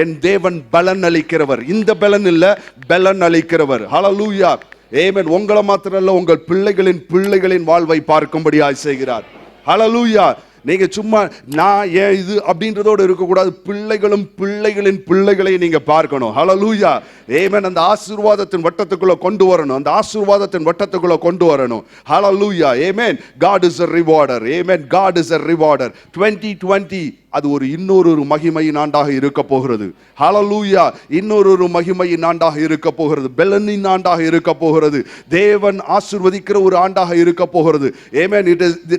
என் தேவன் பலன் அளிக்கிறவர். இந்த பலன் இல்ல, பலன் அளிக்கிறவர். ஹல்லேலூயா. ஆமென். உங்களை மாத்திரம் இல்ல, உங்கள் பிள்ளைகளின் வாழ்வை பார்க்கும்படியாய் செய்கிறார். ஹல்லேலூயா. நீங்க சும்மா நான் ஏன் இது அப்படின்றதோடு இருக்கக்கூடாது. பிள்ளைகளின் பிள்ளைகளை நீங்க பார்க்கணும். ஹல்லேலூயா. ஆமென். அந்த ஆசீர்வாதத்தின் வட்டத்துக்குள்ள கொண்டு வரணும். அந்த ஆசீர்வாதத்தின் வட்டத்துக்குள்ள கொண்டு வரணும். ஹல்லேலூயா. ஆமென். God is a rewarder. Amen. God is a rewarder. 2020 அது இன்னொரு மகிமையின் ஆண்டாக இருக்க போகிறது. ஹல்லேலூயா. இன்னொரு மகிமையின் ஆண்டாக இருக்க போகிறது. பெலனின் ஆண்டாக இருக்க போகிறது. தேவன் ஆசீர்வதிக்கிற ஒரு ஆண்டாக இருக்க போகிறது. Amen.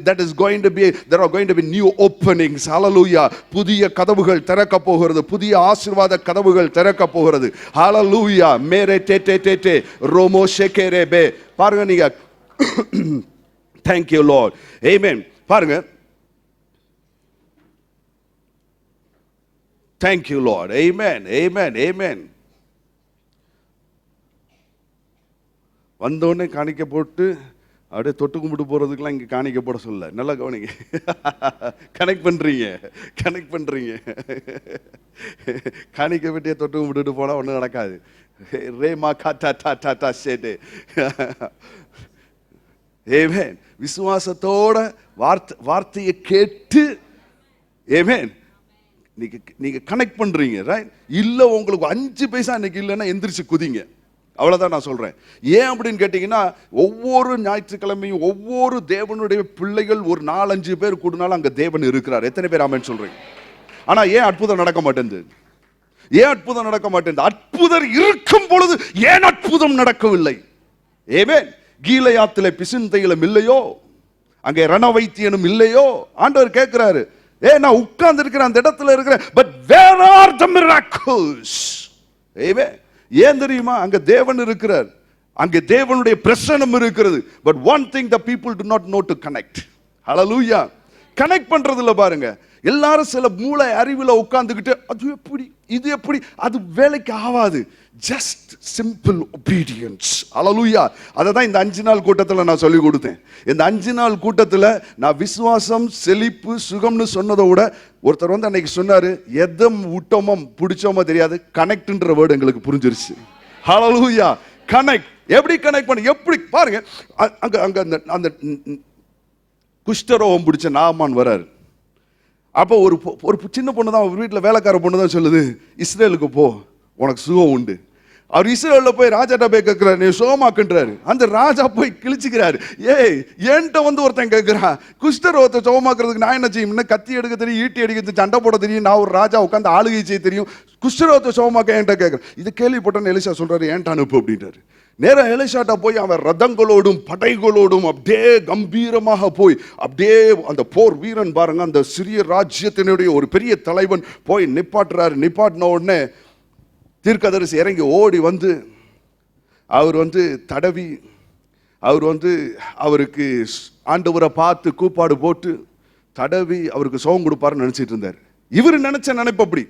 That is going to be, there are going to be new openings. Hallelujah. புதிய கதவுகள் திறக்க போகிறது. புதிய ஆசீர்வாத கதவுகள் திறக்க போகிறது. Hallelujah. மேரே டே ரோமோ ஷெகேரேபே. பாருங்க நீங்க. Thank you Lord. Amen. பாருங்க. Thank you Lord. Amen. Amen. Amen. வந்தோடனே காணிக்க போட்டு அப்படியே தொட்டு கும்பிட்டு போறதுக்கெல்லாம் இங்கே காணிக்க போட சொல்ல. நல்லா கவனிங்க. கனெக்ட் பண்றீங்க. காணிக்க விட்டே தொட்டு கும்பிட்டுட்டு போனா ஒன்றும் நடக்காது. ரேமா காட்டா டா டா சேட்டு. ஆமென். விசுவாசத்தோட வார்த்தையை கேட்டு ஆமென் நீங்க கனெக்ட் பண்றீங்க. ரைட்? இல்ல உங்களுக்கு 5 பைசா இன்னைக்கு இல்லைன்னா எந்திரிச்சு குதிங்க. அவ்வளவுதான் நான் சொல்றேன். ஏன் அப்படின்னு கேட்டீங்கன்னா, ஒவ்வொரு ஞாயிற்றுக்கிழமையும் ஒவ்வொரு தேவனுடைய பிள்ளைகள் ஒரு 4-5 பேர் கூடினாலும் அங்க தேவன் இருக்கிறார். எத்தனை பேர் ஆமென் சொல்றீங்க? ஆனா ஏன் அற்புதம் நடக்க மாட்டேங்குது? அற்புதர் இருக்கும் பொழுது ஏன் அற்புதம் நடக்கவில்லை? ஆமென். கீலேயாத்திலே பிசின்தையிலும் இல்லையோ, அங்கே ரணவைத்தியனும் இல்லையோ? ஆண்டவர் கேட்கிறாரு, நான் உட்கார்ந்து இருக்கிற அந்த இடத்துல இருக்கிறேன், but where are the miracles? ஆமென். ஏன் தெரியுமா? அங்க தேவன் இருக்கிறார், அங்கே தேவனுடைய பிரசன்னம் இருக்கிறது. but one thing the people do not know to connect. Hallelujah. Connect பண்றது இல்ல. பாருங்க, எல்லாரும் சில மூளை அறிவுல உட்கார்ந்துகிட்டு அது எப்படி இது எப்படி, அது வேலைக்கு ஆகாது. Just simple obedience. ஹல்லேலூயா. அதை தான் இந்த 5 நாள் கூட்டத்தில் நான் சொல்லி கொடுத்தேன். இந்த 5 நாள் கூட்டத்தில் நான் விசுவாசம், செழிப்பு, சுகம்னு சொன்னதை விட ஒருத்தர் வந்து அன்னைக்கு சொன்னாரு, எதம் விட்டோமோ பிடிச்சோமோ தெரியாது, கனெக்ட்ன்ற வேர்டு எங்களுக்கு புரிஞ்சிருச்சு. ஹல்லேலூயா. கனெக்ட். எப்படி கனெக்ட் பண்ண? எப்படி பாருங்க, அங்க அங்க அந்த குஷ்டரோகம் பிடிச்ச நாமான் வராரு. அப்போ ஒரு சின்ன பொண்ணு தான், ஒரு வீட்டில் வேலைக்கார பொண்ணு தான் சொல்லுது, இஸ்ரேலுக்கு போ, உனக்கு சுகம் உண்டு. அவர் இஸ்ரேலில் போய் ராஜாட்ட போய் கேட்கிறாரு, நீ சுகமாக்குன்றாரு. அந்த ராஜா போய் கிழிச்சுக்கிறாரு. என்கிட்ட வந்து ஒருத்தன் கேட்கிறான், குஷ்டரோகத்தை சுகமாக்குறதுக்கு நான் என்ன செய்யும்? கத்தி எடுக்க தெரியும், ஈட்டி அடிக்க தெரியும், சண்டை போட தெரியும், நான் ஒரு ராஜா உட்காந்து ஆளுகை செய்ய தெரியும், குஷ்டரோகத்தை சுகமாக்க என்கிட்ட கேட்குறேன். இது கேள்விப்பட்டேன்னு எலிசா சொல்றாரு, ஏன்டா அனுப்பு அப்படின்றாரு. நேரம் எலிசாட்ட போய் அவன் ரதங்களோடும் படைகளோடும் அப்படியே கம்பீரமாக போய் அப்படியே அந்த போர் வீரன் பாருங்க, அந்த சிறிய ராஜ்யத்தினுடைய ஒரு பெரிய தலைவன் போய் நிப்பாட்டுறாரு. நிப்பாட்டின உடனே தீர்க்கதரிசி இறங்கி ஓடி வந்து அவர் வந்து தடவி, அவர் வந்து அவருக்கு ஆண்டவரை பார்த்து கூப்பாடு போட்டு தடவி அவருக்கு சுகம் கொடுப்பாருன்னு நினைச்சிட்டு இருந்தார். இவர் நினைச்ச நினைப்பு அப்படி,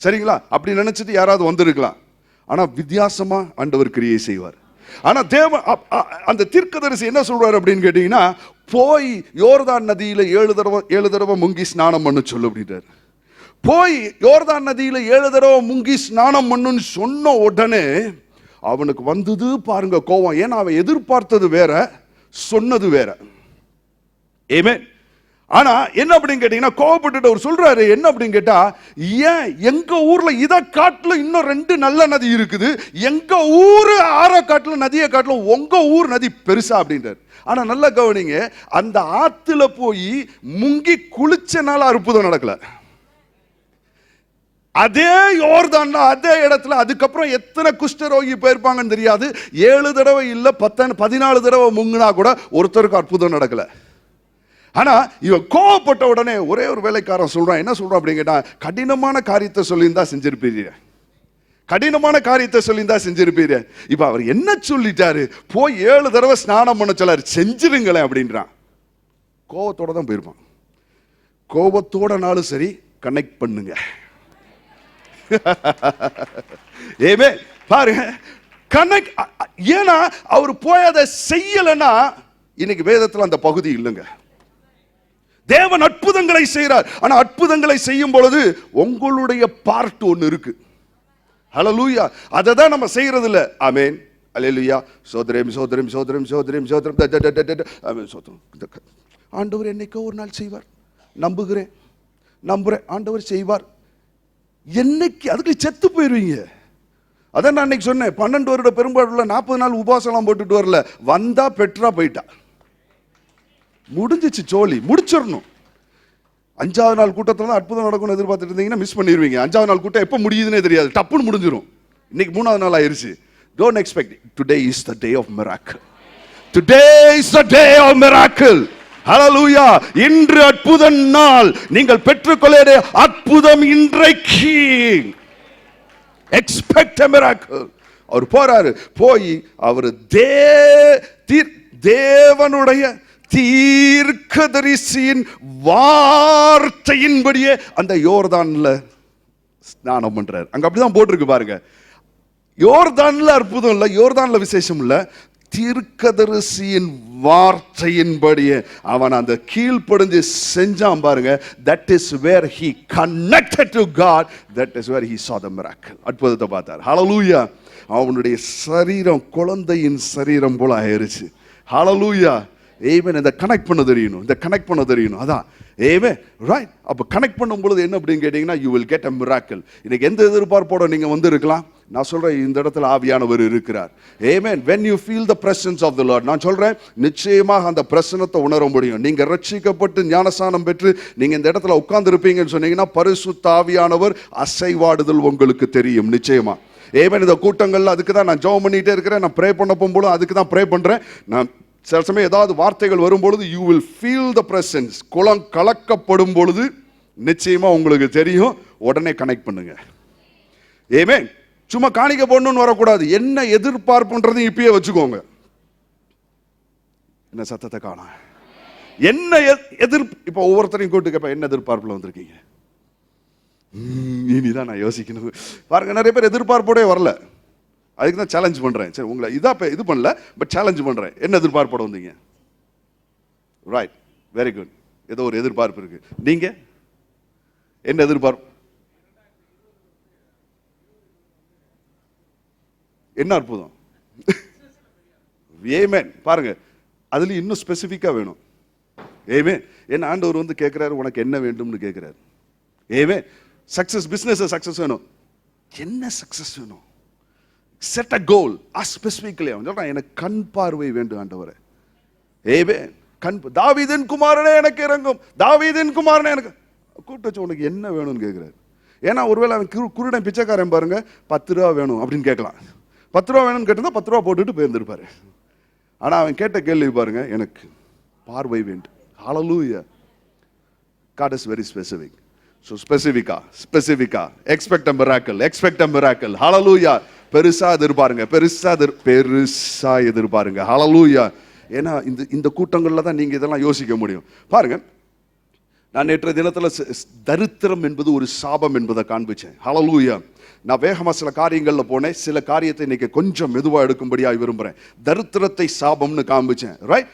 சரிங்களா? அப்படி நினைச்சிட்டு யாராவது வந்திருக்கலாம். ஆனா வித்தியாசமா ஆண்டவர் கிரியை செய்வார். ஆனா தேவன் அந்த தீர்க்கதரிசி என்ன சொல்றாரு அப்படின்னு கேட்டீங்கன்னா, போய் யோர்தான் நதியில 7 தடவை முங்கி ஸ்நானம் பண்ண சொல்லு அப்படின்றாரு. போய் யோர்தான் நதியில 7 தடவை முங்கி ஸ்நானம் பண்ணுன்னு சொன்ன உடனே அவனுக்கு வந்தது பாருங்க கோபம். ஏன்னா அவன் எதிர்பார்த்தது வேற, சொன்னது வேற. ஆமென். ஆனா என்ன அப்படின்னு கேட்டீங்கன்னா, கோபப்பட்டு அவர் சொல்றாரு, என்ன அப்படின்னு கேட்டா, ஏன் எங்க ஊர்ல இதை காட்டுல இன்னும் 2 நல்ல நதி இருக்குது, எங்க ஊரு ஆற காட்டுல நதியை காட்டுல உங்க ஊர் நதி பெருசா அப்படின்றாரு. ஆனா நல்ல கவனிங்க, அந்த ஆத்துல போய் முங்கி குளிச்சனால அற்புதம் நடக்கல. அதே யோர்தான் அதே இடத்துல அதுக்கப்புறம் எத்தனை குஷ்டரோகி போயிருப்பாங்கன்னு தெரியாது. 7 தடவை இல்ல 14 தடவை முங்கினா கூட ஒருத்தருக்கு அற்புதம் நடக்கல. ஆனா இவன் கோவப்பட்ட உடனே ஒரே ஒரு வேலைக்காரன் சொல்றான், என்ன சொல்றான் அப்படின்னு கேட்டா, கடினமான காரியத்தை சொல்லியிருந்தா செஞ்சிருப்பீங்க, கடினமான காரியத்தை சொல்லியிருந்தா செஞ்சிருப்பீங்க. இப்ப அவர் என்ன சொல்லிட்டாரு, போய் 7 தடவை ஸ்நானம் பண்ண சொல்லாரு, செஞ்சிருங்களேன் அப்படின்றான். கோபத்தோட தான் போயிருப்பான். கோபத்தோடனாலும் சரி கனெக்ட் பண்ணுங்க. ஏமே பாருங்க, கனெக்ட். ஏன்னா அவர் போய் அதை செய்யலன்னா இன்னைக்கு வேதத்தில் அந்த பகுதி இல்லைங்க. தேவன் அற்புதங்களை செய்கிறார். ஆனா அற்புதங்களை செய்யும் பொழுது உங்களுடைய பார்ட் ஒன்னு இருக்கு. ஹல்லேலூயா. அதை தான் நம்ம செய்யறது இல்ல. ஆமென். அல்லேலூயா. சோதரம் சோதரம் சோதரம் சோதரம் சோதரம். ஆமென். சோதரம். ஆண்டவர் என்னைக்கோ ஒரு நாள் செய்வார். நம்புகிறேன், நம்புறேன். ஆண்டவர் செய்வார். என்னைக்கு அதுக்கு செத்து போயிருவீங்க. அதான் நான் அன்னைக்கு சொன்னேன், 12 வருட பெரும்பாடுல 40 நாள் உபவாசம்லாம் போட்டுட்டு வரல. வந்தா பெற்றா போயிட்டா, முடிஞ்சிச்சு, சோழி முடிச்சிடணும். 5வது நாள் கூட்டத்தில் தான் அற்புதம் நடக்கும்னு எதிர்பார்த்துட்டு இருந்தீங்கன்னா மிஸ் பண்ணிடுவீங்க. 5வது நாள் கூட்டம் எப்போ முடியுதுன்னே தெரியாது, டப்புன்னு முடிஞ்சிடும். இன்னைக்கு 3வது நாள் ஆயிருச்சு. Don't expect it. Today is the day of miracle. Today is the day of miracle. Hallelujah. இன்று அற்புத நாள். நீங்கள் பெற்றுக்கொள்ள அற்புதம் இன்றைக்கு. Expect a miracle. அவர் போறாரு, போய் அவர் தேவனுடைய தீர்க்கதரிசியின் வார்த்தையின்படியே அந்த யோர்தான்ல ஸ்நானம் பண்றாரு. அங்க அப்படிதான் போட்டிருக்கு பாருங்க. யோர்தான்ல அற்புதம் இல்ல, யோர்தான்ல விசேஷம் இல்ல, தீர்க்கதரிசியின் வார்த்தையின்படியே அவன் அந்த கீழ்ப்படிஞ்சு செஞ்சான் பாருங்க. That is where he connected to God. That is where he saw the miracle. அற்புதத்தை பார்த்தார். ஹல்லேலூயா. அவனுடைய சரீரம் குழந்தையின் சரீரம் போல ஆயிருச்சு. ஹல்லேலூயா. ஆமென். இந்த கனெக்ட் பண்ண தெரியணும், இந்த கனெக்ட் பண்ண தெரியணும். அதான் ஆமென். ரைட். அப்ப கனெக்ட் பண்ணும் பொழுது என்ன அப்படின்னு கேட்டீங்கன்னா, you will get a miracle. இன்னைக்கு எந்த எதிர்பார்ப்போட நீங்க வந்து இருக்கலாம், நான் சொல்றேன் இந்த இடத்துல ஆவியானவர் இருக்கிறார். ஆமென். when you feel the presence of the Lord, நான் சொல்றேன் நிச்சயமாக அந்த பிரசன்னத்தை உணர முடியும். நீங்க ரட்சிக்கப்பட்டு ஞானஸ்நானம் பெற்று நீங்க இந்த இடத்துல உட்கார்ந்து இருப்பீங்கன்னு சொன்னீங்கன்னா பரிசுத்த ஆவியானவர் அசைவாடுதல் உங்களுக்கு தெரியும் நிச்சயமா. ஆமென். இந்த கூட்டங்கள்ல அதுக்கு தான் நான் ஜெபம் பண்ணிட்டே இருக்கிறேன். நான் ப்ரே பண்ண போகும்போது அதுக்கு தான் ப்ரே பண்றேன். நான் சில சமயம் ஏதாவது வார்த்தைகள் வரும்பொழுது you will feel the presence. குளம் கலக்கப்படும் பொழுது நிச்சயமா உங்களுக்கு தெரியும். உடனே கனெக்ட் பண்ணுங்க. ஆமென். சும்மா காணிக்க போடணும்னு வரக்கூடாது. என்ன எதிர்பார்ப்புன்றது இப்பயே வச்சுக்கோங்க. என்ன சத்தத்தை காணோம், என்ன இப்ப ஒவ்வொருத்தரையும் கூட்டு கேட்ப, என்ன எதிர்பார்ப்புல வந்திருக்கீங்க? இனிதான் நான் யோசிக்கணும் பாருங்க. நிறைய பேர் எதிர்பார்ப்போட வரல. அதுக்கு தான் சேலஞ்ச் பண்றேன். சரி, உங்களை இது பண்ணல, பட் சேலஞ்ச் பண்றேன். என்ன எதிர்பார்ப்போட வந்தீங்க? Right, very good. ஏதோ ஒரு எதிர்பார்ப்பு இருக்கு. நீங்க என்ன எதிர்பார்ப்பு? என்ன அற்புதம். ஆமென். பாருங்க, அதுல இன்னும் ஸ்பெசிஃபிக்கா வேணும். ஆமென். என்ன ஆண்டவர் வந்து கேட்கிறாரு, உனக்கு என்ன வேண்டும்னு கேட்கிறாரு. ஆமென். சக்சஸ், பிசினஸ் சக்சஸ் வேணும். என்ன சக்சஸ் வேணும்? செட் அ கோல். ஸ்பெசிஃபிக்கலி அவன் சொல்றான், எனக்கு கண் பார்வை வேண்டும் ஆண்டவரே. ஆமென். தாவீதின் குமாரனே எனக்கு இறங்கும், தாவீதின் குமாரனே எனக்கு கூப்பிட்டு உனக்கு என்ன வேணும்னு கேட்கிறாரு. ஏன்னா ஒருவேளை அவன் குருடன் பிச்சைக்காரன் பாருங்க, 10 ரூபா வேணும் அப்படின்னு கேட்கலாம். 10 ரூபா வேணும்னு கேட்டிருந்தா 10 ரூபா போட்டுட்டு போயிருந்திருப்பாரு. ஆனா அவன் கேட்ட கேள்வி பாருங்க, எனக்கு பார்வை வேண்டும். ஹல்லேலூயா. God is very specific. So specifica expect a miracle. Hallelujah. பெருசா எதிர்பாருங்க, பெருசா எதிர்பாருங்க. ஹல்லேலூயா. ஏன்னா இந்த கூட்டங்கள்ல தான் நீங்க இதெல்லாம் யோசிக்க முடியும். பாருங்க, நான் நேற்றைய தினத்துல தரித்திரம் என்பது ஒரு சாபம் என்பதை காண்பிச்சேன். ஹல்லேலூயா. நான் வேகமா சில காரியங்கள்ல போனேன். சில காரியத்தை இன்னைக்கு கொஞ்சம் மெதுவா எடுக்கும்படியா விரும்புறேன். தரித்திரத்தை சாபம்னு காண்பிச்சேன். ரைட்.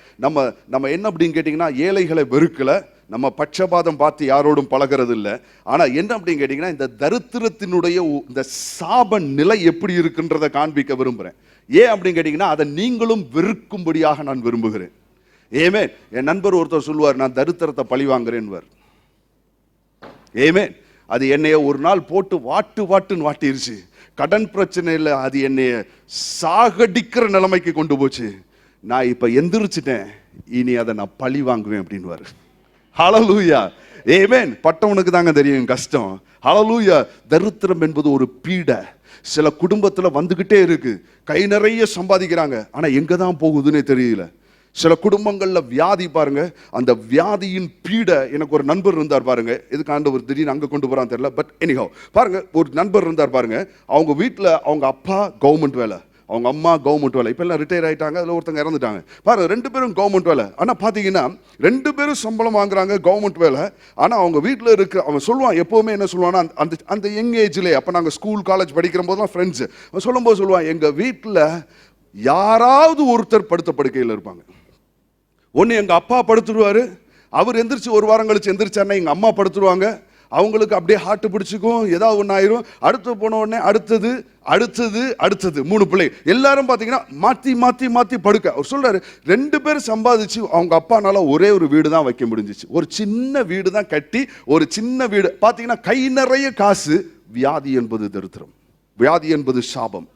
நம்ம என்ன அப்படின்னு கேட்டீங்கன்னா, ஏழைகளை வெறுக்கல, நம்ம பட்சபாதம் பார்த்து யாரோடும் பழகிறது இல்லை. ஆனா என்ன அப்படின்னு கேட்டீங்கன்னா, இந்த தரித்திரத்தினுடைய இந்த சாப நிலை எப்படி இருக்குன்றதை காண்பிக்க விரும்புறேன். ஏன் அப்படின்னு கேட்டீங்கன்னா, அதை நீங்களும் வெறுக்கும்படியாக நான் விரும்புகிறேன். ஆமென். என் நண்பர் ஒருத்தர் சொல்லுவார், நான் தரித்திரத்தை பழி வாங்குறேன்வார். ஆமென். அது என்னைய ஒரு நாள் போட்டு வாட்டுன்னு வாட்டிருச்சு. கடன் பிரச்சனையில் அது என்னைய சாகடிக்கிற நிலைமைக்கு கொண்டு போச்சு. நான் இப்ப எந்திரிச்சிட்டேன், இனி அதை நான் பழி வாங்குவேன் அப்படின்வாரு. ஹல்லேலூயா. ஆமென். பட்டவனுக்கு தாங்க தெரியும் கஷ்டம். ஹல்லேலூயா. தரித்திரம் என்பது ஒரு பீடை. சில குடும்பத்துல வந்துகிட்டே இருக்கு. கை நிறைய சம்பாதிக்கிறாங்க, ஆனா எங்க தான் போகுதுன்னே தெரியல. சில குடும்பங்கள்ல வியாதி பாருங்க, அந்த வியாதியின் பீடை. எனக்கு ஒரு நண்பர் இருந்தார் பாருங்க, எதுக்கு ஆண்டவர் திடீர்னு அங்க கொண்டு போறான்னு தெரியல, பட் எனிஹவ் பாருங்க, ஒரு நண்பர் இருந்தார் பாருங்க. அவங்க வீட்டுல அவங்க அப்பா கவர்மெண்ட் வேலை, அவங்க அம்மா கவர்மெண்ட் வேலை. இப்ப எல்லாம் ரிட்டையர் ஆயிட்டாங்க, அதுல ஒருத்தங்க இறந்துட்டாங்க. பாருங்க, 2 பேரும் கவர்மெண்ட் வேலை. ஆனா பாத்தீங்கன்னா 2 பேரும் சம்பளம் வாங்குறாங்க, கவர்மெண்ட் வேலை. ஆனா அவங்க வீட்டுல இருக்க, அவன் சொல்லுவான் எப்பவுமே, என்ன சொல்லுவான்னா, அந்த யங் ஏஜ்ல, அப்ப நாங்க ஸ்கூல் காலேஜ் படிக்கிற போதுலாம் ஃப்ரெண்ட்ஸ், அவன் சொல்லும்போது சொல்லுவான், எங்க வீட்டுல யாராவது ஒருத்தர் படுத்த படுக்கையில் இருப்பாங்க. ஒன்று எங்கள் அப்பா படுத்துருவாரு, அவர் எந்திரிச்சு ஒரு வாரம் கழிச்சு எந்திரிச்சாருன்னா எங்கள் அம்மா படுத்துருவாங்க, அவங்களுக்கு அப்படியே ஹார்ட் பிடிச்சிக்கும், ஏதாவது ஒன்று ஆயிரும். அடுத்து போன உடனே அடுத்தது அடுத்தது அடுத்தது 3 பிள்ளை எல்லாரும் பார்த்தீங்கன்னா மாற்றி மாற்றி மாற்றி படுக்க. அவர் சொல்றாரு 2 பேர் சம்பாதிச்சு அவங்க அப்பானால ஒரே ஒரு வீடு தான் வைக்க முடிஞ்சிச்சு. ஒரு சின்ன வீடு தான் கட்டி, ஒரு சின்ன வீடு பார்த்தீங்கன்னா கை நிறைய காசு. வியாதி என்பது தரித்திரம், வியாதி என்பது சாபம்.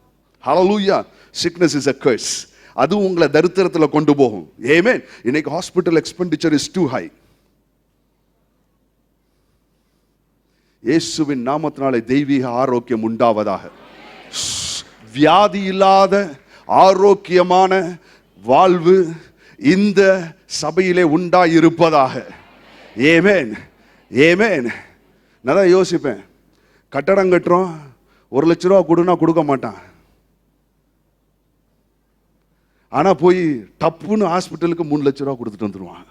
Hallelujah. Sickness is a curse. அது உங்களை தரித்திரத்தில் கொண்டு போகும். ஆமென். இன்னைக்கு hospital expenditure is too high. இயேசுவின் நாமத்தினாலே தெய்வீக ஆரோக்கியம் உண்டாவதாக. வியாதி இல்லாத ஆரோக்கியமான வாழ்வு இந்த சபையிலே உண்டாயிருப்பதாக. ஆமென், ஆமென். நான் தான் யோசிப்பேன், கட்டடம் கட்டுறோம், 1 லட்ச ரூபா கொடுனா கொடுக்க மாட்டான். ஆனா போய் டப்புன்னு ஹாஸ்பிட்டலுக்கு 3 லட்ச ரூபா கொடுத்துட்டு வந்துடுவான்.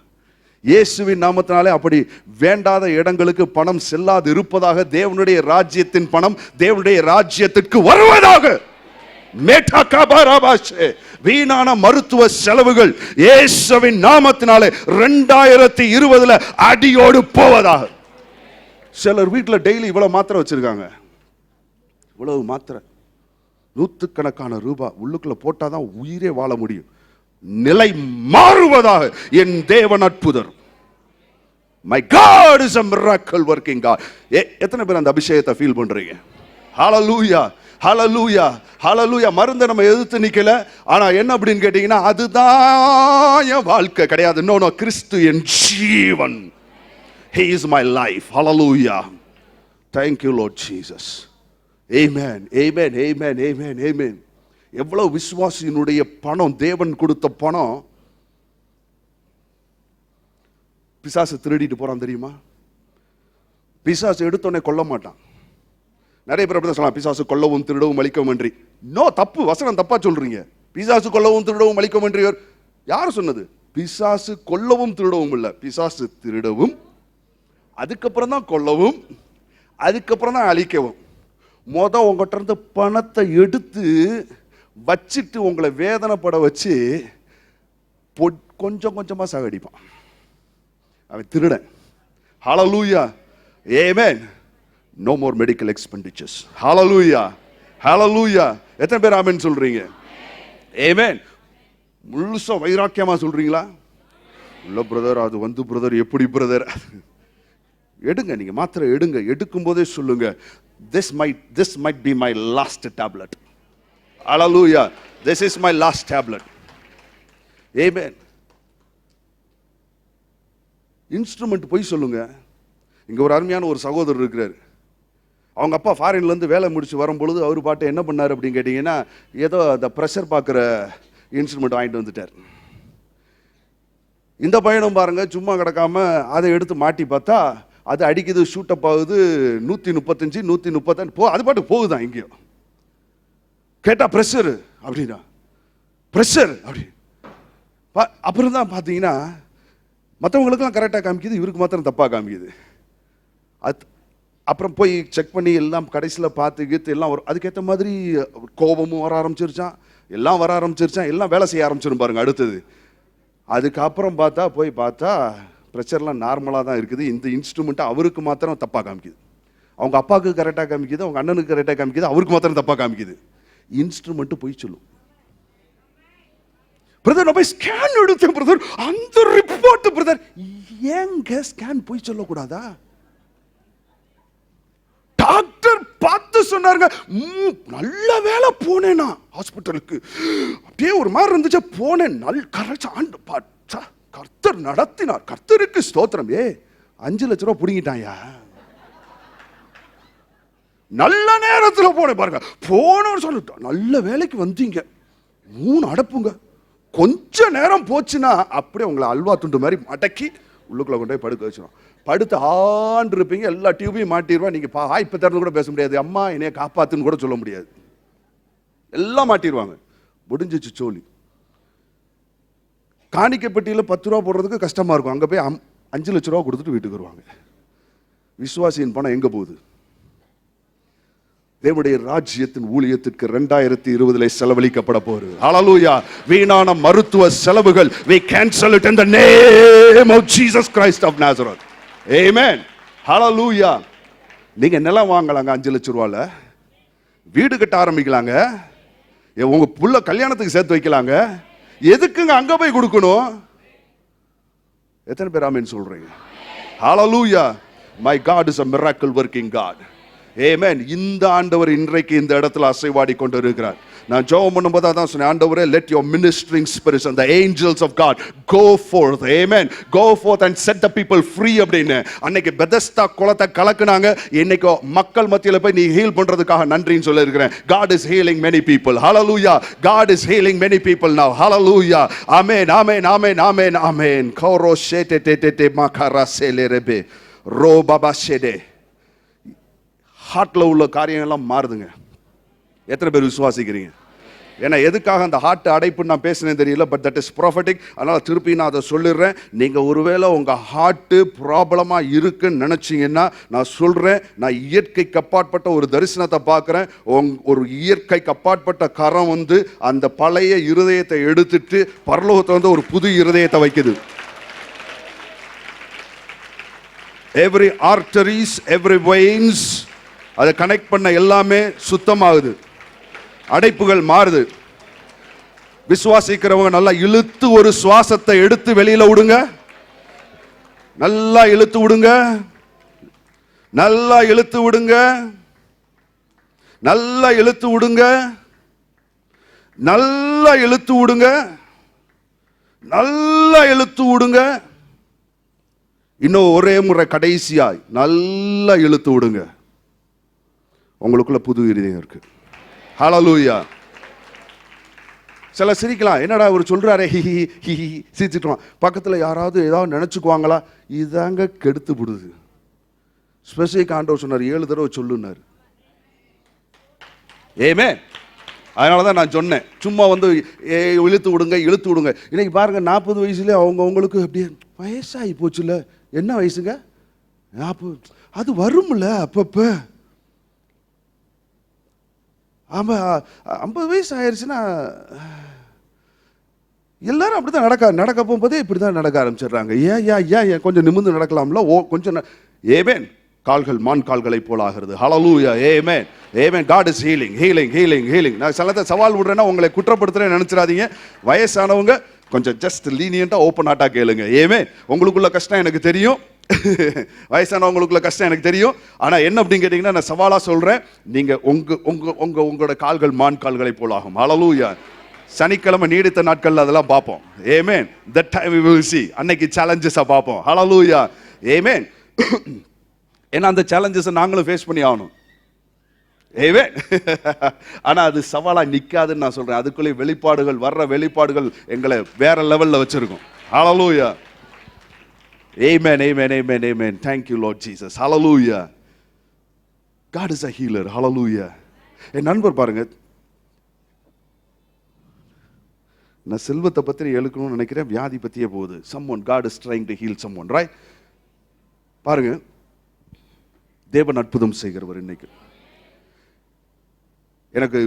இயேசுவின் நாமத்தினாலே அப்படி வேண்டாத இடங்களுக்கு பணம் செல்லாது இருப்பதாக. தேவனுடைய ராஜ்யத்தின் பணம் தேவனுடைய ராஜ்யத்திற்கு வருவதாக. வீணான மருத்துவ செலவுகள் இயேசுவின் நாமத்தினாலே 2020 அடியோடு போவதாக. சிலர் வீட்டில் டெய்லி இவ்வளவு மாத்திரை வச்சிருக்காங்க, இவ்வளவு மாத்திரை, 100கணக்கான ரூபாய் உள்ளுக்குள்ள போட்டாதான் உயிரே வாழ முடியும். நிலை மாறுவதாக. என் தேவன் அற்புதர். My God is a miracle working God. எத்தனை பேர் அந்த அபிஷேகத்தை ஃபீல் பண்றீங்க? ஹalleluya, ஹalleluya, ஹalleluya. மருந்தை நம்ம எதிர்த்து நிக்கல. ஆனா என்ன அப்படின்னு கேட்டீங்கன்னா அதுதான் என் வாழ்க்கை கிடையாது. நோ நோ, கிறிஸ்து என் ஜீவன். He is my life. Hallelujah. Thank you Lord Jesus. Amen, amen, amen, amen, amen. எவ்வளவு விசுவாசியினுடைய பணம், தேவன் கொடுத்த பணம் பிசாசு திருடிட்டு போறான் தெரியுமா? பிசாசு எடுத்தோடனே கொல்ல மாட்டான். நிறைய பேர் அப்படி சொல்லலாம், பிசாசு கொல்லவும் திருடவும் அழிக்கவும் அன்றி. நோ, தப்பு, வசனம் தப்பா சொல்றீங்க. பிசாசு கொல்லவும் திருடவும் அழிக்கவும் அன்றி யாரு சொன்னது? பிசாசு கொல்லவும் திருடவும் இல்ல, பிசாசு திருடவும், அதுக்கப்புறம் தான் கொல்லவும், அதுக்கப்புறம் தான் அழிக்கவும். உங்ககிட்ட இருந்து பணத்தை எடுத்து வச்சிட்டு உங்களை வேதனைப்பட வச்சு கொஞ்சம் கொஞ்சமா சாகடிப்பான். அவன் திருடன். ஹalleluya, amen. No more medical expenditures. Hallelujah, hallelujah. எத்தனை பேர் ஆமென் சொல்றீங்க? amen. முழுசா வைராக்கியமா சொல்றீங்களா? இல்ல பிரதர், அது வந்து பிரதர் எப்படி பிரதர்? எடுங்க, நீங்க மாத்திரை எடுங்க. எடுக்கும் போதே சொல்லுங்க, this might be my last tablet. Hallelujah, this is my last tablet. Amen. Instrument போய் சொல்லுங்க. இங்க ஒரு அருமையான ஒரு சகோதரர் இருக்கிறார். அவங்க அப்பா ஃபாரின்ல இருந்து வேலை முடிச்சு வரும்பொழுது அவர் பாட்டு என்ன பண்ணார் அப்படின்னு கேட்டீங்கன்னா, ஏதோ அந்த ப்ரெஷர் பார்க்குற இன்ஸ்ட்ருமெண்ட் வாங்கிட்டு வந்துட்டார். இந்த பையனும் பாருங்க, சும்மா கிடக்காம அதை எடுத்து மாட்டி பார்த்தா அது அடிக்குது, ஷூட்டப் ஆகுது, 135 130 அது பாட்டு போகுதான். எங்கேயோ கேட்டா ப்ரெஷர் அப்படின்னா, ப்ரெஷர் அப்படி. அப்புறம் தான் பார்த்தீங்கன்னா மற்றவங்களுக்குலாம் கரெக்டாக காமிக்குது, இவருக்கு மாத்திரம் தப்பாக காமிக்குது. அப்புறம் போய் செக் பண்ணி எல்லாம் கடைசியில் பார்த்து எல்லாம் வரும். அதுக்கேற்ற மாதிரி கோபமும் வர ஆரம்பிச்சிருச்சான், எல்லாம் வர ஆரம்பிச்சிருச்சான், எல்லாம் வேலை செய்ய ஆரம்பிச்சிடும் பாருங்க அடுத்தது. அதுக்கப்புறம் பார்த்தா ப்ரெஷர்லாம் நார்மலாக தான் இருக்குது. இந்த இன்ஸ்ட்ருமெண்ட்டை அவருக்கு மாத்திரம் தப்பாக காமிக்குது. அவங்க அப்பாவுக்கு கரெக்டாக காமிக்குது, அவங்க அண்ணனுக்கு கரெக்டாக காமிக்குது, அவருக்கு மாத்திரம் தப்பாக காமிக்குது. இன்ஸ்ட்ருமெண்ட்டு போய் சொல்லும். பிரதர் நான் போய் ஸ்கேன் எடுத்தேன் பிரதர், அந்த ரிப்போர்ட் பிரதர். ஏங்க ஸ்கேன் போய் சொல்லக்கூடாதா? டாக்டர் பார்த்து சொன்னாருங்க, நல்ல வேலை போனேனா ஹாஸ்பிட்டலுக்கு, அப்படியே ஒரு மாதிரி இருந்துச்சு, போனேன், கர்த்தர் நடத்தினார், கர்த்தருக்கு ஸ்தோத்திரம். 5 லட்ச ரூபா புடிங்கிட்டாயா? நல்ல நேரத்தில் போனேன் பாருங்க, போன சொல்லிட்டோம், நல்ல வேலைக்கு வந்தீங்க, 3 அடப்புங்க, கொஞ்ச நேரம் போச்சுன்னா அப்படியே உங்களை அல்வா துண்டு மாதிரி மடக்கி உள்ளுக்குள்ள கொண்டு போய் படுக்க வச்சிடும். படுத்து ஆண்டு இருப்பீங்க, எல்லா டியூபையும் மாட்டிடுவா. நீங்க இப்ப திறந்து கூட பேச முடியாது, அம்மா என்னைய காப்பாத்துன்னு கூட சொல்ல முடியாது, எல்லாம் மாட்டிடுவாங்க. முடிஞ்சிச்சு சோழி. காணிக்கப்பட்டியில் 10 ரூபா போடுறதுக்கு கஷ்டமா இருக்கும், அங்க போய் 5 லட்ச ரூபா கொடுத்துட்டு வீட்டுக்கு வருவாங்க. விசுவாசியின் பணம் எங்க போகுது? தேவனுடைய ராஜ்யத்தின் ஊழியத்திற்கு 2020 செலவழிக்கப்பட போகுது. ஹல்லேலூயா. வீணான மருத்துவ செலவுகள் we cancel it in the name of Jesus Christ of Nazareth. Amen. ஹல்லேலூயா. நீங்க நிலம் வாங்கலாங்க 5 லட்சம் ரூபாயில, வீடு கட்ட ஆரம்பிக்கலாங்க, உங்க புள்ள கல்யாணத்துக்கு சேர்த்து வைக்கலாங்க. எதுக்குங்க அங்க போய் கொடுக்கணும்? எத்தனை பேர் ஆமென் சொல்றீங்க? ஹல்லேலூயா. My God is a miracle working God. Amen. இந்த ஆண்டவர் இன்றைக்கு இந்த இடத்துல அசைவாடி கொண்டு இருக்கிறார். நான் ஜெபம் பண்ணும்போது அதான் சொன்னேன், ஆண்டவரே let your ministering spirits and the angels of God go forth. Amen. Go forth and set the people free அப்படின்னு. அன்னைக்கு பெதஸ்தா குளத்தை கலக்குனாங்க, இன்னைக்கு மக்கள் மத்தியில போய் நீ ஹீல் பண்றதுக்காக நன்றின்னு சொல்லி இருக்கிறேன். God is healing many people. Hallelujah. God is healing many people now. Hallelujah. Amen. Amen. Amen. Amen. Amen. Koro shete te te te makara selerebe ro baba shede. ஹார்ட்ல உள்ள காரியங்கள்லாம் மாறுதுங்க. எத்தனை பேர் விசுவாசிக்கிறீங்க? ஏன்னா எதுக்காக அந்த ஹார்ட் அடைப்பு நான் பேசுனேன் தெரியல, பட் தட் இஸ் ப்ராஃபட்டிக். அதனால திருப்பி நான் அதை சொல்லிடுறேன். நீங்க ஒருவேளை உங்க ஹார்ட் ப்ராப்ளமா இருக்குன்னு நினைச்சீங்கன்னா நான் சொல்றேன், நான் இயற்கைக்கு அப்பாற்பட்ட ஒரு தரிசனத்தை பார்க்கிறேன். ஒரு இயற்கைக்கு அப்பாற்பட்ட கரம் வந்து அந்த பழைய இருதயத்தை எடுத்துட்டு பரலோகத்தை வந்து ஒரு புது இருதயத்தை வைக்குது. Every arteries, every veins, அதை கனெக்ட் பண்ண எல்லாமே சுத்தமாகுது, அடைப்புகள் மாறுது. விசுவாசிக்கிறவங்க நல்லா இழுத்து ஒரு சுவாசத்தை எடுத்து வெளியில விடுங்க. நல்லா இழுத்து விடுங்க, நல்லா இழுத்து விடுங்க, நல்லா இழுத்து விடுங்க, நல்லா இழுத்து விடுங்க, நல்லா இழுத்து விடுங்க. இன்னும் ஒரே முறை கடைசியாய் நல்லா இழுத்து விடுங்க. உங்களுக்குள்ள புது இருதயம் இருக்கு. ஹல்லேலூயா. சில சிரிக்கலாம், என்னடா அவர் சொல்றாரே ஹி ஹி ஹி சிரிச்சிட்டுவான். பக்கத்தில் யாராவது ஏதாவது நினைச்சுக்குவாங்களா? இதாங்க கெடுத்து விடுது. ஸ்பெசிஃபிக் ஆண்டவர் சொன்னார், 7 தடவை சொல்லுனார். ஏமே அதனால தான் நான் சொன்னேன், சும்மா வந்து இழுத்து விடுங்க இழுத்து விடுங்க. இன்னைக்கு பாருங்க, 40 வயசுலேயே அவங்களுக்கு அப்படியே வயசாகி போச்சுல்ல. என்ன வயசுங்க? 40. அது வரும்ல அப்பப்ப. ஆமா, 50 வயசு ஆயிடுச்சுன்னா எல்லாரும் அப்படிதான் நடக்க போகும்போதே இப்படிதான் நடக்க ஆரம்பிச்சிடுறாங்க. ஏன் கொஞ்சம் நிமிர்ந்து நடக்கலாம்ல? கொஞ்சம் ஏமேன். கால்கள் மான் கால்களை போல ஆகிறது. ஹல்லேலூயா. ஆமென். ஆமென். God is healing, healing, healing, healing. நான் சிலதை சவால் விடுறேன்னா உங்களை குற்றப்படுத்துறேன்னு நினைச்சிடாதீங்க. வயசானவங்க கொஞ்சம் ஜஸ்ட் லீனியண்டா ஓப்பன் ஹார்ட்டா கேளுங்க. ஆமென். உங்களுக்குள்ள கஷ்டம் எனக்கு தெரியும், வயசானவங்களுக்குள்ள கஷ்டம் எனக்கு தெரியும். ஆனா என்ன அப்படின்னு கேட்டீங்கன்னா, நான் சவாலா சொல்றேன், நீங்க உங்களோட கால்கள் மான் கால்களை போல ஆகும். ஹல்லேலூயா. சனிக்கிழமை நீடித்த நாட்கள்ல அதெல்லாம் பார்ப்போம். ஆமென். That time we will see. அன்னைக்கு சேலஞ்சஸா பார்ப்போம். ஹல்லேலூயா. ஆமென். ஏன்னா அந்த சேலஞ்சஸை நாங்களும் ஃபேஸ் பண்ணி ஆகணும். ஆமென். ஆனா அது சவாலா நிக்காதுன்னு நான் சொல்றேன். அதுக்குள்ளே வெளிப்பாடுகள், வர்ற வெளிப்பாடுகள் எங்களை வேற லெவல்ல வச்சிருக்கும். ஹல்லேலூயா. Amen, amen, amen, amen. Thank you, Lord Jesus. Hallelujah. God is a healer. Hallelujah. என் நண்பர் பாருங்க, நான் செல்வத்தை பற்றி எழுக்கணும்னு நினைக்கிறேன், வியாதி பற்றியே போகுது. Someone, God is trying to heal someone, right? பாருங்க, தேவன் அற்புதம் செய்கிறவர். இன்னைக்கு எனக்கு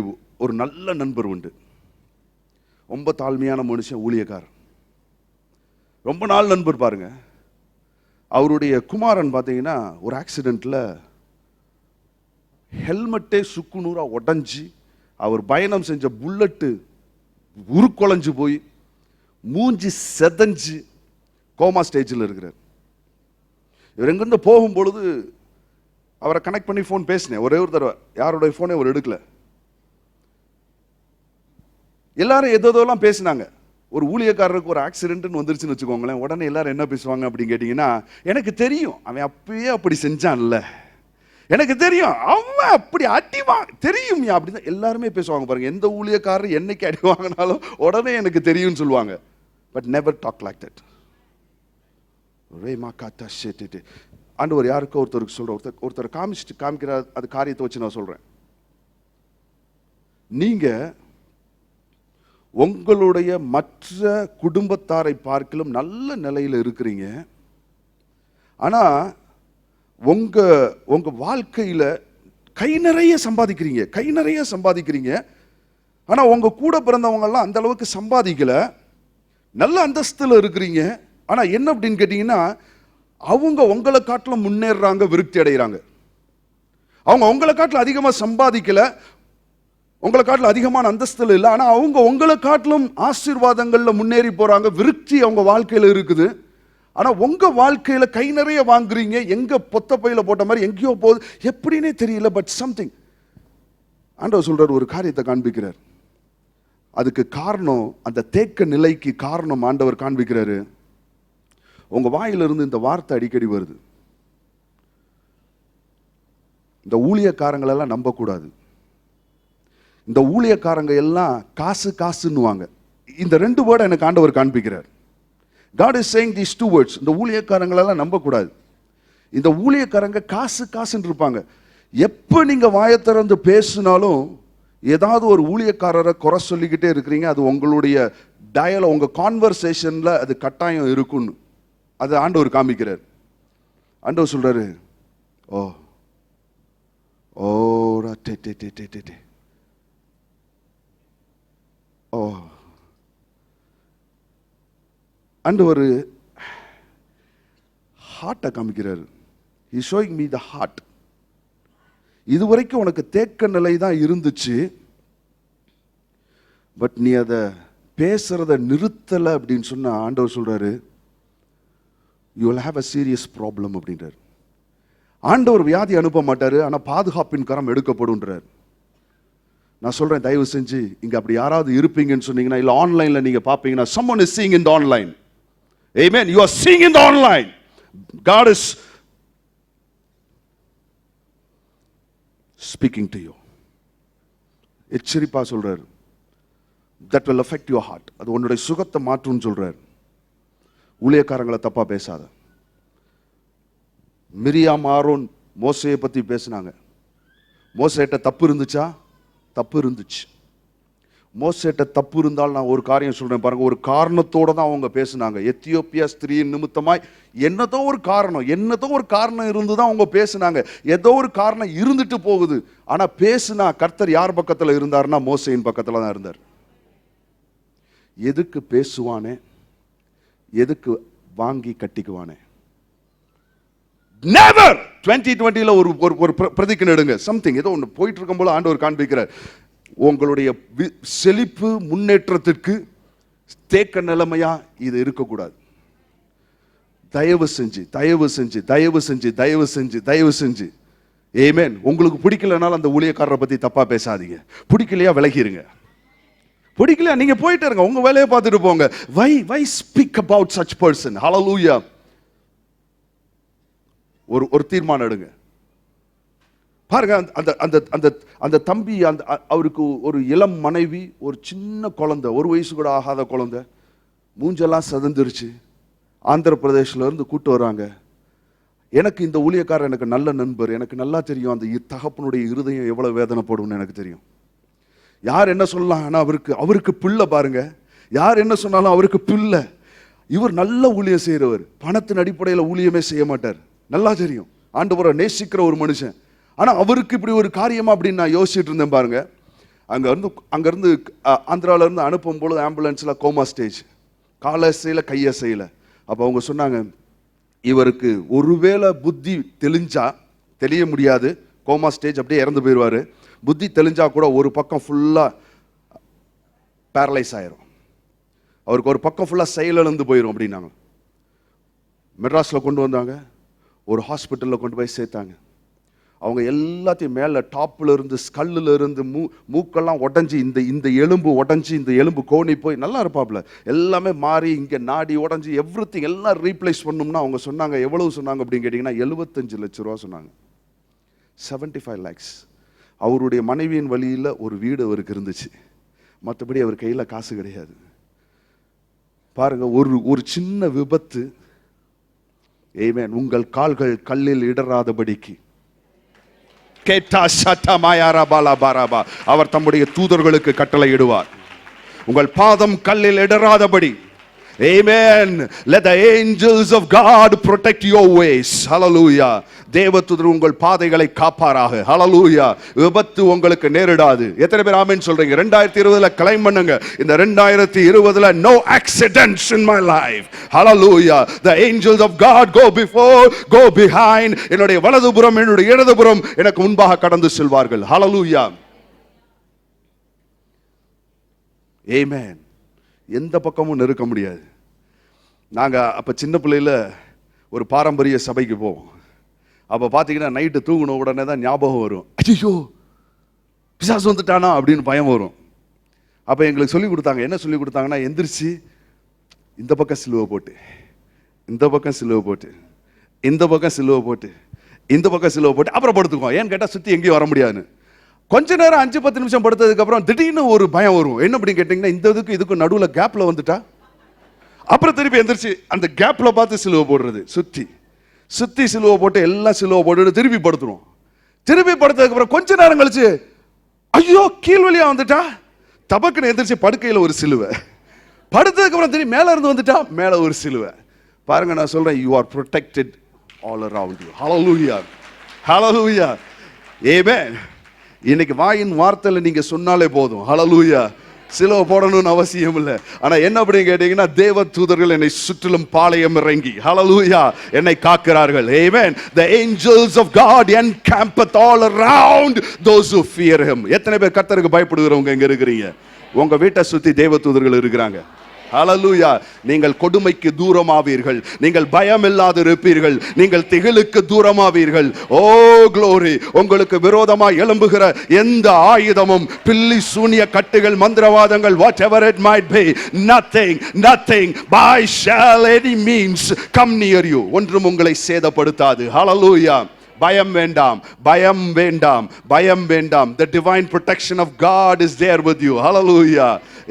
ஒரு நல்ல நண்பர் உண்டு. ரொம்ப தாழ்மையான மனுஷன், ஊழியக்காரர், ரொம்ப நாள் நண்பர். பாருங்க, அவருடைய குமாரன் பார்த்தீங்கன்னா ஒரு ஆக்சிடென்ட்ல ஹெல்மெட்டே சுக்குநூறா உடஞ்சி, அவர் பயணம் செஞ்ச புல்லட்டு உருக்குலைஞ்சு போய் மூஞ்சி செதஞ்சு கோமா ஸ்டேஜில் இருக்கிறார். இவர் எங்கிருந்து போகும்பொழுது அவரை கனெக்ட் பண்ணி ஃபோன் பேசினேன் ஒரே ஒரு தடவை. யாருடைய ஃபோனே அவர் எடுக்கல. எல்லாரும் எதோலாம் பேசினாங்க. ஒரு ஊழியக்காரருக்கு ஒரு ஆக்சிடென்ட்னு வந்துருச்சுன்னு வச்சுக்கோங்களேன், உடனே எல்லாரும் என்ன பேசுவாங்க அப்படின்னு கேட்டிங்கன்னா, எனக்கு தெரியும் அவன் அப்பயே அப்படி செஞ்சான்ல, எனக்கு தெரியும் அவன் அப்படி அடிவான் தெரியும் அப்படிதான் எல்லாருமே பேசுவாங்க. பாருங்க, எந்த ஊழியக்காரர் என்னைக்கு அடி வாங்கினாலும் உடனே எனக்கு தெரியும்னு சொல்லுவாங்க. But never talk like that. ஆண்டவர் யாருக்கோ ஒருத்தருக்கு சொல்ற, ஒருத்தர் காமிக்கிற அது காரியத்தை வச்சு நான் சொல்றேன். நீங்க உங்களுடைய மற்ற குடும்பத்தாரை பார்க்கலும் நல்ல நிலையில் இருக்கிறீங்க. ஆனா உங்க வாழ்க்கையில கை நிறைய சம்பாதிக்கிறீங்க. ஆனா உங்க கூட பிறந்தவங்க எல்லாம் அந்த அளவுக்கு சம்பாதிக்கல, நல்ல அந்தஸ்துல இருக்கிறீங்க. ஆனா என்ன அப்படின்னு கேட்டீங்கன்னா, அவங்க உங்களை காட்டிலும் முன்னேறாங்க, விருத்தி அடைகிறாங்க. அவங்க உங்களை காட்டிலும் அதிகமா சம்பாதிக்கல, உங்களை காட்டிலும் அதிகமான அந்தஸ்துல இல்லை, ஆனா அவங்க உங்களை காட்டிலும் ஆசீர்வாதங்கள்ல முன்னேறி போறாங்க, விருத்தி அவங்க வாழ்க்கையில இருக்குது. ஆனா உங்க வாழ்க்கையில கை நிறைய வாங்குறீங்க, எங்க பொத்த பையில போட்ட மாதிரி எங்கேயோ போகுது, எப்படின்னே தெரியல. பட் சம்திங் ஆண்டவர் சொல்றார், ஒரு காரியத்தை காண்பிக்கிறார். அதுக்கு காரணம், அந்த தேக்க நிலைக்கு காரணம் ஆண்டவர் காண்பிக்கிறாரு. உங்க வாயிலிருந்து இந்த வார்த்தை அடிக்கடி வருது, இந்த ஊழியக்காரங்களெல்லாம் நம்பக்கூடாது, இந்த ஊழியக்காரங்க எல்லாம் காசு காசுன்னுவாங்க. இந்த 2 வேர்டை எனக்கு ஆண்டவர் காண்பிக்கிறார். God is saying these 2 words. இந்த ஊழியக்காரங்களெல்லாம் நம்பக்கூடாது. இந்த ஊழியக்காரங்க காசு காசுன்னு இருப்பாங்க. எப்போ நீங்க வாயை திறந்து பேசினாலும் ஏதாவது ஒரு ஊழியக்காரரை குறை சொல்லிக்கிட்டே இருக்கிறீங்க. அது உங்களுடைய டயலாக், உங்க கான்வர்சேஷன்ல அது கட்டாயம் இருக்குன்னு அது ஆண்டவர் காமிக்கிறார். ஆண்டவர் சொல்றாரு, ஓ ஓ டே டே டே டே டே ஓ. ஆண்டவர் ஹார்ட்டை காமிக்கிறாரு. He is showing me the heart. இதுவரைக்கும் உனக்கு தேக்க நிலை தான் இருந்துச்சு, பட் நீ அதை பேசுறத நிறுத்தலை அப்படின்னு சொன்னா ஆண்டவர் சொல்றாரு, you will have a serious problem அப்படின்றார். ஆண்டவர் வியாதி அனுப்ப மாட்டாரு, ஆனா பாதுகாப்பின் கரம் எடுக்கப்படும்ன்றார். நான் சொல்றேன், தயவு செஞ்சு இங்க அப்படி யாராவது இருப்பீங்கன்னு சொன்னீங்கன்னா, இல்ல ஆன்லைன்ல நீங்க பாப்பீங்கன்னா, someone is seeing in the online. Amen. You are seeing in the online. God is speaking to you. எச்சரிப்பா சொல்றாரு. That will affect your heart. அது உன்னுடைய சுகத்தை மாற்றும்னு சொல்றாரு. ஊழியக்காரங்களை தப்பா பேசாத. மிரியாம் ஆரோன் மோசேயை பத்தி பேசினாங்க. மோசேட்ட தப்பு இருந்துச்சா? தப்பு இருந்துச்சு. மோசேட்ட தப்பு இருந்தால் நான் ஒரு காரியம் சொல்றேன் பாருங்க, ஒரு காரணத்தோட தான் அவங்க பேசினாங்க. எத்தியோப்பியா ஸ்திரீயின் நிமித்தமாய் என்னதோ ஒரு காரணம் இருந்து தான் அவங்க பேசினாங்க. ஏதோ ஒரு காரணம் இருந்துட்டு போகுது. ஆனா பேசுனா கர்த்தர் யார் பக்கத்துல இருந்தார்னா மோசேயின் பக்கத்துல தான் இருந்தார். எதுக்கு பேசுவானே, எதுக்கு வாங்கி கட்டிக்குவானே. Never 2020ல ஒரு பிரதிக்கு நடுங்க. சம்திங் ஏதோ ஒன்று போயிட்டு இருக்கும் போல ஆண்டவர் காண்பிக்கிறார். உங்களுடைய செழிப்பு முன்னேற்றத்திற்கு தேக்க நிலைமையா இது இருக்கக்கூடாது. தயவு செஞ்சு ஆமென். உங்களுக்கு பிடிக்கலனாலும் அந்த ஊழியக்காரரை பத்தி தப்பா பேசாதீங்க. பிடிக்கலையா விலகிருங்க. பிடிக்கலையா நீங்க போயிட்டு இருங்க, உங்க வேலையை பார்த்துட்டு போங்க. why speak about such person? hallelujah. ஒரு தீர்மானம் எடுங்க. பாருங்க, அந்த தம்பி, அவருக்கு ஒரு இளம் மனைவி, ஒரு சின்ன குழந்தை, 1 வயசு கூட ஆகாத குழந்தை, மூஞ்செல்லாம் சதந்துருச்சு. ஆந்திர பிரதேஷ்ல இருந்து கூட்டு வராங்க. எனக்கு இந்த ஊழியக்காரர் எனக்கு நல்ல நண்பர். எனக்கு நல்லா தெரியும் அந்த தகப்பனுடைய இருதயம் எவ்வளவு வேதனைப்படும்னு எனக்கு தெரியும். யார் என்ன சொல்லலாம், ஆனா அவருக்கு பிள்ளை பாருங்க. யார் என்ன சொன்னாலும் அவருக்கு பிள்ளை. இவர் நல்ல ஊழியம் செய்யறவர், பணத்தின் அடிப்படையில் ஊழியமே செய்ய மாட்டார். நல்லா தெரியும், ஆண்டவரை நேசிக்கிற ஒரு மனுஷன். ஆனா அவருக்கு இப்படி ஒரு காரியமா அப்படின்னு நான் யோசிச்சுட்டு இருந்தேன் பாருங்க. அங்கிருந்து ஆந்திரால இருந்து அனுப்பும் பொழுது ஆம்புலன்ஸ்ல கோமா ஸ்டேஜ், காலசையில கையசையில. அப்ப அவங்க சொன்னாங்க, இவருக்கு ஒருவேளை புத்தி தெளிய முடியாது, கோமா ஸ்டேஜ் அப்படியே இறந்து போயிடுவாரு. புத்தி தெளிஞ்சா கூட ஒரு பக்கம் ஃபுல்லா பேரலைஸ் ஆயிரும், அவருக்கு ஒரு பக்கம் ஃபுல்லா செயலிழந்து போயிடும் அப்படின்னாங்க. மெட்ராஸ்ல கொண்டு வந்தாங்க, ஒரு ஹாஸ்பிட்டலில் கொண்டு போய் சேர்த்தாங்க. அவங்க எல்லாத்தையும் மேலே டாப்பில் இருந்து ஸ்கல்லில் இருந்து மூக்கெல்லாம் உடஞ்சி, இந்த எலும்பு உடஞ்சி, இந்த எலும்பு கோணி போய் நல்லா இருப்பாப்புல, எல்லாமே மாறி, இங்கே நாடி உடஞ்சி, எவ்ரிதிங் எல்லாம் ரீப்ளேஸ் பண்ணணும்னா அவங்க சொன்னாங்க. எவ்வளவு சொன்னாங்க அப்படின்னு கேட்டிங்கன்னா 75 லட்சம் ரூபா சொன்னாங்க. 75 lakhs. அவருடைய மனைவியின் வழியில் ஒரு வீடு அவருக்கு இருந்துச்சு, மற்றபடி அவர் கையில் காசு கிடையாது. பாருங்க, ஒரு சின்ன விபத்து, ஆமென், உங்கள் கால்கள் கல்லில் இடராதபடிக்கு அவர் தம்முடைய தூதர்களுக்கு கட்டளை இடுவார். உங்கள் பாதம் கல்லில் இடராதபடி Amen. Let the angels of God protect your ways. Hallelujah. தேவதூதர் உங்கள் பாதைகளை காப்பாராக. ஹalleluya. விபத்து உங்களுக்கு நேரிடாது. எத்தனை பேர் ஆமென் சொல்றீங்க? 2020ல கிளைம் பண்ணுங்க. இந்த 2020ல no accidents in my life. Hallelujah. The angels of God go before, go behind. என்னுடைய வலதுபுறம் என்னுடைய இடதுபுறம் எனக்கு முன்பாக கடந்து செல்வார்கள். Hallelujah. Amen. எந்த பக்கமும் நெருக்க முடியாது. நாங்கள் அப்போ சின்ன பிள்ளையில் ஒரு பாரம்பரிய சபைக்கு போவோம். அப்போ பார்த்தீங்கன்னா நைட்டு தூங்கின உடனே தான் ஞாபகம் வரும், ஐயோ பிசாசு வந்துட்டானா அப்படின்னு பயம் வரும். அப்போ எங்களுக்கு சொல்லி கொடுத்தாங்க. என்ன சொல்லி கொடுத்தாங்கன்னா, எந்திரிச்சு இந்த பக்கம் சிலுவை போட்டு, இந்த பக்கம் சிலுவை போட்டு, இந்த பக்கம் சிலுவை போட்டு, இந்த பக்கம் சிலுவை போட்டு அப்புறம் படுத்துக்குவோம். ஏன்னு கேட்டால் சுற்றி எங்கேயும் வர முடியாதுன்னு. கொஞ்ச நேரம் 5-10 நிமிஷம் படுத்ததுக்கு அப்புறம் திடீர்னு ஒரு பயம் வரும். என்ன அப்படின்னு கேட்டிங்கன்னா, இந்த இதுக்கும் நடுவில் கேப்பில் வந்துட்டா, அப்புறம் திருப்பி எந்திரிச்சு அந்த கேப்பில் பார்த்து சிலுவை போடுறது. சுற்றி சிலுவை போட்டு எல்லாம் சிலுவை போட்டு திருப்பி படுத்துருவோம். திருப்பி படுத்ததுக்கு அப்புறம் கொஞ்ச நேரம் கழிச்சு ஐயோ கீழ் வழியா வந்துட்டா, தபக்குன்னு எந்திரிச்சு படுக்கையில் ஒரு சிலுவை, படுத்ததுக்கு அப்புறம் திரும்பி மேலே இருந்து வந்துட்டா மேலே ஒரு சிலுவை. பாருங்க, நான் சொல்றேன், you are protected all around you. Hallelujah. Hallelujah. Amen. இன்னைக்கு வாயின் வார்த்தையில் நீங்க சொன்னாலே போதும். ஹalleluya. சிலுவை போடணும்னு அவசியம் இல்லை. ஆனா என்ன அப்படின்னு கேட்டீங்கன்னா, தேவ தூதர்கள் என்னை சுற்றிலும் பாளையம் இறங்கி ஹalleluya என்னை காக்கிறார்கள். Amen. The angels of God encampeth all around those who fear him. எத்தனை பேர் கர்த்தருக்கு பயப்படுகிறவங்க இங்க இருக்கிறீங்க? உங்க வீட்டை சுத்தி தேவ தூதர்கள் இருக்கிறாங்க. ஹalleluya. நீங்கள் கொடுமைக்கு தூரமாவீர்கள், நீங்கள் பயம் இல்லாது இருப்பீர்கள், நீங்கள் திகிலுக்கு தூரமாவீர்கள். ஓ glory. உங்களுக்கு விரோதமாக எழும்புகிற எந்த ஆயுதமும், பில்லி சூனிய கட்டுகள், மந்திரவாதங்கள், whatever it might be, nothing by shall any means come near you. ஒன்றும் உங்களை சேதப்படுத்தாது. ஹalleluya. பயம் வேண்டாம், பயம் வேண்டாம், பயம் வேண்டாம். The divine protection of God is there with you. Hallelujah.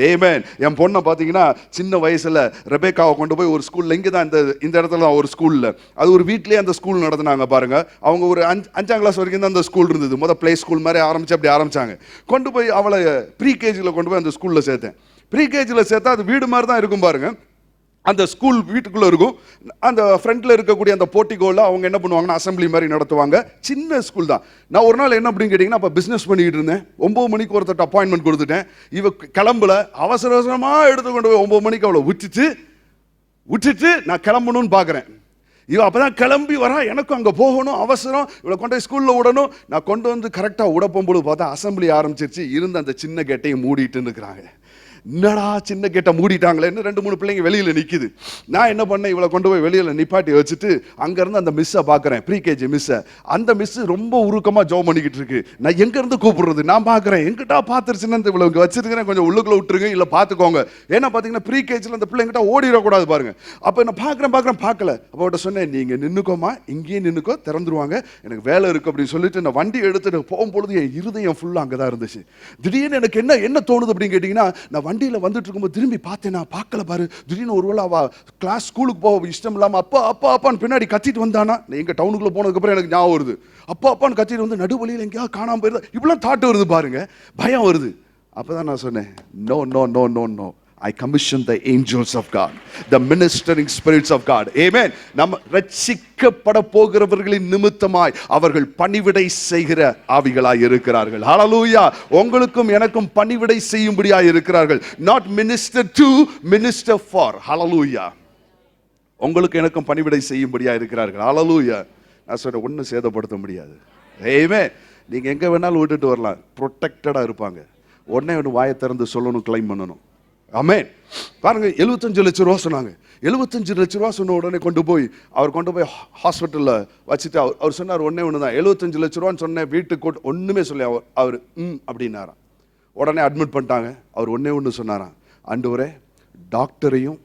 Amen. என் பொண்ணை பார்த்தீங்கன்னா சின்ன வயசுல ரெபேக்காவை கொண்டு போய் ஒரு ஸ்கூல்ல, இங்கே தான் இந்த இடத்துல தான் ஒரு ஸ்கூல்ல, அது ஒரு வீட்லயே அந்த ஸ்கூல் நடத்தினாங்க பாருங்க. அவங்க ஒரு 5ஆம் கிளாஸ் வரைக்கும் தான் அந்த ஸ்கூல் இருந்தது. முதல் பிளே ஸ்கூல் மாதிரி ஆரம்பிச்சு அப்படி ஆரம்பிச்சாங்க. கொண்டு போய் அவளை ப்ரீ கேஜியில் கொண்டு போய் அந்த ஸ்கூல்ல சேர்த்தேன். ப்ரீ கேஜியில் சேர்த்தா அது வீடு மாதிரி தான் இருக்கும் பாருங்க. அந்த ஸ்கூல் வீட்டுக்குள்ளே இருக்கும். அந்த ஃப்ரண்ட்டில் இருக்கக்கூடிய அந்த போர்ட்டிகோவில் அவங்க என்ன பண்ணுவாங்கன்னா அசம்பிளி மாதிரி நடத்துவாங்க. சின்ன ஸ்கூல் தான். நான் ஒரு நாள் என்ன அப்படின்னு கேட்டிங்கன்னா, அப்போ பிஸ்னஸ் பண்ணிக்கிட்டு இருந்தேன். 9 மணிக்கு ஒருத்தட்ட அப்பாயின்மெண்ட் கொடுத்துட்டேன். இவ கிளம்பல, அவசர அவசரமாக எடுத்து கொண்டு போய் 9 மணிக்கு அவளை விட்டுட்டு நான் கிளம்பணும்னு பார்க்குறேன். இவ அப்போ தான் கிளம்பி வரா. எனக்கும் அங்கே போகணும், அவசரம். இவளை கொண்டு போய் ஸ்கூலில் விடணும். நான் கொண்டு வந்து கரெக்டாக விடப்போம்போது பார்த்தா அசம்பிளி ஆரம்பிச்சிருச்சு. இருந்த அந்த சின்ன கேட்டையும் மூடிட்டு இருக்கிறாங்க. என்னடா சின்ன கேட்ட மூடிட்டாங்களே, 2-3 பிள்ளைங்க வெளியில நிக்குது. நான் என்ன பண்ணேன், இவளை கொண்டு போய் வெளியில நிப்பாட்டி வச்சுட்டு அங்க இருந்து அந்த மிஸ்ஸை பாக்குறேன், ப்ரீ கேஜி மிஸ்ஸை. அந்த மிஸ் ரொம்ப உருக்கமா ஜெபம் பண்ணிக்கிட்டு இருக்கு. நான் எங்க இருந்து கூப்பிடுறது, நான் பாக்குறேன் எங்கிட்ட பாத்துருச்சுன்னு இவ்வளவு வச்சிருக்கிறேன், கொஞ்சம் உள்ளுக்குள்ள விட்டுருங்க, இல்ல பாத்துக்கோங்க. ஏன்னா பாத்தீங்கன்னா ப்ரீ கேஜில அந்த பிள்ளைங்கிட்ட ஓடிடக்கூடாது பாருங்க. அப்ப நான் பாக்குறேன் பார்க்கல. அப்ப சொன்னேன், நீங்க நின்னுக்கோமா, இங்கேயே நின்னுக்கோ, திறந்துருவாங்க, எனக்கு வேலை இருக்கு அப்படின்னு சொல்லிட்டு நான் வண்டி எடுத்துட்டு போகும்பொழுது என் இருதயம் ஃபுல்லா அங்கதான் இருந்துச்சு. திடீர்னு எனக்கு என்ன தோணுது அப்படின்னு கேட்டீங்கன்னா, நான் வண்டியில் வந்துட்டு இருக்கும்போது திரும்பி பார்த்தேன், நான் பார்க்கல பாரு. திடீர்னு ஒருவேளை அவ கிளாஸ் ஸ்கூலுக்கு போக இஷ்டம் இல்லாமல் அப்பான்னு பின்னாடி கத்திட்டு வந்தானா. எங்க டவுனுக்குள்ள போனதுக்கப்புறம் எனக்கு ஞாபகம் வருது, அப்பான்னு கத்திட்டு வந்து நடுவழியில் எங்கேயாவது காணாமல் போயிருந்தா. இப்படிலாம் தாட்டு வருது பாருங்க, பயம் வருது. அப்பதான் நான் சொன்னேன், no I commission the angels of God, the ministering spirits of God. Amen. நம்ம ரட்சிக்கப்பட போகிறவர்களின் நிமித்தமாய் அவர்கள் பணிவிடை செய்கிற ஆவிகளாய் இருக்கிறார்கள். ஹalleluya. உங்களுக்கும் எனக்கும் பணிவிடை செய்யும்படியாய் இருக்கிறார்கள். Not minister to, minister for. ஹalleluya. உங்களுக்கு எனக்கும் பணிவிடை செய்யும்படியாய் இருக்கிறார்கள். ஹalleluya. நான் சொல்றேன், ஒன்றும் சேதப்படுத்த முடியாது. Amen. நீங்க எங்க வேணாலும் விட்டுட்டு வரலாம், ப்ரொடெக்டடா இருப்பாங்க. உடனே ஒன்று வாயை திறந்து சொல்லணும், கிளைம் பண்ணணும். ஆமென். பாருங்க, 75 லட்சம் ரூபா சொன்னாங்க. 75 லட்சம் ரூபா சொன்ன உடனே கொண்டு போய் ஹாஸ்பிட்டலில் வச்சுட்டு அவர் சொன்னார், ஒன்று தான், 75 லட்ச ரூபான்னு சொன்னேன், வீட்டுக்கு ஒன்றுமே சொல்லி அவர் அப்படின்னாராம். உடனே அட்மிட் பண்ணிட்டாங்க. அவர் ஒன்று சொன்னாராம், ஆண்டவரே, டாக்டரையும்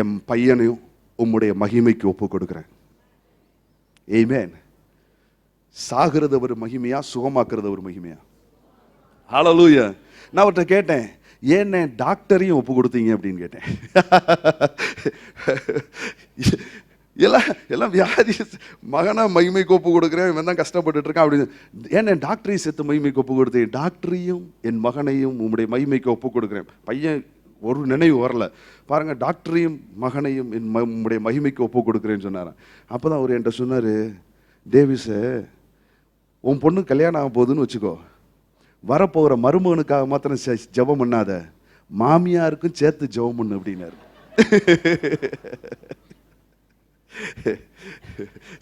என் பையனையும் உம்முடைய மகிமைக்கு ஒப்பு கொடுக்குறேன். ஆமென். சாகிறது ஒரு மகிமையா, சுகமாக்குறது ஒரு மகிமையா? ஹalleluya. நான் அவர்கிட்ட கேட்டேன், ஏன் டாக்டரையும் ஒப்பு கொடுத்தீங்க அப்படின்னு கேட்டேன். எல்லாம் வியாதி, மகனை மகிமைக்கு ஒப்பு கொடுக்குறேன், இவன் தான் கஷ்டப்பட்டு இருக்கான் அப்படின்னு. ஏன் டாக்டரையும் சேர்த்து மகிமைக்கு ஒப்பு கொடுத்தேன்? டாக்டரையும் என் மகனையும் உங்களுடைய மகிமைக்கு ஒப்பு கொடுக்குறேன். பையன் ஒரு நினைவு வரல. பாருங்க, டாக்டரையும் மகனையும் உம்முடைய மகிமைக்கு ஒப்பு கொடுக்குறேன்னு சொன்னாராம். அப்போ தான் அவர் என்கிட்ட சொன்னார், டேவிஸு, உன் பொண்ணு கல்யாணம் ஆக போகுதுன்னு வச்சுக்கோ, வரப்போகிற மருமகனுக்காக மாத்திரம் ஜெபம் பண்ணாத, மாமியாருக்கும் சேர்த்து ஜெபம் பண்ணு அப்படின்னாரு.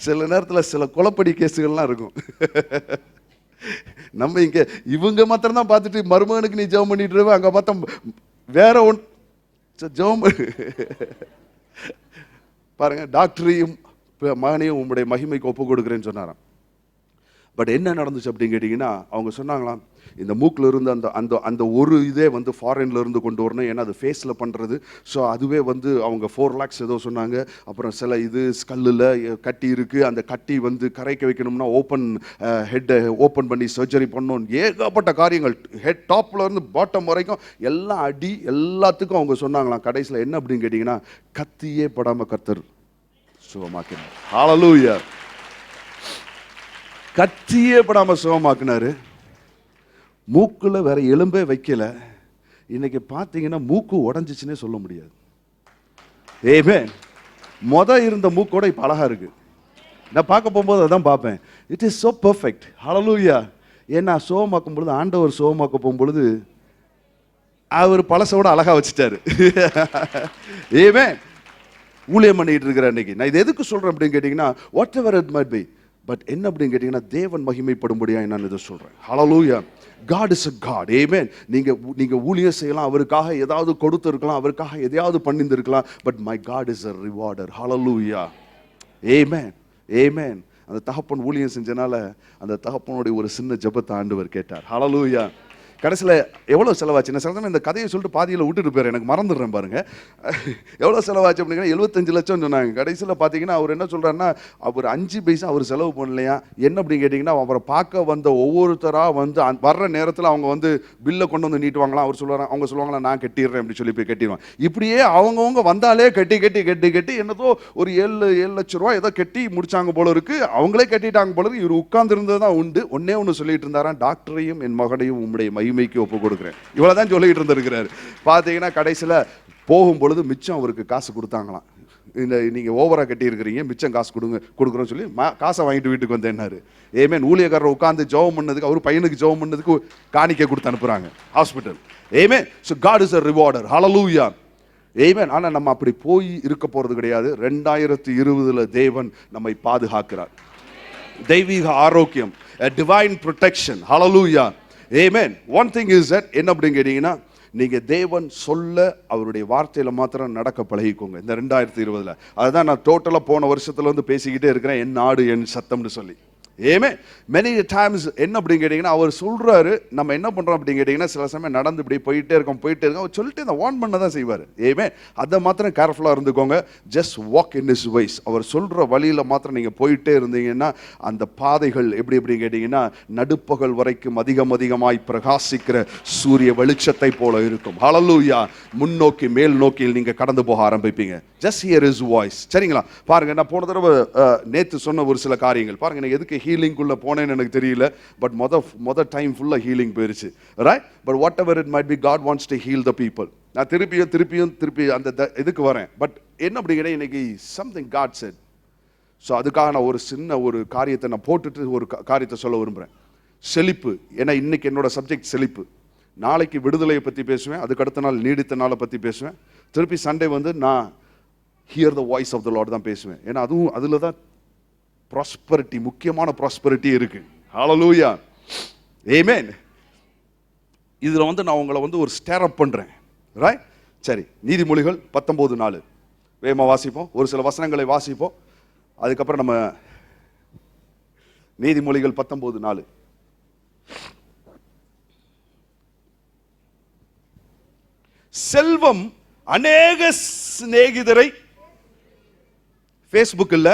சில நேரத்தில் சில குழப்படி கேஸுகள்லாம் இருக்கும். நம்ம இவங்க மாத்திரம் தான் பார்த்துட்டு மருமகனுக்கு நீ ஜெபம் பண்ணிட்டு இருவே, அங்கே பார்த்தா வேற ஜெபம். பாருங்க, டாக்டரையும் மகனையும் உங்களுடைய மகிமைக்கு ஒப்பு கொடுக்குறேன்னு சொன்னாராம். பட் என்ன நடந்துச்சு அப்படின்னு கேட்டிங்கன்னா, அவங்க சொன்னாங்களாம், இந்த மூக்கில் இருந்து அந்த அந்த அந்த ஒரு இதே வந்து ஃபாரின்ல இருந்து கொண்டு வரணும், ஏன்னா அது ஃபேஸில் பண்ணுறது. ஸோ அதுவே வந்து அவங்க 4 lakhs ஏதோ சொன்னாங்க. அப்புறம் சில இது ஸ்கல்லில் கட்டி இருக்குது, அந்த கட்டி வந்து கரைக்க வைக்கணும்னா ஹெட்டை ஓப்பன் பண்ணி சர்ஜரி பண்ணணும், ஏகப்பட்ட காரியங்கள், ஹெட் டாப்பில் இருந்து பாட்டம் வரைக்கும் எல்லாம் அடி, எல்லாத்துக்கும் அவங்க சொன்னாங்களாம். கடைசியில் என்ன அப்படின்னு கேட்டிங்கன்னா, கத்தியே படாமல் கர்த்தர் சுகமாக்கினார். ஹல்லேலூயா. கத்தியே படாமல் சுகமாக்குனாரு. மூக்குல வேற எலும்பே வைக்கல. இன்னைக்கு பார்த்தீங்கன்னா மூக்கு உடஞ்சிச்சுன்னே சொல்ல முடியாது. ஆமென். இருந்த மூக்கோட இப்போ அழகா இருக்கு. நான் பார்க்க போகும்போது அதான் பார்ப்பேன். It is so perfect. ஹல்லேலூயா. ஏன்னா சுகமாக்கும் பொழுது, ஆண்டவர் சுகமாக்க போகும்பொழுது அவர் பழசோட அழகா வச்சுட்டாரு. ஆமென். ஊழியம் பண்ணிட்டு இருக்கிற அன்னைக்கு நான் இது எதுக்கு சொல்றேன் அப்படின்னு கேட்டீங்கன்னா, what ever it might B, but என்ன அப்படின்னு கேட்டீங்கன்னா, தேவன் மகிமைப்படும்படியா நான் இதை சொல்றேன். ஹல்லேலூயா. God is a God. Amen. நீங்க ஊழியம் செய்யலாம், அவருக்காக ஏதாவது கொடுத்திருக்கலாம், அவருக்காக எதையாவது பண்ணியிருக்கலாம், but my God is a rewarder. Hallelujah. Amen. Amen. அந்த தகப்பன் ஊழியம் செஞ்சனால அந்த தகப்பனுடைய ஒரு சின்ன ஜெபத்தை ஆண்டவர் கேட்டார். Hallelujah. கடைசியில் எவ்வளோ செலவாச்சு? நான் சில இந்த கதையை சொல்லிட்டு பாதியில் விட்டுட்டு போயிடுறேன், எனக்கு மறந்துடுறேன் பாருங்க. எவ்வளோ செலவாச்சு அப்படின்னா 75 லட்சம் சொன்னாங்க. கடைசியில் பார்த்தீங்கன்னா அவர் என்ன சொல்கிறாருன்னா, அவர் 5 பைசா அவர் செலவு பண்ணலையா. என்ன அப்படின்னு கேட்டிங்கன்னா, அவரை பார்க்க வந்த ஒவ்வொருத்தராக வந்து வர்ற நேரத்தில் அவங்க வந்து பில்லை கொண்டு வந்து நீட்டுவாங்களாம். அவர் சொல்லுவாங்க, அவங்க சொல்லுவாங்களா, நான் கட்டிடுறேன் அப்படி சொல்லி போய் கட்டிடுவான். இப்படியே அவங்கவுங்க வந்தாலே கட்டி கட்டி கட்டி கட்டி என்னதோ ஒரு 7 லட்ச ரூபா ஏதோ கட்டி முடிச்சாங்க போல இருக்கு. அவங்களே கட்டிட்டாங்க போல இருக்கு. இவர் உட்கார்ந்து இருந்தது தான் உண்டு. ஒன்று சொல்லிட்டு இருந்தாராம், டாக்டரையும் என் மகனையும் உம்முடைய மகிமைக்கு ஒப்பு கொடுக்குறேன். இவ்வளவுதான் சொல்லிட்டு இருந்திருக்கிறாரு. பார்த்தீங்கன்னா கடைசியில் போகும் பொழுது மிச்சம் அவருக்கு காசு கொடுத்தாங்களாம். இந்த நீங்க ஓவரா கட்டி இருக்கிறீங்க, மிச்சம் காசு கொடுக்குறோன்னு சொல்லி காசை வாங்கிட்டு வீட்டுக்கு வந்தேன்னாரு. ஏமேன். ஊழியக்காரர் உட்கார்ந்து ஜெபம் பண்ணதுக்கு, அவர் பையனுக்கு ஜெபம் பண்ணதுக்கு காணிக்கை கொடுத்து அனுப்புறாங்க ஹாஸ்பிட்டல். ஏமேன். So God is a rewarder. Hallelujah. ஏமேன். ஆனால் நம்ம அப்படி போய் இருக்க போறது கிடையாது. 2020 தேவன் நம்மை பாதுகாக்கிறார். தெய்வீக ஆரோக்கியம், a divine protection. Hallelujah. Amen. One thing is that என்ன அப்படின்னு கேட்டீங்கன்னா, நீங்க தேவன் சொல்ல அவருடைய வார்த்தையில மாத்திரம் நடக்க பழகிக்கோங்க இந்த 2020. அதுதான் நான் டோட்டலா போன வருஷத்துல வந்து பேசிக்கிட்டே இருக்கிறேன், என் நாடு என் சத்தம்னு சொல்லி. ஏமே மெனி டைம்ஸ் என்ன அப்படின்னு கேட்டிங்கன்னா, அவர் சொல்கிறாரு, நம்ம என்ன பண்ணுறோம் அப்படின்னு கேட்டிங்கன்னா, சில சமயம் நடந்து இப்படி போயிட்டே இருக்கோம் அவர் சொல்லிட்டு இந்த வார்ன் பண்ண தான் செய்வார். ஏமே அதை மாத்திரம் கேர்ஃபுல்லாக இருந்துக்கோங்க. Just walk in his ways. அவர் சொல்கிற வழியில் மாத்திரம் நீங்கள் போயிட்டே இருந்தீங்கன்னா, அந்த பாதைகள் எப்படி எப்படின்னு கேட்டிங்கன்னா, நடுப்பகல் வரைக்கும் அதிகமாய் பிரகாசிக்கிற சூரிய வெளிச்சத்தை போல இருக்கும். ஹல்லேலூயா. முன்னோக்கி மேல் நோக்கியில் நீங்கள் கடந்து போக ஆரம்பிப்பீங்க. Just hear his voice. சரிங்களா? பாருங்க, நான் போன தடவை நேற்று சொன்ன ஒரு சில காரியங்கள் பாருங்க. எனக்கு எதுக்கு ஹீலிங்குள்ள போனேன்னு எனக்கு தெரியல, பட் மொத டைம் ஃபுல்லா ஹீலிங் போயிருச்சு. Right? But whatever it might be, God wants to heal the people. நான் திருப்பி அந்த இதுக்கு வரேன். பட் என்ன அப்படிங்கிற இன்னைக்கு சம்திங் காட் செட். ஸோ அதுக்காக நான் ஒரு சின்ன ஒரு காரியத்தை நான் போட்டுட்டு ஒரு காரியத்தை சொல்ல விரும்புகிறேன். செழிப்பு. ஏன்னா இன்னைக்கு என்னோட சப்ஜெக்ட் செழிப்பு. நாளைக்கு விடுதலையை பற்றி பேசுவேன், அதுக்கு அடுத்த நாள் நீடித்த நாளை பற்றி பேசுவேன், திருப்பி சண்டே வந்து நான் hear the voice of the Lord தான் பேசுவேன். ஏன்னா அதுவும் அதில் தான் ப்ராஸ்பரிட்டி, முக்கியமான ப்ராஸ்பரிட்டி இருக்கு. ஹல்லேலூயா. ஆமென். இதுல வந்து நான் உங்களை வந்து ஒரு ஸ்டேர் அப் பண்றேன். ரைட்? சரி, நீதிமொழிகள் 19:4 வேகமா வாசிப்போம். ஒரு சில வசனங்களை வாசிப்போம், அதுக்கப்புறம் நம்ம நீதிமொழிகள் 19:4. செல்வம் அநேக சிநேகிதரை, ஃபேஸ்புக் இல்ல,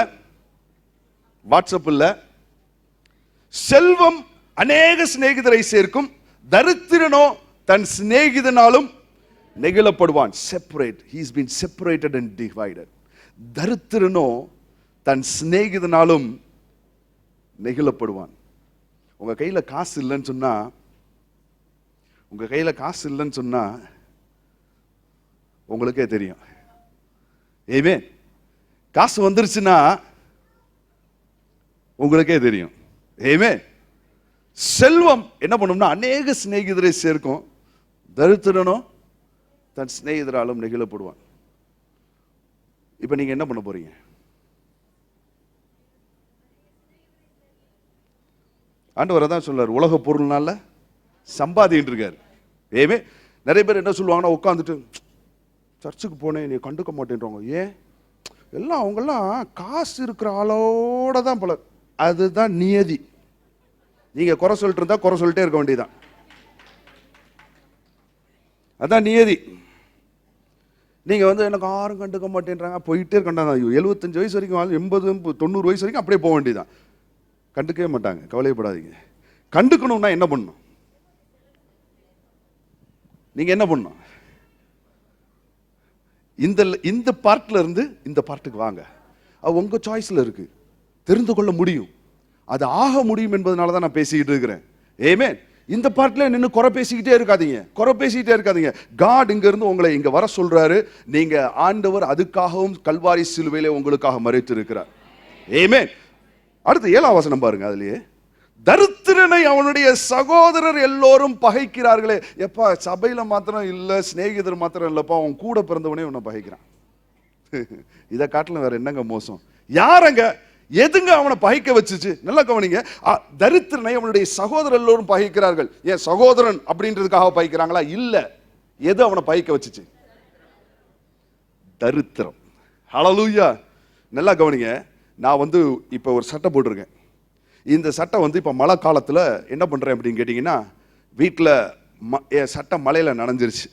வாட்ஸ்அப் இல்ல, செல்வம் அநேக சிநேகிதரை சேர்க்கும், தரித்திரனோ தன் சிநேகிதனாலும் நெகிழப்படுவான். Separate. he has been separated and divided. தரித்திரனோ தன் சிநேகிதனாலும் நெகிழப்படுவான். உங்க கையில காசு இல்லைன்னு சொன்னா உங்களுக்கே தெரியும். ஆமென். காசு வந்துருச்சுன்னா உங்களுக்கே தெரியும். ஆமென். செல்வம் என்ன பண்ணும்னா அநேக சிநேகிதரை சேர்க்கும். தரித்திரனோ தன் சிநேகிதராலும் நெகிழப்படுவான். இப்ப நீங்க என்ன பண்ண போறீங்க? ஆண்டவர் தான் சொல்றாரு, உலக பொருள்னால சம்பாதிட்டு இருக்காரு. ஏமே நிறைய பேர் என்ன சொல்லுவாங்கன்னா, உட்காந்துட்டு சர்ச்சுக்கு போனேன் நீ கண்டுக்க மாட்டேன்றவங்க. ஏன்? எல்லாம் அவங்கெல்லாம் காசு இருக்கிற ஆளோட தான் பல. அதுதான் நியதி. நீங்க குறை சொல்லிட்டு இருந்தா குறை சொல்லிட்டே இருக்க வேண்டியதான். அதான் நியதி. நீங்க எனக்கு யாரும் கண்டுக்க மாட்டேன்றாங்க போயிட்டே இருக்கண்டாங்க. 75 வயசு வரைக்கும் 80 90 வயசு வரைக்கும் அப்படியே போக வேண்டியதான். கண்டுக்கவே மாட்டாங்க. கவலைப்படாதீங்க. கண்டுக்கணும்னா என்ன பண்ணணும்? நீங்க என்ன பண்ணணும்? இந்த பார்ட்ல இருந்து இந்த பார்ட்டுக்கு வாங்க. அது உங்க சாய்ஸ்ல இருக்கு. தெரிந்து கொள்ள முடியும். அது ஆக முடியும் என்பதனால தான் நான் பேசிக்கிட்டு இருக்கிறேன். ஆமென். இந்த பார்ட்ல நின்று குறை பேசிக்கிட்டே இருக்காதீங்க. காட் இங்க இருந்து உங்களை இங்க வர சொல்றாரு. நீங்க ஆண்டவர் அதுக்காகவும் கல்வாரி சிலுவையிலே உங்களுக்காக மரித்து இருக்கிறார். ஆமென். அடுத்து 7ஆம் வசனம் பாருங்க. அதுலயே தரித்திரனை அவனுடைய சகோதரர் எல்லோரும் பகைக்கிறார்களே. எப்பா சபையில மாத்திரம் இல்ல, சிநேகிதர் மாத்திரம் இல்லப்பா, அவன் கூட பிறந்தவனே உன்னை பகைக்கிறான். இதை காட்டிலும் வேற என்னங்க மோசம்? யாரங்க எதுங்க அவனை பகைக்க வச்சுச்சு? நல்லா கவனிங்க. தரித்திரனை அவனுடைய சகோதரர் எல்லோரும் பகைக்கிறார்கள். ஏன் சகோதரன் அப்படின்றதுக்காக பகைக்கிறாங்களா? இல்ல. எது அவனை பகைக்க வச்சுச்சு? தரித்திரம். ஹல்லேலூயா. நல்லா கவனிங்க. நான் இப்ப ஒரு சட்டை போட்டிருக்கேன். இந்த சட்டை இப்ப மழை காலத்துல என்ன பண்றேன் அப்படின்னு கேட்டீங்கன்னா, வீட்டுல என் சட்டை மழையில நனைஞ்சிருச்சு.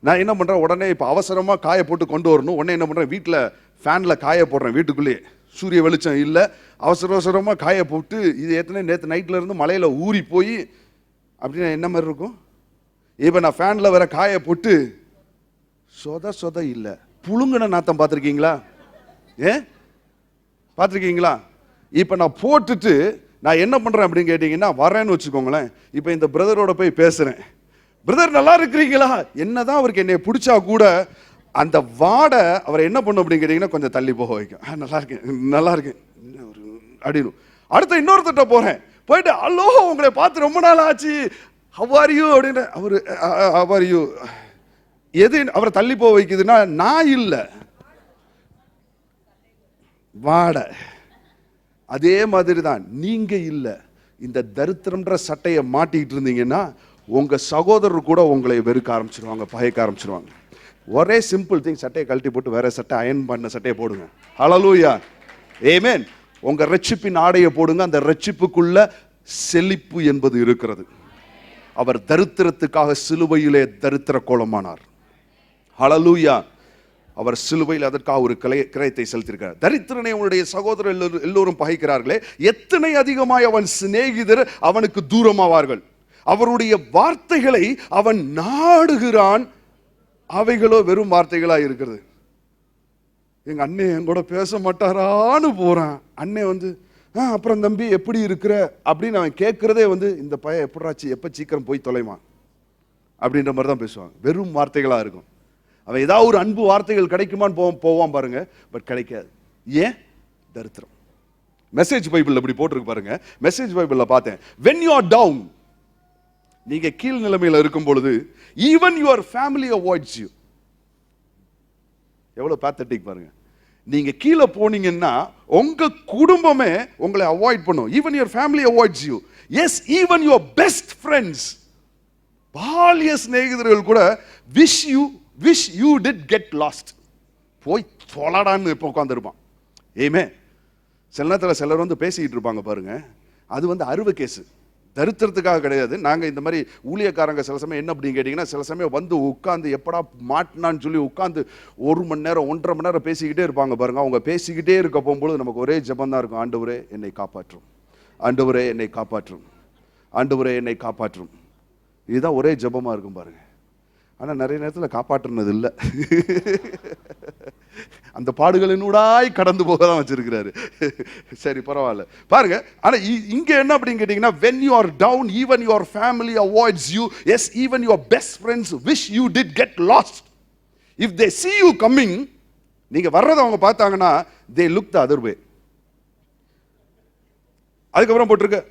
நான் என்ன பண்றேன், உடனே இப்ப அவசரமா காய போட்டு கொண்டு வரணும். உடனே என்ன பண்றேன், வீட்டுல ஃபேன்ல காய போடுறேன். வீட்டுக்குள்ளேயே சூரிய வெளிச்சம் இல்லை, அவசரமா காய போட்டு இது நேற்று நைட்ல இருந்து மழையில ஊறி போய் அப்படின்னா என்ன மாதிரி இருக்கும்? இப்ப நான் ஃபேன்ல வேற காய போட்டு சொத இல்லை, புழுங்கின நாத்தம் பார்த்துருக்கீங்களா? பார்த்துருக்கீங்களா? இப்ப நான் போட்டுட்டு நான் என்ன பண்றேன் அப்படின்னு கேட்டீங்கன்னா, வரேன்னு வச்சுக்கோங்களேன். இப்ப இந்த பிரதரோட போய் பேசுறேன். பிரதர் நல்லா இருக்கிறீங்களா? என்னதான் அவருக்கு என்னை பிடிச்சா கூட அந்த வாடை அவரை என்ன பண்ணும் அப்படின்னு கேட்டீங்கன்னா கொஞ்சம் தள்ளி போக வைக்கும். நல்லா இருக்கேன் அப்படின்னு. அடுத்த இன்னொருத்தட்ட போறேன். போயிட்டு ஹலோ உங்களை பார்த்து ரொம்ப நாள் ஆச்சு, ஹவ் ஆர் யூ அப்படின்னு. அவரு ஹவ் ஆர் யூ எது அவரை தள்ளி போக வைக்குதுன்னா நான் இல்லை, வாடை. அதே மாதிரி தான் நீங்க இல்லை. இந்த தரித்திரம்ன்ற சட்டையை மாட்டிக்கிட்டு இருந்தீங்கன்னா உங்க சகோதரர் கூட உங்களை வெறுக்க ஆரம்பிச்சிருவாங்க, பகைக்க ஆரம்பிச்சிருவாங்க. ஒரே சிம்பிள் திங், சட்டையை கழட்டி போட்டு வேற சட்டை, அயன் பண்ண சட்டையை போடுங்க. ஹல்லேலூயா. ஆமென். உங்க ரட்சிப்பின் ஆடையை போடுங்க. அந்த ரட்சிப்புக்குள்ள செழிப்பு என்பது இருக்கிறது. அவர் தரித்திரத்துக்காக சிலுவையிலே தரித்திர கோலமானார். ஹல்லேலூயா. அவர் சிலுவையில் அதற்காக ஒரு கிரயத்தை செலுத்தியிருக்கிறார். தரித்திரனை அவனுடைய சகோதரர் எல்லோரும் பகைக்கிறார்களே, எத்தனை அதிகமாய் அவன் சிநேகிதர் அவனுக்கு தூரமாவார்கள். அவருடைய வார்த்தைகளை அவன் நாடுகிறான், அவைகளோ வெறும் வார்த்தைகளா இருக்கிறது. எங்க அண்ணே என் கூட பேச மாட்டாரான்னு போறான். அண்ணே அப்புறம் தம்பி எப்படி இருக்கிற அப்படின்னு அவன் கேட்கறதே இந்த பையன் எப்படாச்சு எப்ப சீக்கிரம் போய் தொலைமா அப்படின்ற மாதிரி தான் பேசுவாங்க. வெறும் வார்த்தைகளா இருக்கும். அவன் ஏதாவது ஒரு அன்பு வார்த்தைகள் கிடைக்குமான்னு போவான் பாருங்க, பட் கிடைக்காது. ஏன்? தரித்திரம். மெசேஜ் பைபிள் அப்படி போட்டிருக்கு பாருங்க. மெசேஜ் பைபிள்ல பார்த்தேன், when you are down, நீங்க கீழ் நிலைமையில இருக்கும் பொழுது even your family avoids you. எவ்வளவு pathetic பாருங்க. நீங்க கீழே போனீங்கன்னா உங்க குடும்பமே உங்களை அவாய்ட் பண்ணும். even your family avoids you. yes, even your best friends, பாலிய சிநேகிதர்கள் கூட wish you did get lost. போய் தொலைடான்னு இப்போ உட்கார்ந்திருப்பான். ஏமே சில நேரத்தில் சிலர் பேசிக்கிட்டு இருப்பாங்க பாருங்க, அது அருவ கேஸ். தரித்திரத்துக்காக கிடையாது. நாங்கள் இந்த மாதிரி ஊழியக்காரங்க சில சமயம் என்ன அப்படின்னு கேட்டிங்கன்னா, சில சமயம் உட்காந்து எப்படா மாட்டினான்னு சொல்லி உட்காந்து 1 மணி நேரம் 1.5 மணி நேரம் பேசிக்கிட்டே இருப்பாங்க பாருங்க. அவங்க பேசிக்கிட்டே இருக்க போகும்போது நமக்கு ஒரே ஜெபம் தான் இருக்கும், ஆண்டவரே என்னை காப்பாற்றும், ஆண்டவரே என்னை காப்பாற்றும், ஆண்டவரே என்னை காப்பாற்றும். இதுதான் ஒரே ஜெபமாக இருக்கும் பாருங்க. ஆனால் நிறைய நேரத்தில் காப்பாற்றுனது இல்லை. அந்த பாடுகளினூடாய் கடந்து போக தான் வச்சிருக்கிறாரு. சரி பரவாயில்ல பாருங்க. ஆனால் இங்கே என்ன அப்படின்னு கேட்டிங்கன்னா, when you are down, even your family avoids you. yes, even your best friends wish you did get lost. If they see you coming, நீங்க வர்றதை அவங்க பார்த்தாங்கன்னா they look the other way. அதுக்கப்புறம் போட்டிருக்கு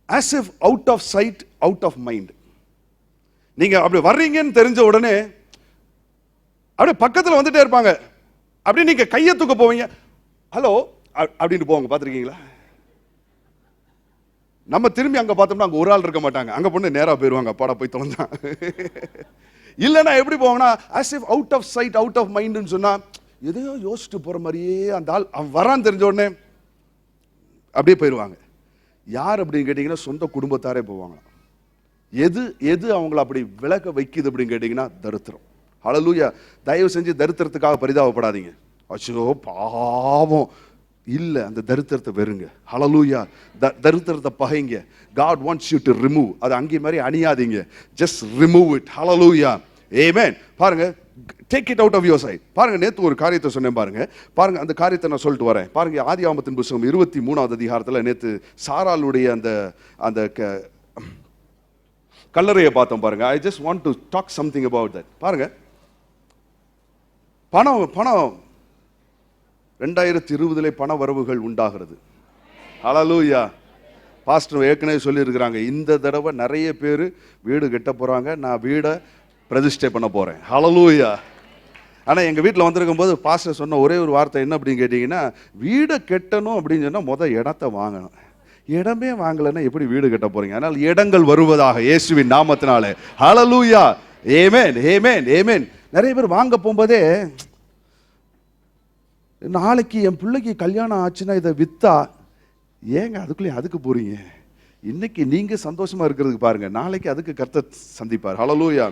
as if out of sight out of mind. நீங்க அப்படி வர்றீங்கன்னு தெரிஞ்ச உடனே அப்படியே பக்கத்துல வந்துட்டே இருப்பாங்க. அப்படியே நீங்க கையை தூக்க போவீங்க, ஹலோ அப்படின்னு போவாங்க. பார்த்துருக்கீங்களா? நம்ம திரும்பி அங்க பார்த்தோம்னா அங்க ஒரு ஆள் இருக்க மாட்டாங்க. அங்க பொண்ணு நேரா போயிருவாங்க, அப்பாடா போய் தொலைஞ்சான். இல்லைன்னா எப்படி போவாங்கன்னா as if out of sight out of mindன்னு சொன்னா எதையோ யோசிச்சுட்டு போற மாதிரியே அந்த ஆள் அவன் வரான்னு தெரிஞ்ச உடனே அப்படியே போயிடுவாங்க. யார் அப்படின்னு கேட்டீங்கன்னா சொந்த குடும்பத்தாரே போவாங்க. எது எது அவங்கள அப்படி விலக வைக்குது அப்படின்னு கேட்டீங்கன்னா தரித்திரம். ஹல்லேலூயா. தயவு செஞ்சு தரித்திரத்துக்காக பரிதாபப்படாதீங்க. அச்சோ பாவம் இல்ல, அந்த தரித்திரத்தை வெறுங்க. ஹல்லேலூயா. தரித்திரத்தை பகைங்க. God wants you to remove. அது அங்கே மாதிரி அணியாதீங்க. just remove it. ஹல்லேலூயா. ஆமென். பாருங்க, take it out of your sight. பாருங்க, நேத்து ஒரு காரியத்தை சொன்னேன் பாருங்க. பாருங்க அந்த காரியத்தை நான் சொல்லிட்டு வரேன். பாருங்க, ஆதியாகமத்தின் புத்தகம் 23வது அதிகாரத்துல நேத்து சாராளுடைய அந்த அந்த கல்லறையை பார்த்தோம் பாருங்க. I just want to talk something about that. பாருங்க, பணம் 2020 பண வரவுகள் உண்டாகிறது. ஹல்லேலூயா. பாஸ்டர் ஏற்கனவே சொல்லி இருக்கிறாங்க, இந்த தடவை நிறைய பேர் வீடு கட்ட போறாங்க, நான் வீடை பிரதிஷ்டை பண்ண போறேன். ஹல்லேலூயா. ஆனா எங்க வீட்டில் வந்திருக்கும் போது பாஸ்டர் சொன்ன ஒரே ஒரு வார்த்தை என்ன அப்படின்னு கேட்டீங்கன்னா, வீடை கட்டணும் அப்படின்னு சொன்னா முதல் இடத்தை வாங்கணும். இடமே வாங்கலைன்னா எப்படி வீடு கட்ட போறீங்க? அதனால் இடங்கள் வருவதாக இயேசுவின் நாமத்தினாலே. ஹல்லேலூயா. ஆமென், ஆமென், ஆமென். நிறைய பேர் வாங்க போகும்போதே, நாளைக்கு என் பிள்ளைக்கு கல்யாணம் ஆச்சுன்னா இதை வித்தா, ஏங்க அதுக்குள்ளேயும் அதுக்கு போறீங்க? இன்னைக்கு நீங்க சந்தோஷமா இருக்கிறதுக்கு பாருங்க, நாளைக்கு அதுக்கு கர்த்தர் சந்திப்பார். Hallelujah.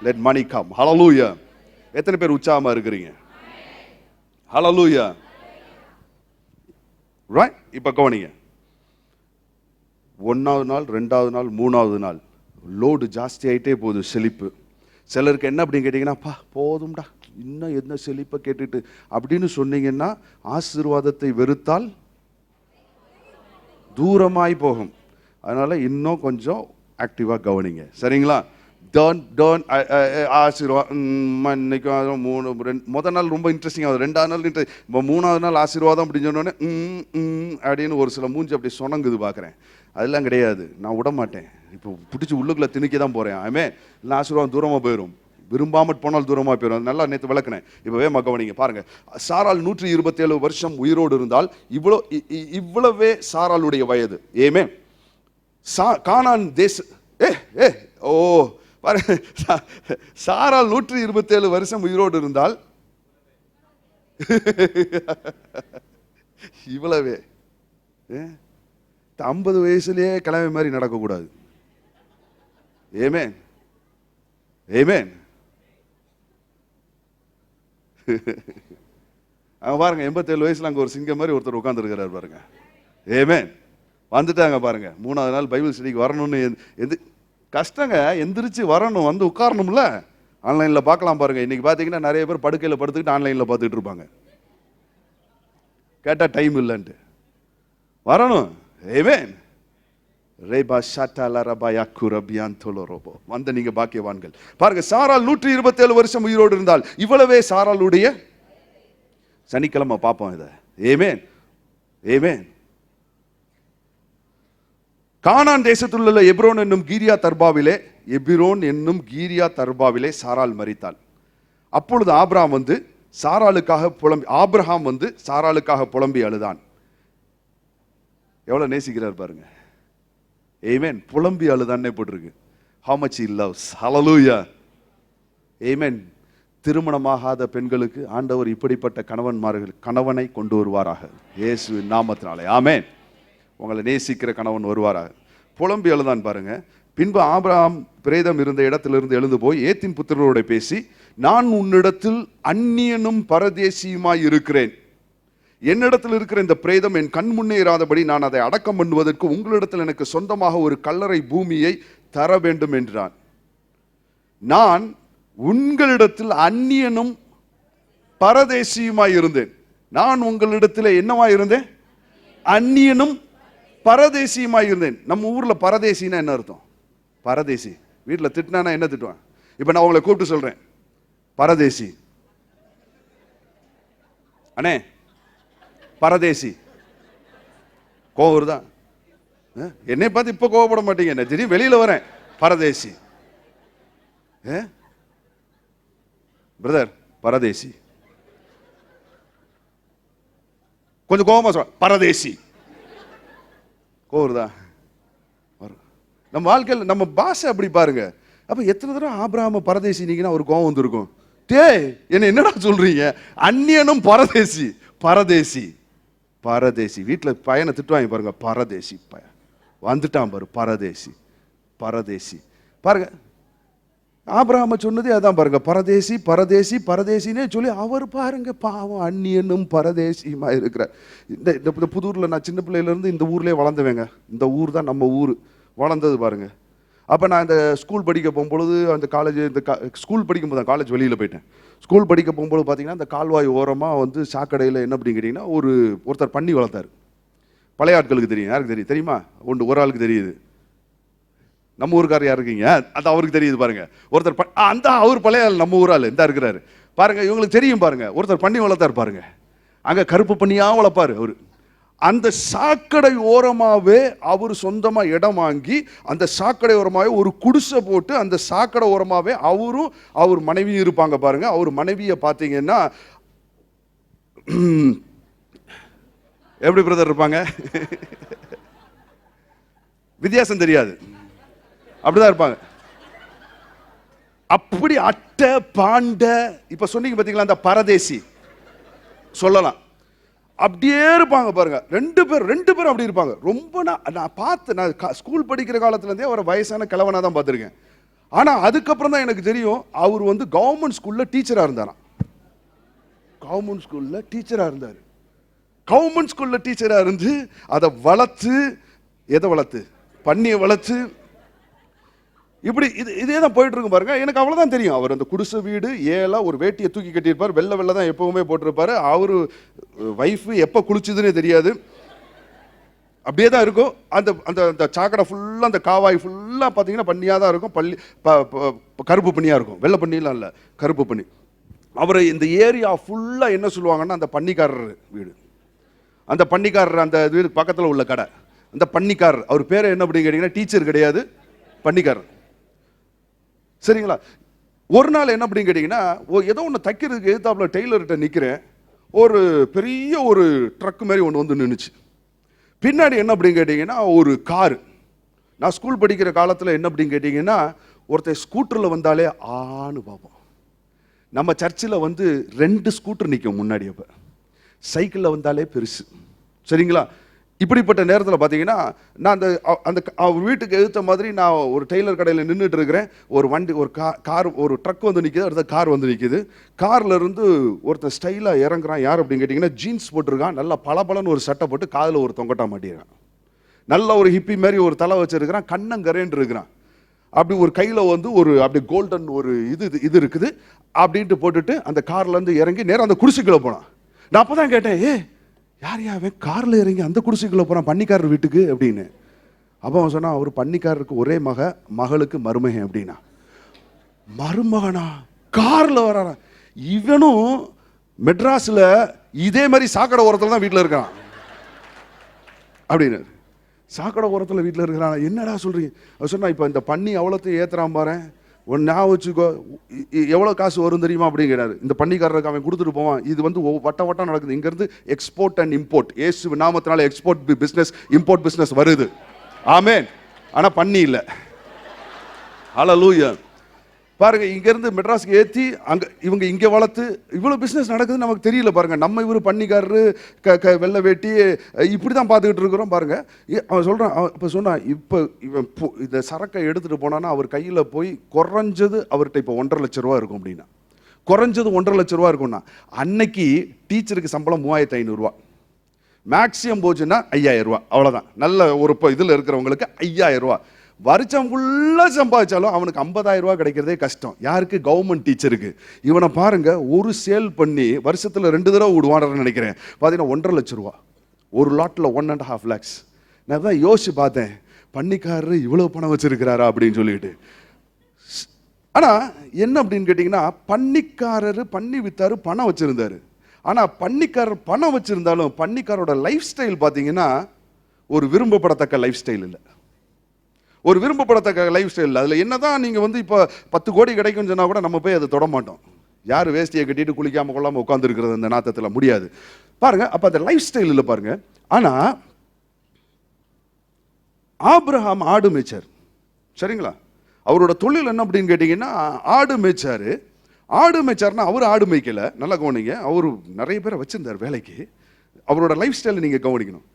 Let money come. Hallelujah. எத்தனை பேர் உற்சாகமா இருக்கிறீங்க? ஹல்லேலூயா. ரைட். இப்ப கவனிங்க, 1வது நாள் 2வது நாள் 3வது நாள் லோடு ஜாஸ்தி ஆகிட்டே போகுது, செழிப்பு. சிலருக்கு என்ன அப்படின்னு கேட்டிங்கன்னா, பா போதும்டா, இன்னும் என்ன செழிப்பை கேட்டுட்டு அப்படின்னு சொன்னீங்கன்னா ஆசீர்வாதத்தை வெறுத்தால் தூரமாய் போகும். அதனால இன்னும் கொஞ்சம் ஆக்டிவாக கவனிங்க, சரிங்களா? ஆசீர்வாதம் இன்னைக்கும் முதல் நாள் ரொம்ப இன்ட்ரெஸ்டிங் ஆகுது, 2வது நாள் இன்ட்ரெஸ்ட், 3வது நாள் ஆசீர்வாதம் அப்படின்னு சொன்னோடனே அப்படின்னு ஒரு சில மூஞ்சி அப்படி சொனங்குது பார்க்குறேன். அதெல்லாம் கிடையாது, நான் விட மாட்டேன். இப்போ பிடிச்சி உள்ளுக்குள்ள திணிக்க தான் போகிறேன். ஆமே, இல்லை ஆசீர்வாதம் தூரமாக போயிடும், விரும்பாமட் போனால் தூரமாக போயிடும். நல்லா நேற்று விளக்குனேன். இப்போவே கவனிங்க பாருங்க. சாராள் 127 வருஷம் உயிரோடு இருந்தால் இவ்வளவே சாராளுடைய வயது. ஏமே கானான் தேச ஓ பாருங்க, சாராள் 127 வருஷம் உயிரோடு இருந்தால் இவ்வளவே 50 வயசுலயே கிளம்பி மாதிரி நடக்கக்கூடாது. ஏமேன், ஏமேன். அங்க பாருங்க, 87 வயசுல அங்க ஒரு சிங்கம் மாதிரி ஒருத்தர் உட்கார்ந்து இருக்கிறார் பாருங்க. ஏமேன். வந்துட்டாங்க பாருங்க. 3வது நாள் பைபிள் ஸ்டடிக்கு வரணும்னு எது கஷ்டங்க, எந்திரிச்சு வரணும், வந்து உட்காரணும்ல. ஆன்லைன்ல பார்க்கலாம் பாருங்க. இன்னைக்கு பாத்தீங்கன்னா நிறைய பேர் படுக்கையில படுத்துக்கிட்டு ஆன்லைன்ல பார்த்துட்டு இருப்பாங்க. கேட்டா டைம் இல்லைன்ட்டு வரணும். ஆமென். ரேபா ஷாட்டாலா ரபாயா குரபியான் தொலரோபோ. வந்த நீங்க பாக்கியவான்கள். பாருங்க, சாராள் 127 வருஷம் உயிரோடு இருந்தால் இவ்வளவே சாராளுடைய. சனிக்கிழமை பார்ப்போம் இதை. ஆமென், ஆமென். கானான் தேசத்தில் உள்ள எபிரோன் என்னும் கீரியா தர்பாவிலே சாராள் மரித்தாள். அப்பொழுது ஆபிரகாம் வந்து சாராளுக்காக புலம்பி அழுதான். எவ்வளவு நேசிக்கிறார் பாருங்க. ஆமென். புலம்பி அழுதானே போட்டிருக்கு. how much he loves. hallelujah. ஆமென். திருமணமாகாத பெண்களுக்கு ஆண்டவர் இப்படிப்பட்ட கணவனை கொண்டு வருவாராக இயேசுவின் நாமத்தினாலே. ஆமென். உங்களை நேசிக்கிற கணவன் வருவாராக. புலம்பி அழுதான் பாருங்க. பின்பு ஆபிரகாம் பிரேதம் இருந்த இடத்திலிருந்து எழுந்து போய் ஏத்தின் புத்திரரோட பேசி, நான் உன்னிடத்தில் அந்நியனும் பரதேசியுமாய் இருக்கிறேன். என்னிடத்தில் இருக்கிற இந்த பிரேதம் என் கண் முன்னே இராதபடி நான் அதை அடக்கம் பண்ணுவதற்கு உங்களிடத்தில் எனக்கு சொந்தமாக ஒரு கல்லறை பூமியை தர வேண்டும் என்றான். நான் உங்களிடத்தில் அந்நியனும் பரதேசியுமாய் இருந்தேன். நான் உங்களிடத்தில் என்னவாய் இருந்தேன்? அந்நியனும் பரதேசியுமாய் இருந்தேன். நம்ம ஊர்ல பரதேசின்னா என்ன அர்த்தம்? பரதேசி வீட்டில் திட்டினா என்ன திட்டுவான்? இப்போ நான் உங்களை கூப்பிட்டு சொல்றேன், பரதேசி அண்ணே பரதேசி. கோவம் வருதா? என்னை பார்த்து இப்ப கோவப்பட மாட்டீங்க, என்ன திடீர்னு வெளியில வரேன் பரதேசி. பிரதர் பரதேசி. கொஞ்சம் கோவமா சொல்ல பரதேசி. கோவம் வருதா? நம்ம வாழ்க்கையில் நம்ம பாஷை அப்படி பாருங்க. அப்ப எத்தனை தடவை ஆபிரகாம பரதேசி நீங்கன்னா ஒரு கோவம் வந்திருக்கும். என்ன என்னடா சொல்றீங்க? அந்நியனும் பரதேசி. பரதேசி பரதேசி. வீட்டில் பையனை திட்டுவாங்க பாருங்க, பரதேசி பையன் வந்துட்டான் பாரு, பரதேசி பரதேசி. பாருங்க ஆபிரகாம சொன்னதே அதான் பாருங்க, பரதேசி பரதேசி பரதேசினே சொல்லி அவர் பாருங்க பாவம் அந்நியனும் பரதேசியுமா இருக்கிறார். இந்த புதூர்ல நான் சின்ன பிள்ளையில இருந்து இந்த ஊர்லயே வளர்ந்துவேங்க. இந்த ஊர் தான் நம்ம ஊர், வளர்ந்தது பாருங்க. அப்போ நான் இந்த ஸ்கூல் படிக்க போகும்பொழுது, அந்த காலேஜ் ஸ்கூல் படிக்கும்போது தான் காலேஜ் வெளியில் போயிட்டேன். ஸ்கூல் படிக்க போகும்போது பார்த்தீங்கன்னா இந்த கால்வாய் ஓரமாக வந்து சாக்கடையில் என்ன அப்படின்னு கேட்டிங்கன்னா ஒருத்தர் பண்ணி வளர்த்தார். பழைய ஆட்களுக்கு தெரியும். யாருக்கு தெரியும் தெரியுமா? ஒரு ஆளுக்கு தெரியுது. நம்ம ஊருக்காரர் யார் இருக்கீங்க? அது அவருக்கு தெரியுது பாருங்க. ஒருத்தர் அந்த அவர் பழைய ஆள், நம்ம ஊரால் இந்த இருக்கிறாரு பாருங்க. இவங்களுக்கு தெரியும் பாருங்க. ஒருத்தர் பண்ணி வளர்த்தார் பாருங்க. அங்கே கருப்பு பண்ணியாக வளர்ப்பார் அவர். அந்த சாக்கடை ஓரமாகவே அவர் சொந்தமாக இடம் வாங்கி அந்த சாக்கடை ஓரமாகவே ஒரு குடிசை போட்டு அந்த சாக்கடை ஓரமாகவே அவரும் அவர் மனைவியும் இருப்பாங்க பாருங்க. அவர் மனைவியை பார்த்தீங்கன்னா எப்படி பிரதர் இருப்பாங்க? வித்தியாசம் தெரியாது, அப்படிதான் இருப்பாங்க. அப்படி அட்டை பாண்ட இப்ப சொன்னீங்க பார்த்தீங்களா, அந்த பரதேசி சொல்லலாம். அப்படியே இருப்பாங்க பாருங்க. ரெண்டு பேரும் அப்படி இருப்பாங்க. ரொம்ப நான் பார்த்து, நான் ஸ்கூல் படிக்கிற காலத்துலேருந்தே ஒரு வயசான கிழவனாக தான் பார்த்துருக்கேன். ஆனால் அதுக்கப்புறம் தான் எனக்கு தெரியும் அவர் வந்து கவர்மெண்ட் ஸ்கூலில் டீச்சராக இருந்தாராம். கவர்மெண்ட் ஸ்கூலில் டீச்சராக இருந்தார். கவர்மெண்ட் ஸ்கூலில் டீச்சராக இருந்து அதை வளர்த்து, எதை வளர்த்து, பண்ணியை வளர்த்து, இப்படி இதே தான் போயிட்டு இருக்கும் பாருங்க. எனக்கு அவ்வளோதான் தெரியும். அவர் அந்த குடிசை வீடு ஏலா ஒரு வேட்டியை தூக்கி கட்டியிருப்பார், வெள்ளை தான் எப்பவுமே போட்டிருப்பாரு. அவரு வைஃபு எப்போ குளிச்சுதுன்னே தெரியாது, அப்படியே தான் இருக்கும். அந்த அந்த சாக்கடை ஃபுல்லாக, அந்த காவாய் ஃபுல்லாக பார்த்தீங்கன்னா பண்ணியாக தான் இருக்கும். கருப்பு பண்ணியாக இருக்கும், வெள்ளை பண்ணிலாம் இல்லை, கருப்பு பண்ணி. அவரை இந்த ஏரியா ஃபுல்லாக என்ன சொல்லுவாங்கன்னா அந்த பண்ணிக்காரர் வீடு. அந்த பண்ணிக்காரர் அந்த வீடு பக்கத்தில் உள்ள கடை, அந்த பண்ணிக்காரர் அவர் பேர் என்ன அப்படின்னு கேட்டிங்கன்னா டீச்சர் கிடையாது, பண்ணிக்காரர். சரிங்களா? ஒரு நாள் என்ன அப்படின்னு கேட்டிங்கன்னா, ஏதோ ஒன்று தைக்கிறதுக்கு எதிர்த்தாப்புல டெய்லர்கிட்ட நிற்கிறேன். ஒரு பெரிய ஒரு ட்ரக் மாதிரி ஒன்று வந்து நின்றுச்சு. பின்னாடி என்ன அப்படின்னு கேட்டிங்கன்னா ஒரு காரு. நான் ஸ்கூல் படிக்கிற காலத்தில் என்ன அப்படின்னு கேட்டிங்கன்னா ஒருத்தர் ஸ்கூட்டரில் வந்தாலே ஆன்னு பார்ப்போம். நம்ம சர்ச்சில் வந்து 2 ஸ்கூட்டர் நிற்கும் முன்னாடி. அப்போ சைக்கிளில் வந்தாலே பெருசு. சரிங்களா? இப்படிப்பட்ட நேரத்தில் பார்த்தீங்கன்னா நான் அந்த வீட்டுக்கு எதிர்த்த மாதிரி நான் ஒரு டெய்லர் கடையில் நின்றுட்டு இருக்கிறேன். ஒரு வண்டி, ஒரு கார், ஒரு ட்ரக் வந்து நிற்கிது, அடுத்த கார் வந்து நிற்கிது. காரில் இருந்து ஒருத்தன் ஸ்டைலாக இறங்குறான். யார் அப்படின்னு கேட்டிங்கன்னா ஜீன்ஸ் போட்டிருக்கான், நல்லா பளபளன்னு ஒரு சட்டை போட்டு காதில் ஒரு தொங்கட்டா மாட்டிருக்கான். நல்ல ஒரு ஹிப்பி மாதிரி ஒரு தலை வச்சிருக்கிறான், கண்ணங்கரேன்னு இருக்கிறான். அப்படி ஒரு கையில் வந்து ஒரு அப்படி கோல்டன் ஒரு இது இருக்குது அப்படின்ட்டு போட்டுட்டு அந்த கார்லேருந்து இறங்கி நேரம் அந்த குடிசைக்குள்ளே போனான். நான் அப்போ தான் கேட்டேன், யார் அவன் காரில் இறங்கி அந்த குடிசைக்குள்ளே போகிறான் பண்ணிக்காரர் வீட்டுக்கு அப்படின்னு. அப்போ அவன் சொன்னான், அவர் பண்ணிக்காரருக்கு ஒரே மகளுக்கு மருமகன் அப்படின்னா. மருமகனா காரில் வரான். இவனும் மெட்ராஸில் இதே மாதிரி சாக்கடை ஓரத்தில் தான் வீட்டில் இருக்கான் அப்படின்னு. சாக்கடை ஓரத்தில் வீட்டில் இருக்கிறான். என்னடா சொல்கிறீங்க? அவர் சொன்னா, இப்போ இந்த பண்ணி எவ்வளோத்தையும் ஏற்றுறான் பாரு, ஒன்று ஞாபகம் வச்சுக்கோ, எவ்வளோ காசு வரும் தெரியுமா அப்படிங்கிறாரு. இந்த பண்ணிக்காரருக்கு அவன் கொடுத்துட்டு போவான். இது வந்து வட்டம் நடக்குது. இங்கேருந்து எக்ஸ்போர்ட் அண்ட் இம்போர்ட், ஏசு நாமத்தினால எக்ஸ்போர்ட் பிஸ்னஸ், இம்போர்ட் பிஸ்னஸ் வருது. ஆமென். ஆனால் பண்ணி இல்லை. ஹல்லேலூயா. பாருங்க, இங்கேருந்து மெட்ராஸ்க்கு ஏற்றி அங்கே இவங்க இங்கே வளர்த்து இவ்வளோ பிஸ்னஸ் நடக்குதுன்னு நமக்கு தெரியல பாருங்க. நம்ம இவர் பண்ணிக்காரரு வெள்ளை வேட்டி இப்படி தான் பார்த்துக்கிட்டு இருக்கிறோம் பாருங்க. அவன் சொல்கிறான், இப்போ சொன்னான், இப்போ இவன் இந்த சரக்கை எடுத்துகிட்டு போனான்னா அவர் கையில் போய் குறைஞ்சது அவர்கிட்ட இப்போ 1.5 லட்ச ரூபா இருக்கும் அப்படின்னா. குறைஞ்சது 1.5 லட்ச ரூபா இருக்கும்னா அன்னைக்கு டீச்சருக்கு சம்பளம் 3500 ரூபா, மேக்ஸிமம் போச்சுன்னா 5000 ரூபா, அவ்வளோதான். நல்ல ஒரு இப்போ இதில் இருக்கிறவங்களுக்கு 5000 ரூபா. வருஷம் ஃபுல்லாக சம்பாதிச்சாலும் அவனுக்கு 50000 ரூபா கிடைக்கிறதே கஷ்டம். யாருக்கு? கவர்மெண்ட் டீச்சருக்கு. இவனை பாருங்க, ஒரு சேல் பண்ணி வருஷத்தில் 2 தடவை விடுவான்னு நினைக்கிறேன். பார்த்தீங்கன்னா 1.5 லட்ச ரூபா, ஒரு லாட்டில் 1.5 lakhs. நான் தான் யோசிச்சு பார்த்தேன், பண்ணிக்காரரு இவ்வளோ பணம் வச்சிருக்கிறாரா அப்படின்னு சொல்லிட்டு. ஆனால் என்ன அப்படின்னு கேட்டிங்கன்னா, பண்ணிக்காரரு பண்ணி வித்தாரு, பணம் வச்சிருந்தாரு. ஆனால் பன்னிக்காரர் பணம் வச்சிருந்தாலும் பன்னிக்காரோட லைஃப் ஸ்டைல் பார்த்தீங்கன்னா ஒரு விரும்பப்படத்தக்க லைஃப் ஸ்டைல் இல்லை. ஒரு விரும்பப்படத்தக்க லைஃப் ஸ்டைல் இல்லை. அதில் என்னதான் நீங்கள் வந்து இப்போ 10 கோடி கிடைக்கும்னு சொன்னால் கூட நம்ம போய் அதை தொட மாட்டோம். யார் வேஷ்டியை கட்டிட்டு குளிக்காமல் கொள்ளாமல் உட்காந்துருக்கிறது அந்த நாத்தத்தில் முடியாது பாருங்க. அப்போ அந்த லைஃப் ஸ்டைல் இல்லை பாருங்க. ஆனால் ஆபிரகாம் ஆடு மேய்ச்சார், சரிங்களா? அவரோட தொழில் என்ன அப்படின்னு கேட்டிங்கன்னா ஆடு மேய்ச்சாரு. ஆடு மேய்ச்சார்னா அவர் ஆடு மேய்க்கல, நல்லா கவனிங்க. அவர் நிறைய பேரை வச்சிருந்தார் வேலைக்கு. அவரோட லைஃப் ஸ்டைலை நீங்கள் கவனிக்கணும்.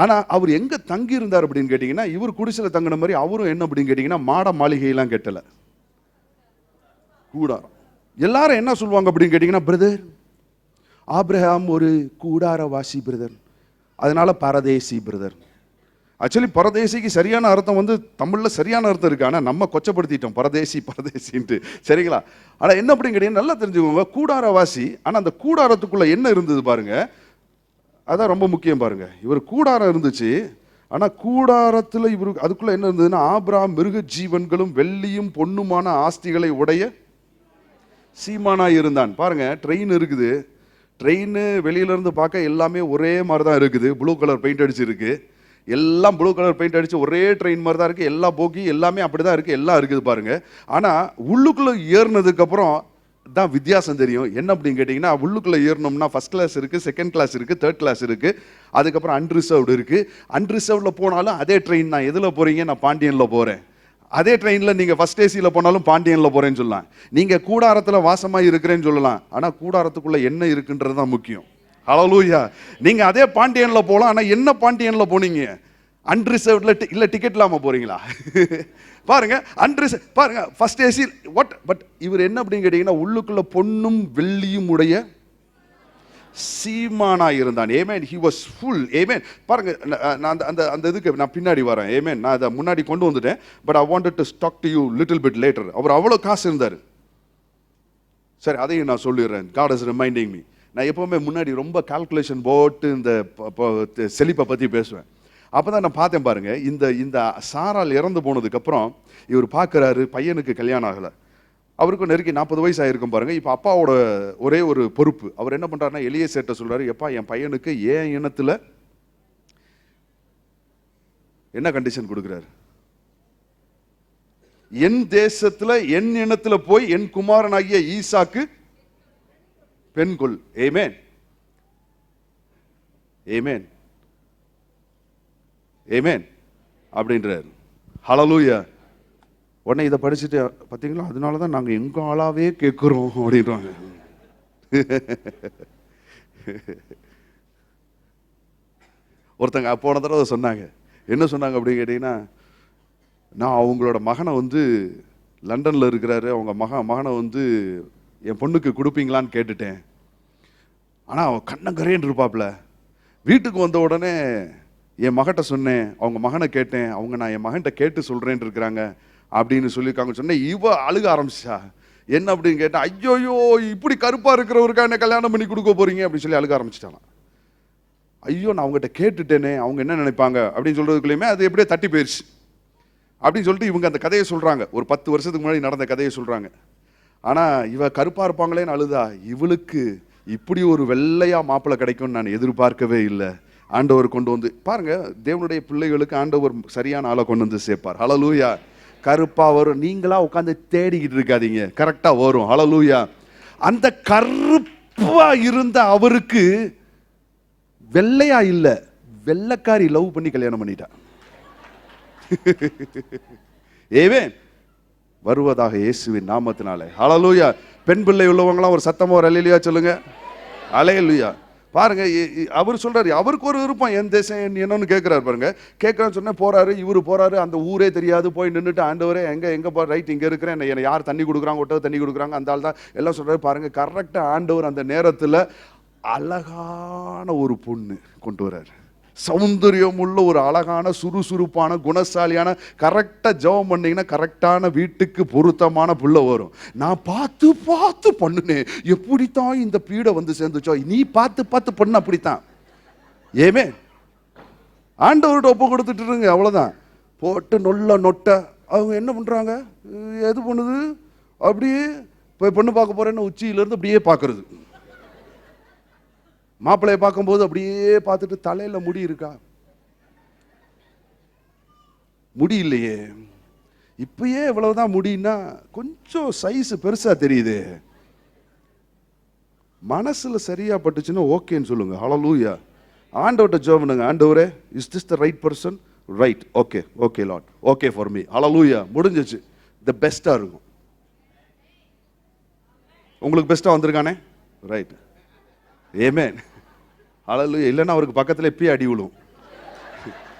ஆனால் அவர் எங்கே தங்கியிருந்தார் அப்படின்னு கேட்டிங்கன்னா இவர் குடிசையில் தங்கின மாதிரி அவரும் என்ன அப்படின்னு கேட்டிங்கன்னா மாட மாளிகையெல்லாம் கட்டலை, கூடாரம். எல்லாரும் என்ன சொல்லுவாங்க அப்படின்னு கேட்டிங்கன்னா பிரதர் ஆபிரகாம் ஒரு கூடாரவாசி பிரதர், அதனால பரதேசி பிரதர். ஆக்சுவலி பரதேசிக்கு சரியான அர்த்தம் வந்து தமிழில் சரியான அர்த்தம் இருக்கு, ஆனால் நம்ம கொச்சப்படுத்திட்டோம் பரதேசி பரதேசின்ட்டு, சரிங்களா? ஆனால் என்ன அப்படின்னு கேட்டீங்கன்னா நல்லா தெரிஞ்சுக்கோங்க, கூடாரவாசி. ஆனால் அந்த கூடாரத்துக்குள்ள என்ன இருந்தது பாருங்க, அதான் ரொம்ப முக்கியம் பாருங்க. இவர் கூடாரம் இருந்துச்சு, ஆனால் கூடாரத்தில் இவருக்கு அதுக்குள்ள என்ன இருந்ததுன்னா ஆபிரகாம் மிருக ஜீவன்களும் வெள்ளியும் பொண்ணுமான ஆஸ்திகளை உடைய சீமானாய் இருந்தான். பாருங்க, ட்ரெயின் இருக்குது, ட்ரெயின் வெளியிலேருந்து பார்க்க எல்லாமே ஒரே மாதிரி தான் இருக்குது, ப்ளூ கலர் பெயிண்ட் அடிச்சிருக்கு, எல்லாம் ப்ளூ கலர் பெயிண்ட் அடிச்சு ஒரே ட்ரெயின் மாதிரி தான் இருக்குது, எல்லா போக்கி எல்லாமே அப்படி தான் இருக்குது, எல்லாம் இருக்குது பாருங்க. ஆனால் உள்ளுக்குள்ளே ஏறினதுக்கப்புறம் தான் வித்தியாசம் தெரியும். என்ன அப்படின்னு கேட்டிங்கன்னா உள்ளுக்குள்ளே ஏறணும்னா ஃபஸ்ட் கிளாஸ் இருக்குது, செகண்ட் கிளாஸ் இருக்குது, தேர்ட் கிளாஸ் இருக்குது, அதுக்கப்புறம் அன்ரிசர்வ்டு இருக்குது. அன்ரிசர்வ்டில் போனாலும் அதே ட்ரெயின் தான். எதில் போகிறீங்க? நான் பாண்டியனில் போகிறேன். அதே ட்ரெயினில் நீங்கள் ஃபஸ்ட் ஏசியில் போனாலும் பாண்டியனில் போகிறேன்னு சொல்லலாம். நீங்கள் கூடாரத்தில் வாசமாக இருக்கிறேன்னு சொல்லலாம், ஆனால் கூடாரத்துக்குள்ளே என்ன இருக்குன்றது தான் முக்கியம். ஹல்லேலூயா. நீங்கள் அதே பாண்டியனில் போகலாம், ஆனால் என்ன பாண்டியனில் போனீங்க? அன்ரிசர்வ்டில் இல்லை டிக்கெட் இல்லாமல் போகிறீங்களா? பாருங்க, பாருங்க ஃபர்ஸ்ட் ஏசி வாட். பட் இவர் என்ன அப்படின்னு கேட்டீங்கன்னா உள்ளுக்குள்ள பொன்னும் வெள்ளியும் உடைய சீமானா இருந்தான். ஏமேன். He was full. ஏமேன். பாருங்க, நான் அந்த இதுக்கு நான் பின்னாடி வரேன். ஏமேன். நான் அதை முன்னாடி கொண்டு வந்துட்டேன். But I wanted to talk to you little bit later. அவர் அவ்வளோ காசு இருந்தார். சரி, அதையும் நான் சொல்லிடுறேன். God is reminding me. நான் எப்பவுமே முன்னாடி ரொம்ப கால்குலேஷன் போட்டு இந்த செழிப்பை பற்றி பேசுவேன். அப்போ தான் நான் பார்த்தேன் பாருங்க, இந்த சாரால் இறந்து போனதுக்கப்புறம் இவர் பார்க்குறாரு, பையனுக்கு கல்யாணம் ஆகலை, அவருக்கும் நெருக்கி 40 வயசு ஆகிருக்கும் பாருங்க. இப்போ அப்பாவோட ஒரே ஒரு பொறுப்பு. அவர் என்ன பண்ணுறாருன்னா எலியேசர்ட்ட சொல்கிறாரு, எப்பா என் பையனுக்கு என் இனத்தில் என்ன கண்டிஷன் கொடுக்குறாரு? என் தேசத்தில் என் இனத்தில் போய் என் குமாரனாகிய ஈசாக்கு பெண் கொள். ஆமென், ஆமென், ஆமென் அப்படின்றார். ஹல்லேலூயா. உடனே இதை படிச்சுட்டு பார்த்தீங்களா, அதனால தான் நாங்கள் எங்கள் ஆளாவே கேட்குறோம் அப்படின்றாங்க. ஒருத்தங்க போன தடவை சொன்னாங்க, என்ன சொன்னாங்க அப்படின்னு கேட்டிங்கன்னா, நான் அவங்களோட மகனை வந்து லண்டனில் இருக்கிறாரு, அவங்க மகனை வந்து என் பொண்ணுக்கு கொடுப்பீங்களான்னு கேட்டுட்டேன். ஆனால் அவன் கண்ணங்கரேன்னு இருப்பாப்புல. வீட்டுக்கு வந்த உடனே என் மகட்ட சொன்னேன், அவங்க மகனை கேட்டேன், அவங்க நான் என் மகன்கிட்ட கேட்டு சொல்கிறேன்னு இருக்கிறாங்க அப்படின்னு சொல்லியிருக்காங்க. சொன்னேன், இவ அழுக ஆரம்பிச்சா. என்ன அப்படின்னு கேட்டேன், ஐயோயோ இப்படி கருப்பாக இருக்கிறவருக்கா என்ன கல்யாணம் பண்ணி கொடுக்க போறீங்க அப்படின்னு சொல்லி அழுக ஆரம்பிச்சிட்டாங்க. ஐயோ நான் அவங்ககிட்ட கேட்டுட்டேனே, அவங்க என்ன நினைப்பாங்க அப்படின்னு சொல்கிறதுக்குள்ளேயுமே அது எப்படியே தட்டி போயிடுச்சு அப்படின்னு சொல்லிட்டு இவங்க அந்த கதையை சொல்கிறாங்க. ஒரு 10 வருஷத்துக்கு முன்னாடி நடந்த கதையை சொல்கிறாங்க. ஆனால் இவ கருப்பாக இருப்பாங்களேன்னு அழுதா, இவளுக்கு இப்படி ஒரு வெள்ளையா மாப்பிள்ளை கிடைக்கும்னு நான் எதிர்பார்க்கவே இல்லை. ஆண்டவர் கொண்டு வந்து பாருங்க, தேவனுடைய பிள்ளைகளுக்கு ஆண்டவர் சரியான ஆளை கொண்டு வந்து சேர்ப்பார். ஹல்லேலூயா. கருப்பா வரும், நீங்களா உட்காந்து தேடிக்கிட்டு இருக்காதீங்க, கரெக்டா வரும். ஹல்லேலூயா. அந்த கருப்பா இருந்த அவருக்கு வெள்ளையா இல்ல, வெள்ளைக்காரி லவ் பண்ணி கல்யாணம் பண்ணிட்டா. ஆமென். வருவதாக இயேசுவின் நாமத்தினாலே. ஹல்லேலூயா. பெண் பிள்ளை உள்ளவங்களாம் ஒரு சத்தமா ஒரு அல்லேலூயா சொல்லுங்க. அல்லேலூயா. பாருங்க, அவர் சொல்றாரு, அவருக்கு ஒரு விருப்பம், என் தேசம் என்னன்னு கேட்கிறாரு பாருங்க. கேட்கறான்னு சொன்னா போறாரு, இவரு போறாரு, அந்த ஊரே தெரியாது, போய் நின்றுட்டு ஆண்டவரே எங்க போ, ரைட் இங்க இருக்கிறேன், என்னை யார் தண்ணி கொடுக்குறாங்க, ஒட்டக தண்ணி கொடுக்குறாங்க, அந்த ஆள் தான் எல்லாம் சொல்றாரு பாருங்க. கரெக்டா ஆண்டவர் அந்த நேரத்தில் அழகான ஒரு பொண்ணு கொண்டு வர்றாரு. சௌந்தரியம் உள்ள ஒரு அழகான சுறுசுறுப்பான குணசாலியான, கரெக்டாக ஜெபம் பண்ணீங்கன்னா கரெக்டான வீட்டுக்கு பொருத்தமான பிள்ளை வரும். நான் பார்த்து பார்த்து பண்ணுனேன், எப்படித்தான் இந்த பீடை வந்து சேர்ந்துச்சோ, நீ பார்த்து பார்த்து பண்ணு, அப்படித்தான். ஏமே ஆண்டவர்கிட்ட ஒப்பு கொடுத்துட்டு இருங்க, அவ்வளோதான். போட்டு நொட்டை அவங்க என்ன பண்ணுறாங்க, எது பண்ணுது, அப்படியே போய் பொண்ணு பார்க்க போறேன்னு உச்சியிலேருந்து அப்படியே பார்க்கறது. மாப்பிள்ளையை பார்க்கும்போது அப்படியே பார்த்துட்டு தலையில முடி இருக்கா? முடி இல்லையே. இப்பயே இவ்வளவுதான் முடின்னா கொஞ்சம் சைஸ் பெருசா தெரியுது. மனசுல சரியா பட்டுச்சுன்னா ஓகேன்னு சொல்லுங்க. ஹல்லேலூயா. ஆண்டவர்ட்ட ஜெபம் பண்ணுங்க. ஆண்டவரே, is this the right person? Right, okay, okay Lord, okay for me. Hallelujah. முடிஞ்சிச்சு. தி பெஸ்டா இருக்கும். உங்களுக்கு பெஸ்டா வந்திருக்கானே, ரைட், ஆமென். ஹல்லேலூயா. இல்லைன்னா அவருக்கு பக்கத்துல இப்பயே அடி விழும்.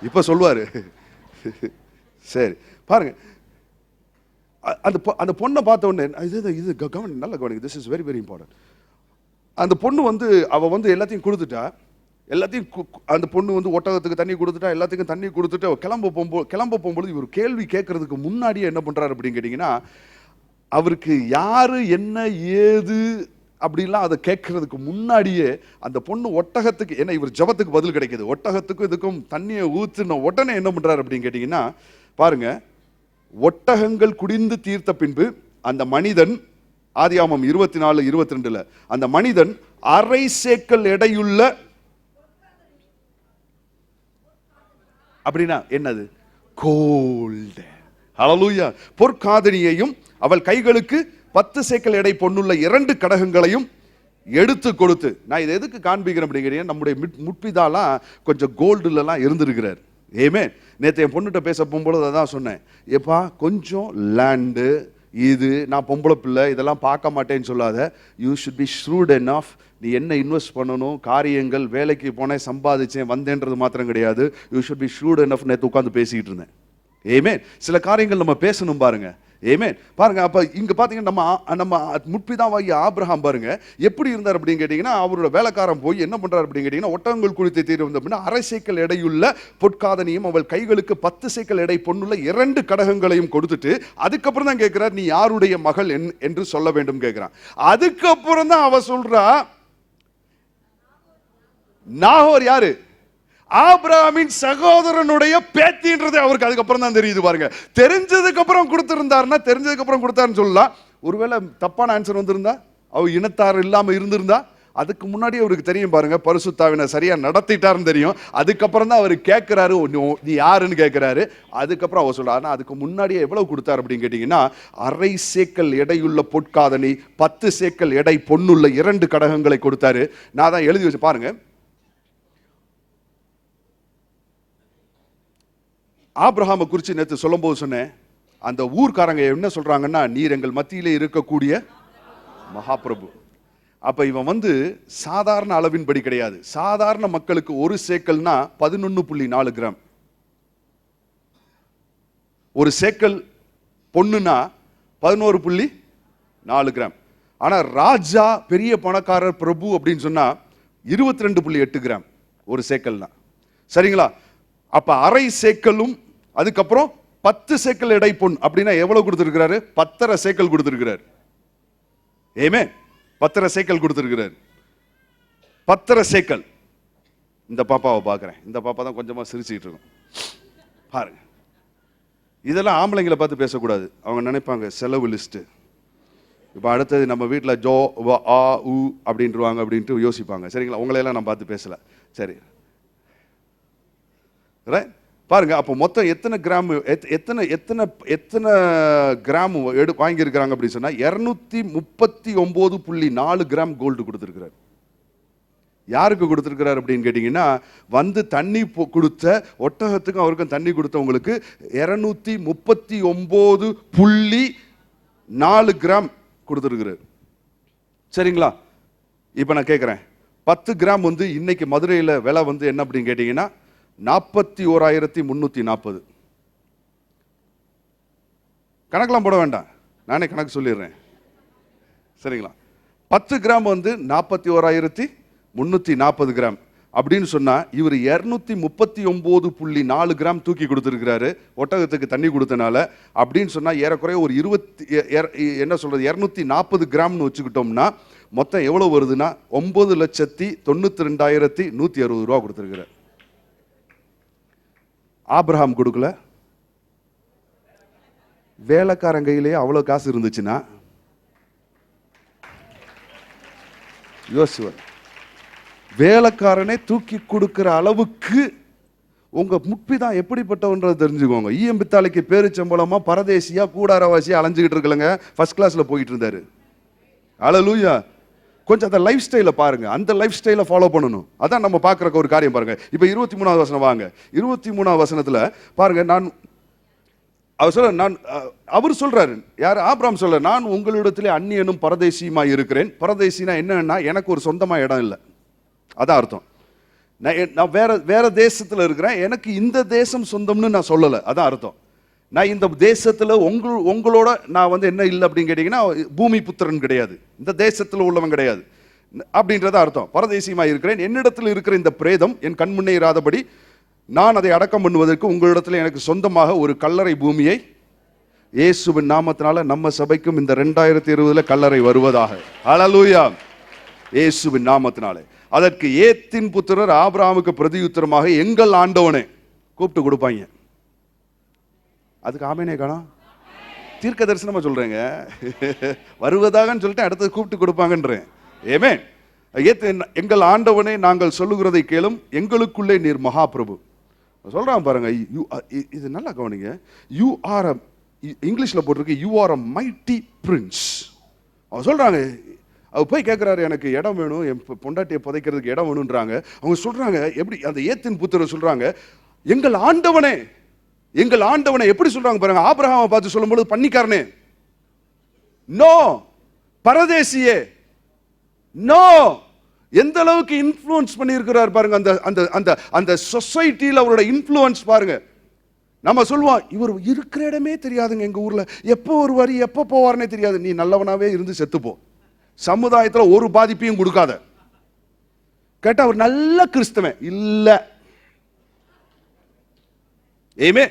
இப்ப சொல்லுவாரு. சரி பாருங்க, அந்த பொண்ணை பார்த்த உடனே இது கவனி, நல்ல கவனிங்க. This is very very important. அந்த பொண்ணு அவ எல்லாத்தையும் கொடுத்துட்டா. எல்லாத்தையும் அந்த பொண்ணு ஒட்டகத்துக்கு தண்ணி கொடுத்துட்டா, எல்லாத்துக்கும் தண்ணி கொடுத்துட்டு கிளம்ப போகும்போது இவர் கேள்வி கேட்கறதுக்கு முன்னாடியே என்ன பண்றாரு அப்படின்னு கேட்டீங்கன்னா, அவருக்கு யாரு என்ன ஏது அப்படிலாம் அதை கேட்கறதுக்கு முன்னாடியே அந்த பொண்ணு ஒட்டகத்துக்கு, ஏன்னா இவர் ஜபத்துக்கு பதில் கிடைக்குது, ஒட்டகத்துக்கும் இதுக்கும் தண்ணியை ஊத்துன உடனே என்ன பண்றாரு அப்படின்னு கேட்டீங்கன்னா, பாருங்க, ஒட்டகங்கள் குடிந்து தீர்த்த பின்பு அந்த மனிதன், ஆதியாகமம் 24:22, அந்த மனிதன் அரை சேக்கல் எடையுள்ள, அப்படின்னா என்னது? கோல்ட். ஹல்லேலூயா. பொற்காதணியையும் அவள் கைகளுக்கு 10 சேக்கல் எடை பொன்னுள்ள 2 கடகங்களையும் எடுத்து கொடுத்து. நான் இதை எதுக்கு காண்பிக்கிறேன் அப்படிங்கிறீங்க, நம்முடைய முற்பிதாலாம் கொஞ்சம் கோல்டுலலாம் இருந்திருக்கிறார். ஆமென். நேற்று என் பொண்ணுகிட்ட பேச போகும்போது அதான் சொன்னேன், எப்பா கொஞ்சம் லேண்டு, இது நான் பொம்பளை பிள்ளை இதெல்லாம் பார்க்க மாட்டேன்னு சொல்லாத. You should be shrewd enough. நீ என்ன இன்வெஸ்ட் பண்ணணும், காரியங்கள், வேலைக்கு போனேன், சம்பாதிச்சேன், வந்தேன்றது மாத்திரம் கிடையாது. You should be shrewd enough. நேற்று உட்காந்து பேசிக்கிட்டு இருந்தேன். ஆமென். சில காரியங்கள் நம்ம பேசணும் பாருங்க. ஆமென். பாருங்க, அப்ப இங்க பாத்தீங்கன்னா நம்ம முற்பிதாவாகிய ஆபிரகாம் பாருங்க எப்படி இருந்தார் அப்படின்னு கேட்டீங்கன்னா, அவரோட வேலைக்காரன் போய் என்ன பண்றாரு அப்படின்னு கேட்டீங்கன்னா, ஒட்டகங்கள் குறித்து தீர்வு வந்த அப்படின்னா அரை சேக்கல் எடையுள்ள பொற்காதனையும் அவள் கைகளுக்கு 10 சேக்கல் எடை பொன்னுள்ள 2 கடகங்களையும் கொடுத்துட்டு அதுக்கப்புறம் தான் கேட்கிறார், நீ யாருடைய மகள் என்று சொல்ல வேண்டும் கேட்கிறான். அதுக்கப்புறம் தான் அவ சொல்றா, நாகோர் யாரு? ஆபிரகாமின் சகோதரனுடைய பேத்தின்றது அவருக்கு அதுக்கப்புறம் தான் தெரியுது. பாருங்க, தெரிஞ்சதுக்கு அப்புறம் கொடுத்திருந்தாருன்னா, தெரிஞ்சதுக்கு அப்புறம் கொடுத்தாருன்னு சொல்லலாம். ஒருவேளை தப்பான ஆன்சர் வந்திருந்தா, அவர் இனத்தார் இல்லாம இருந்திருந்தா, அதுக்கு முன்னாடி அவருக்கு தெரியும் பாருங்க, பரிசுத்தாவினை சரியா நடத்திட்டாருன்னு தெரியும். அதுக்கப்புறம் தான் அவர் கேட்கிறாரு, நீ யாருன்னு கேட்கிறாரு. அதுக்கப்புறம் அவர் சொல்றாரு, ஆனா அதுக்கு முன்னாடியே எவ்வளவு கொடுத்தாரு அப்படின்னு கேட்டீங்கன்னா, அரை சேக்கல் எடையுள்ள பொற்காதணி, 10 சேக்கல் எடை பொன்னுள்ள 2 கடகங்களை கொடுத்தாரு. நான் தான் எழுதி வச்சு பாருங்க. ஆபிரகாமை குறித்து நேற்று சொல்லும் போது சொன்னேன், அந்த ஊர்க்காரங்க என்ன சொல்றாங்கன்னா, நீர் எங்கள் மத்தியிலே இருக்கக்கூடிய மகாபிரபு. அப்ப இவன் சாதாரண அளவின்படி கிடையாது. சாதாரண மக்களுக்கு ஒரு சேக்கல்னா 11.4 கிராம். ஒரு சேக்கல் பொண்ணுனா 11.4 கிராம். ஆனா ராஜா, பெரிய பணக்காரர், பிரபு அப்படின்னு சொன்னா 22.8 கிராம் ஒரு சேக்கல்னா. சரிங்களா? அப்ப அரை சேக்கலும் அதுக்கப்புறம் 10 சேக்கல் எடை பொன் அப்படின்னா எவ்வளவு கொடுத்திருக்கிறாரு? 10.5 சேக்கல் கொடுத்திருக்கிறார். ஆமென். 10.5 சேக்கல் கொடுத்திருக்கிறார். 10.5 சேக்கல். இந்த பாப்பாவை பார்க்கிறேன். இந்த பாப்பா தான் கொஞ்சமா சிரிச்சுக்கிட்டு இருக்கும் பாருங்க. இதெல்லாம் ஆம்பளைங்களை பார்த்து பேசக்கூடாது. அவங்க நினைப்பாங்க செலவு லிஸ்ட். இப்ப அடுத்தது நம்ம வீட்டில் ஜோ ஆ உ அப்படின்ட்டுருவாங்க அப்படின்ட்டு யோசிப்பாங்க. சரிங்களா? உங்களையெல்லாம் நான் பார்த்து பேசல. சரி, பாருங்க. அப்போ மொத்தம் எத்தனை கிராம், எத்தனை எத்தனை எத்தனை கிராம் வாங்கியிருக்கிறாங்க அப்படின்னு சொன்னா 239.4 கிராம் கோல்டு கொடுத்திருக்கிறார். யாருக்கு கொடுத்திருக்கிறார் அப்படின்னு கேட்டீங்கன்னா, தண்ணி கொடுத்த ஒட்டகத்துக்கும் அவருக்கும் தண்ணி கொடுத்தவங்களுக்கு 239.4 கிராம் கொடுத்திருக்கிறார். சரிங்களா? இப்ப நான் கேட்கிறேன், 10 கிராம் இன்னைக்கு மதுரையில் விலை என்ன அப்படின்னு கேட்டீங்கன்னா 41,340. கணக்கெல்லாம் போட வேண்டாம், நானே கணக்கு சொல்லிடுறேன். சரிங்களா? 10 கிராம் 41,340 கிராம் அப்படின்னு சொன்னா, இவர் 239.4 கிராம் தூக்கி கொடுத்திருக்கிறாரு ஒட்டகத்துக்கு தண்ணி கொடுத்தனால. அப்படின்னு சொன்னா ஏறக்குறைய ஒரு 240 கிராம்னு வச்சுக்கிட்டோம்னா மொத்தம் எவ்வளவு வருதுன்னா 9,92,160 ரூபா கொடுத்திருக்கிறார். ஆபிரகாம் கொடுக்கல. வேலைக்காரன் கையிலேயே அவ்வளவு காசு இருந்துச்சுன்னா யோசிச்சுவர். வேலைக்காரனே தூக்கி கொடுக்கிற அளவுக்கு உங்க முற்பிதான் எப்படிப்பட்டவன்றதை தெரிஞ்சுக்கோங்க. ஈயம் பித்தாளைக்கு பேருச்சம்பளமா பரதேசியா கூடாரவாசியா அலைஞ்சுக்கிட்டு இருக்கலங்க, ஃபர்ஸ்ட் கிளாஸ்ல போயிட்டு இருந்தாரு. அல்லேலூயா. கொஞ்சம் அந்த லைஃப் ஸ்டைலை பாருங்க, அந்த லைஃப் ஸ்டைலை ஃபாலோ பண்ணணும். அதான் நம்ம பார்க்குற ஒரு காரியம் பாருங்க. இப்போ 23வது வசனம் வாங்க. 23வது வசனத்துல பாருங்க, அவர் சொல்றாரு, யார்? ஆபிரகாம் சொல்றாரு, நான் உங்களிடத்திலே அந்நியனும் பரதேசியுமா இருக்கிறேன். பரதேசினா என்னன்னா, எனக்கு ஒரு சொந்தமா இடம் இல்லை, அதான் அர்த்தம். நான் வேற தேசத்துல இருக்கிறேன், எனக்கு இந்த தேசம் சொந்தம்னு நான் சொல்லலை, அதான் அர்த்தம். நான் இந்த தேசத்துல உங்களோட நான் என்ன இல்லை அப்படின்னு கேட்டீங்கன்னா, பூமி புத்திரன் கிடையாது, இந்த தேசத்துல உள்ளவன் கிடையாது அப்படின்றத அர்த்தம். பரதேசியமா இருக்கிறேன், என்னிடத்தில் இருக்கிற இந்த பிரேதம் என் கண்முன்னே இராதபடி நான் அதை அடக்கம் பண்ணுவதற்கு உங்களிடத்தில் எனக்கு சொந்தமாக ஒரு கல்லறை பூமியை இயேசுவின் நாமத்தினால நம்ம சபைக்கும் இந்த 2020 கல்லறை வருவதாக. அல்லேலூயா. இயேசுவின் நாமத்தினாலே. அதற்கு ஏத்தின் புத்திரர் ஆபிரகாமுக்கு பிரதியுத்தரமாக, எங்கள் ஆண்டவனே கூப்பிட்டு கொடுப்பாங்க. அதுக்கு ஆமேனே காணோம். தீர்க்க தரிசனமா சொல்றேங்க, வருவதாகன்னு சொல்லிட்டு அடுத்தது கூப்பிட்டு கொடுப்பாங்கன்றேன். ஏமே, எங்கள் ஆண்டவனே நாங்கள் சொல்லுகிறதை கேளும், எங்களுக்குள்ளே நீர் மகாபிரபு. சொல்றான் பாருங்க, இது நல்லா கவனிங்க. யூ ஆர் இங்கிலீஷ்ல போட்டிருக்கு, you are a mighty Prince. அவன் சொல்றாங்க, அவர் போய் கேட்குறாரு, எனக்கு இடம் வேணும், என் பொண்டாட்டியை புதைக்கிறதுக்கு இடம் வேணுன்றாங்க. அவங்க சொல்றாங்க, எப்படி அந்த ஏத்தின் புத்திரர் சொல்றாங்க, எங்கள் ஆண்டவனே, எங்கள் ஆண்டவனே. எப்படி சொல்றாங்க பாருங்க, ஆபிரகாமை பார்த்து சொல்லும்போது பண்ணிக்காரனே, நோ, பரதேசியே, நோ. எந்த அளவுக்கு இன்ஃப்ளூயன்ஸ் பண்ணியிருக்கிறார் பாருங்க, அந்த அந்த அந்த அந்த சொசைட்டியில் அவரோட இன்ஃப்ளூயன்ஸ் பாருங்க. நம்ம சொல்லுவோம், இவர் இருக்கிற இடமே தெரியாதுங்க எங்க ஊர்ல, எப்போ வருவார் எப்போ போவார்னே தெரியாது. நீ நல்லவனாவே இருந்து செத்துப்போ, சமுதாயத்தில் ஒரு பாதிப்பையும் கொடுக்காத. கேட்டா அவர் நல்ல கிறிஸ்தவன் இல்ல. ஏமே,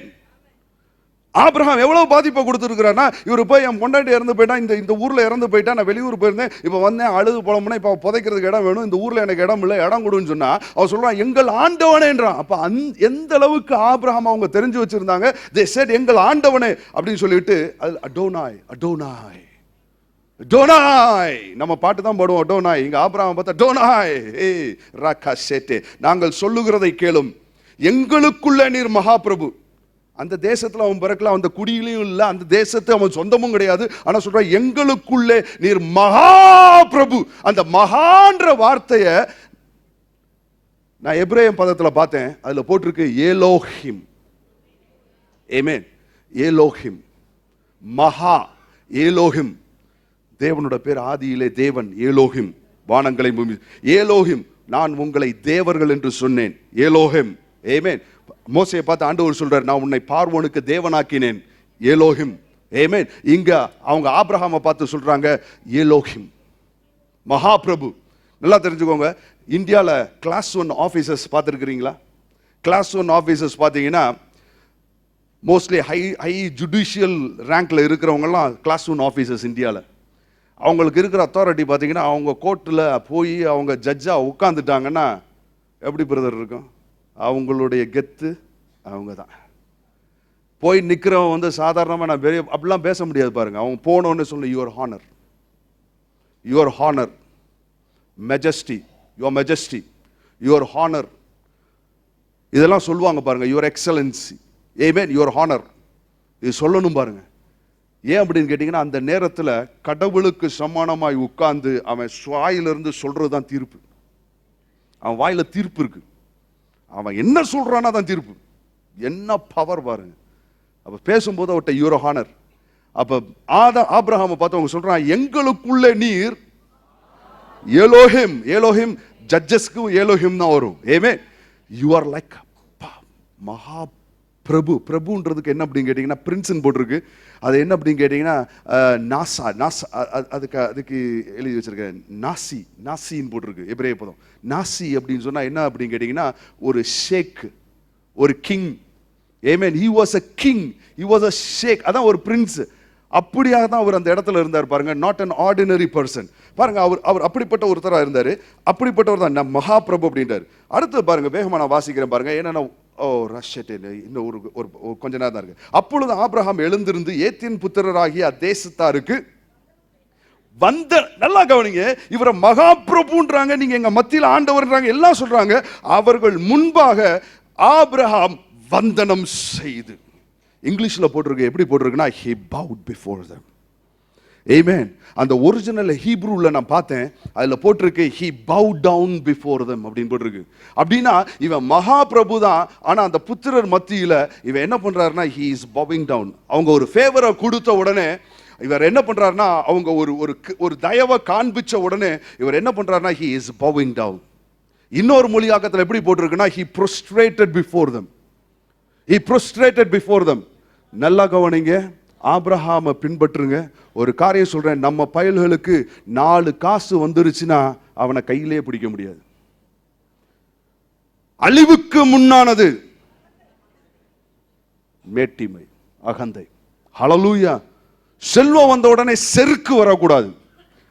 ஆபிரகாம் எவ்வளவு பாதிப்பை கொடுத்துருக்கிறார்னா, இவர் போய் என் பொண்டாட்டி இறந்து போயிட்டா, இந்த ஊர்ல இறந்து போயிட்டா, நான் வெளியூர் போயிருந்தேன், இப்போ வந்தேன், அழுது போலமுன்னா, இப்போ புதைக்கிறதுக்கு இடம் வேணும், இந்த ஊர்ல எனக்கு இடம் இல்லை, இடம் கொடுன்னு சொன்னா அவர் சொல்றான், எங்கள் ஆண்டவனேன்றான். அப்ப எந்த அளவுக்கு ஆபிரகாம் அவங்க தெரிஞ்சு வச்சிருந்தாங்க. they said எங்கள் ஆண்டவனே அப்படின்னு சொல்லிட்டு, அது அடோனாய் அடோனாய் டோனாய். நம்ம பாட்டு தான் பாடுவோம் டோனாய். இங்க ஆபிரகாம் பார்த்தா டோனாய், ஏய் ராகா சேட்டே, நாங்கள் சொல்லுகிறதை கேளும், எங்களுக்குள்ள நீர் மகாபிரபு. அந்த தேசத்துல அவன் பிறக்கல, அந்த குடியிலையும் இல்லை, அந்த தேசத்து அவன் சொந்தமும் கிடையாது. ஆனா சொல்ற, எங்களுக்குள்ளே நீர் மகாபிரபு. அந்த மகான்ற வார்த்தையை நான் எபிரேயம் பதத்துல பார்த்தேன், அதுல போட்டிருக்கு ஏலோஹிம். ஆமென். ஏலோஹிம், மகா ஏலோஹிம். தேவனோட பேர் ஆதியிலே தேவன், ஏலோஹிம், வானங்களை பூமி. ஏலோஹிம், நான் உங்களை தேவர்கள் என்று சொன்னேன். ஏலோஹிம். ஆமென். மோசேயை பார்த்து ஆண்டவர் சொல்றார், நான் உன்னை பார்வோனுக்கு தேவனாக்கினேன். ஏலோஹிம். ஆமென். இங்க அவங்க ஆபிரகாமை பார்த்து சொல்றாங்க ஏலோஹிம், மகாபிரபு. நல்லா தெரிஞ்சுக்கோங்க, இந்தியாவில் கிளாஸ் 1 ஆஃபீஸர்ஸ் பார்த்துருக்கிறீங்களா? கிளாஸ் 1 ஆஃபீஸர்ஸ் பார்த்தீங்கன்னா மோஸ்ட்லி ஹை ஜுடிஷியல் ரேங்க்ல இருக்கிறவங்கலாம் கிளாஸ் 1 ஆஃபீஸர்ஸ் இந்தியாவில். அவங்களுக்கு இருக்கிற அத்தாரிட்டி பார்த்தீங்கன்னா, அவங்க கோர்ட்டில் போய் அவங்க ஜட்ஜாக உட்காந்துட்டாங்கன்னா எப்படி பிரதர் இருக்கும்? அவங்களுடைய கெத்து அவங்க தான். போய் நிற்கிறவன் சாதாரணமாக நான் பெரிய அப்படிலாம் பேச முடியாது பாருங்க. அவங்க போனோன்னு சொல்லு, your honour, your honour, majesty, your majesty, your honour, இதெல்லாம் சொல்லுவாங்க பாருங்க. Your excellency, amen, your honour, இது சொல்லணும் பாருங்க. ஏன் அப்படின்னு கேட்டீங்கன்னா, அந்த நேரத்தில் கடவுளுக்கு சமானமாய் உட்கார்ந்து அவன் வாயிலிருந்து சொல்றது தான் தீர்ப்பு. அவன் வாயில தீர்ப்பு இருக்கு, அவன் என்ன சொல்றானா தான் தீர்ப்பு. என்ன பவர் பாருங்க. அப்ப பேசும்போது அவட்ட யுவர் ஹானர். அப்ப ஆபிரகாமை பார்த்து அவங்க சொல்றான், எங்களுக்குள்ளே நீர் ஏலோஹிம். ஏலோஹிம் ஜட்ஜஸ்க்கு ஏலோஹிம் தான் வரும். ஏமே, யூ ஆர் லைக் மகா பிரபு. பிரபுன்றதுக்கு என்ன அப்படின்னு கேட்டீங்கன்னா, பிரின்ஸ்ன்னு போட்டிருக்கு. அது என்ன அப்படின்னு கேட்டீங்கன்னா, நாசா, நாசா, அதுக்கு எழுதி வச்சிருக்கேன், நாசி, நாசின்னு போட்டிருக்கு எபிரேய பதம். நாசி அப்படின்னு சொன்னா என்ன அப்படின்னு கேட்டீங்கன்னா, ஒரு ஷேக், ஒரு king. Amen. he was a king, he was a sheikh. அதான் ஒரு பிரின்ஸ். அப்படியாக தான் அவர் அந்த இடத்துல இருந்தார் பாருங்க. Not an ordinary person. பாருங்க, அவர் அப்படிப்பட்ட ஒருத்தராக இருந்தார். அப்படிப்பட்டவர் தான் நம்ம மகாபிரபு அப்படின்றார். அடுத்து பாருங்க, வேகமாக நான் வாசிக்கிறேன் பாருங்க. ஏன்னா இன்னும் ஒரு கொஞ்ச நேரம் தான் இருக்கு. அப்பொழுது ஆபிரகாம் எழுந்திருந்து ஏத்தின் புத்திரராகிய அத்தேசத்தாருக்கு நல்லா கவனிங்க, இவரை மகா பிரபுன்றாங்க, நீங்க எங்க மத்தியில் ஆண்டவர்ன்றாங்க, எல்லாம் சொல்றாங்க. அவர்கள் முன்பாக ஆபிரகாம் வந்தனம் செய்து, இங்கிலீஷ்ல போட்டிருக்கு, எப்படி போட்டிருக்குன்னா he bowed before them. Amen. அந்த ஒரிஜினல் ஹீப்ரூல நான் பார்த்தேன், அதுல போட்டிருக்கு he bowed down before them அப்படின்னு போட்டிருக்கு. அப்படின்னா இவன் மகா பிரபு தான், ஆனா அந்த புத்திரர் மத்தியில இவன் என்ன பண்றாருன்னா he is bowing down. அவங்க ஒரு ஃபேவரை கொடுத்த உடனே இவர் என்ன பண்றாருன்னா, அவங்க ஒரு தயவை காண்பிச்ச உடனே இவர் என்ன பண்றாருன்னா he is bowing down. இன்னொரு மொழியாக்கத்தில் எப்படி போட்டிருக்குன்னா he prostrated before them. He prostrated before them. நல்லா கவனிங்க, ஆபிரகாமை பின்பற்றுங்க. ஒரு காரியம் சொல்றேன், நம்ம பயல்களுக்கு 4 காசு வந்துருச்சுன்னா அவனை கையிலே பிடிக்க முடியாது. அழிவுக்கு முன்னானது மேட்டிமை, அகந்தை. ஹல்லேலூயா. செல்வம் வந்த உடனே செருக்கு வரக்கூடாது.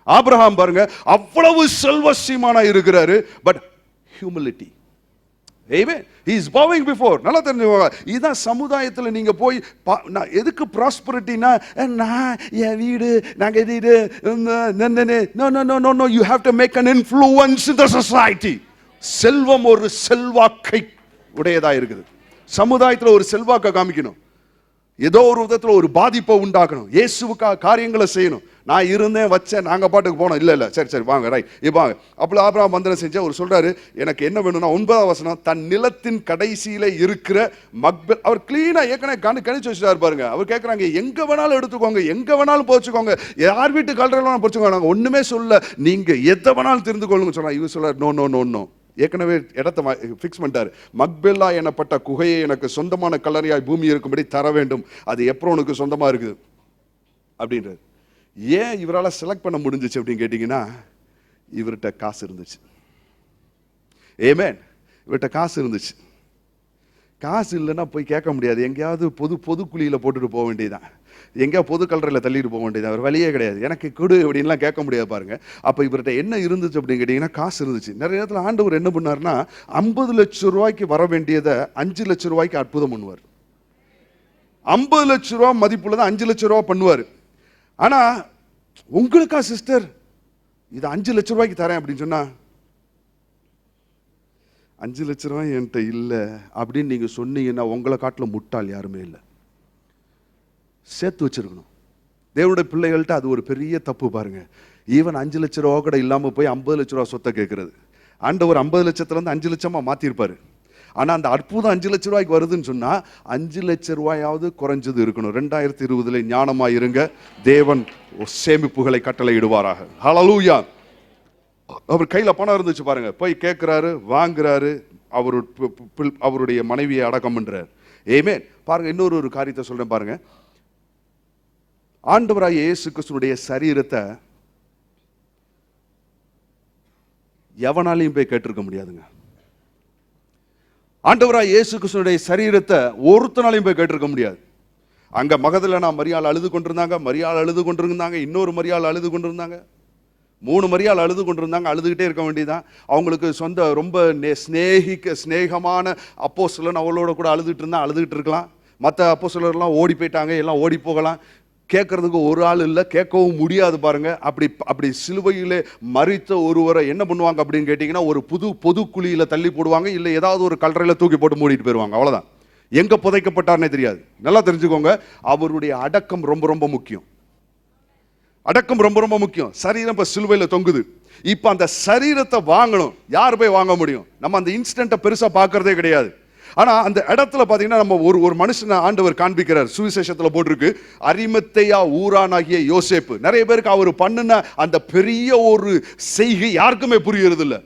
ஆபிரகாம் பாருங்க, அவ்வளவு செல்வசீமானா இருக்கிறாரு, but humility. Amen. He is bowing before. நல்லா தெரிஞ்சுக்கோங்க, இதான் சமுதாயத்தில் நீங்க போய் எதுக்கு ப்ராஸ்பரிட்டினா, நான் என் வீடு நாங்க இது no, you have to make an influence in the society. செல்வம் ஒரு செல்வாக்கை உடையதா இருக்குது. சமுதாயத்தில் ஒரு செல்வாக்கை காமிக்கணும், ஏதோ ஒரு விதத்தில் ஒரு பாதிப்பை உண்டாக்கணும், இயேசுவுக்காக காரியங்களை செய்யணும். நான் இருந்தேன் வச்சேன், நாங்கள் பாட்டுக்கு போனோம், இல்லை சரி வாங்க ரைட் வாங்க. அப்போ ஆபிரகாம் வந்தனம் செஞ்ச ஒரு சொல்றாரு, எனக்கு என்ன வேணும்னா 9ஆம் வசனம், தன் நிலத்தின் கடைசியில இருக்கிற மக்பேல், அவர் கிளீனா ஏற்கனவே கணிச்சு வச்சுட்டாரு பாருங்க. அவர் கேட்குறாங்க, எங்க வேணாலும் எடுத்துக்கோங்க, எங்க வேணாலும் போச்சுக்கோங்க, யார் வீட்டு கல்றெல்லாம் போச்சுக்கோங்க, நாங்கள் ஒண்ணுமே சொல்ல, நீங்க எதை வேணாலும் தெரிந்து கொள்ளுங்க சொன்னா, இவர் சொல்றாரு நோ. ஏற்கனவே இடத்தை ஃபிக்ஸ் பண்ணிட்டாரு. மக்பேலா எனப்பட்ட குகையை எனக்கு சொந்தமான கல்லறையாய் பூமி இருக்கும்படி தர வேண்டும், அது எப்ரோனுக்கு சொந்தமா இருக்குது அப்படின்றது. ஏன் இவரால் செலக்ட் பண்ண முடிஞ்சிச்சு அப்படின்னு கேட்டீங்கன்னா, இவர்கிட்ட காசு இருந்துச்சு. ஆமென். இவர்கிட்ட காசு இருந்துச்சு. காசு இல்லைன்னா போய் கேட்க முடியாது, எங்கேயாவது பொது குழியில் போட்டுட்டு போக வேண்டியதான், எங்கேயா பொது கல்லறையில் தள்ளிட்டு போக வேண்டியது, அவர் வழியே கிடையாது, எனக்கு கொடு அப்படின்லாம் கேட்க முடியாது பாருங்க. அப்போ இவர்கிட்ட என்ன இருந்துச்சு அப்படின்னு கேட்டிங்கன்னா, காசு இருந்துச்சு. நிறைய நேரத்தில் ஆண்டவர் என்ன பண்ணார்னா, 50 லட்சம் ரூபாய்க்கு வர வேண்டியதை 5 லட்சம் ரூபாய்க்கு அற்புதம் பண்ணுவார். 50 லட்சம் ரூபா மதிப்புள்ள தான் 5 லட்சம் ரூபா பண்ணுவார். ஆனால் உங்களுக்கா சிஸ்டர் இது 5 லட்சம் ரூபாய்க்கு தரேன் அப்படின்னு சொன்னா, 5 லட்சம் ரூபாய் என்கிட்ட இல்லை அப்படின்னு நீங்கள் சொன்னீங்கன்னா, உங்களை காட்டில் முட்டாள் யாருமே இல்லை. சேர்த்து வச்சிருக்கணும். தேவனுடைய பிள்ளைகள்கிட்ட அது ஒரு பெரிய தப்பு பாருங்க. ஈவன் 5 லட்சம் ரூபா கூட இல்லாமல் போய் 50 லட்ச ரூபா சொத்தை கேட்கறது. ஆண்டவர் 50 லட்சத்துலேருந்து 5 லட்சமாக மாற்றிருப்பாரு. ஆனால் அந்த அற்புதம் 5 லட்ச ரூபாய்க்கு வருதுன்னு சொன்னால் 5 லட்ச ரூபாயாவது குறைஞ்சது இருக்கணும். 2020 ஞானமாக இருங்க, தேவன் சேமிப்புகளை கட்டளை இடுவாராக. ஹல்லேலூயா. அவர் கையில் பணம் இருந்துச்சு பாருங்க, போய் கேட்குறாரு, வாங்குறாரு, அவருடைய மனைவியை அடக்கம் பண்றாரு. ஆமென். பாருங்க, இன்னொரு காரியத்தை சொல்றேன் பாருங்க. ஆண்டவராகிய இயேசு கிறிஸ்துவினுடைய சரீரத்தை எவனாலையும் போய் கேட்டிருக்க முடியாதுங்க. ஆண்டவராகிய இயேசு கிறிஸ்துவினுடைய சரீரத்தை ஒருத்தனாலையும் போய் கேட்டிருக்க முடியாது. அங்க மகதலேனா மரியாள் அழுது கொண்டிருந்தாங்க, இன்னொரு மரியாள் அழுது கொண்டிருந்தாங்க, 3 மரியாள் அழுது கொண்டிருந்தாங்க. அழுதுகிட்டே இருக்க வேண்டியதான். அவங்களுக்கு சொந்த ரொம்ப ஸ்நேகமான அப்போஸ்தலன் அவளோட கூட அழுதுகிட்டு இருக்கலாம். மற்ற அப்போஸ்தலர்லாம் ஓடி போயிட்டாங்க, எல்லாம் ஓடி போகலாம். கேட்கறதுக்கு ஒரு ஆள் இல்லை, கேட்கவும் முடியாது பாருங்க. அப்படி சிலுவையிலே மரித்த ஒருவரை என்ன பண்ணுவாங்க அப்படின்னு கேட்டிங்கன்னா, ஒரு பொது குழியில தள்ளி போடுவாங்க, இல்லை ஏதாவது ஒரு கல்லறையில் தூக்கி போட்டு மூடிட்டு போயிடுவாங்க. அவ்வளோதான். எங்க புதைக்கப்பட்டார்னே தெரியாது. நல்லா தெரிஞ்சுக்கோங்க, அவருடைய அடக்கம் ரொம்ப ரொம்ப முக்கியம். அடக்கம் ரொம்ப ரொம்ப முக்கியம். சரீரம் இப்ப சிலுவையில் தொங்குது. இப்ப அந்த சரீரத்தை வாங்கணும். யார் போய் வாங்க முடியும்? நம்ம அந்த இன்சிடென்ட்டை பெருசா பார்க்கறதே கிடையாது. ஆனா அந்த இடத்துல பாத்தீங்கன்னா, நம்ம ஒரு மனுஷனை ஆண்டவர் காண்பிக்கிறார். சுவிசேஷத்துல போட்டிருக்கு, அரிமத்தேயா ஊரானாகிய யோசேப்பு. நிறைய பேருக்கு அவர் பண்ணின அந்த பெரிய ஒரு செய்கை யாருக்குமே புரியறது இல்லை.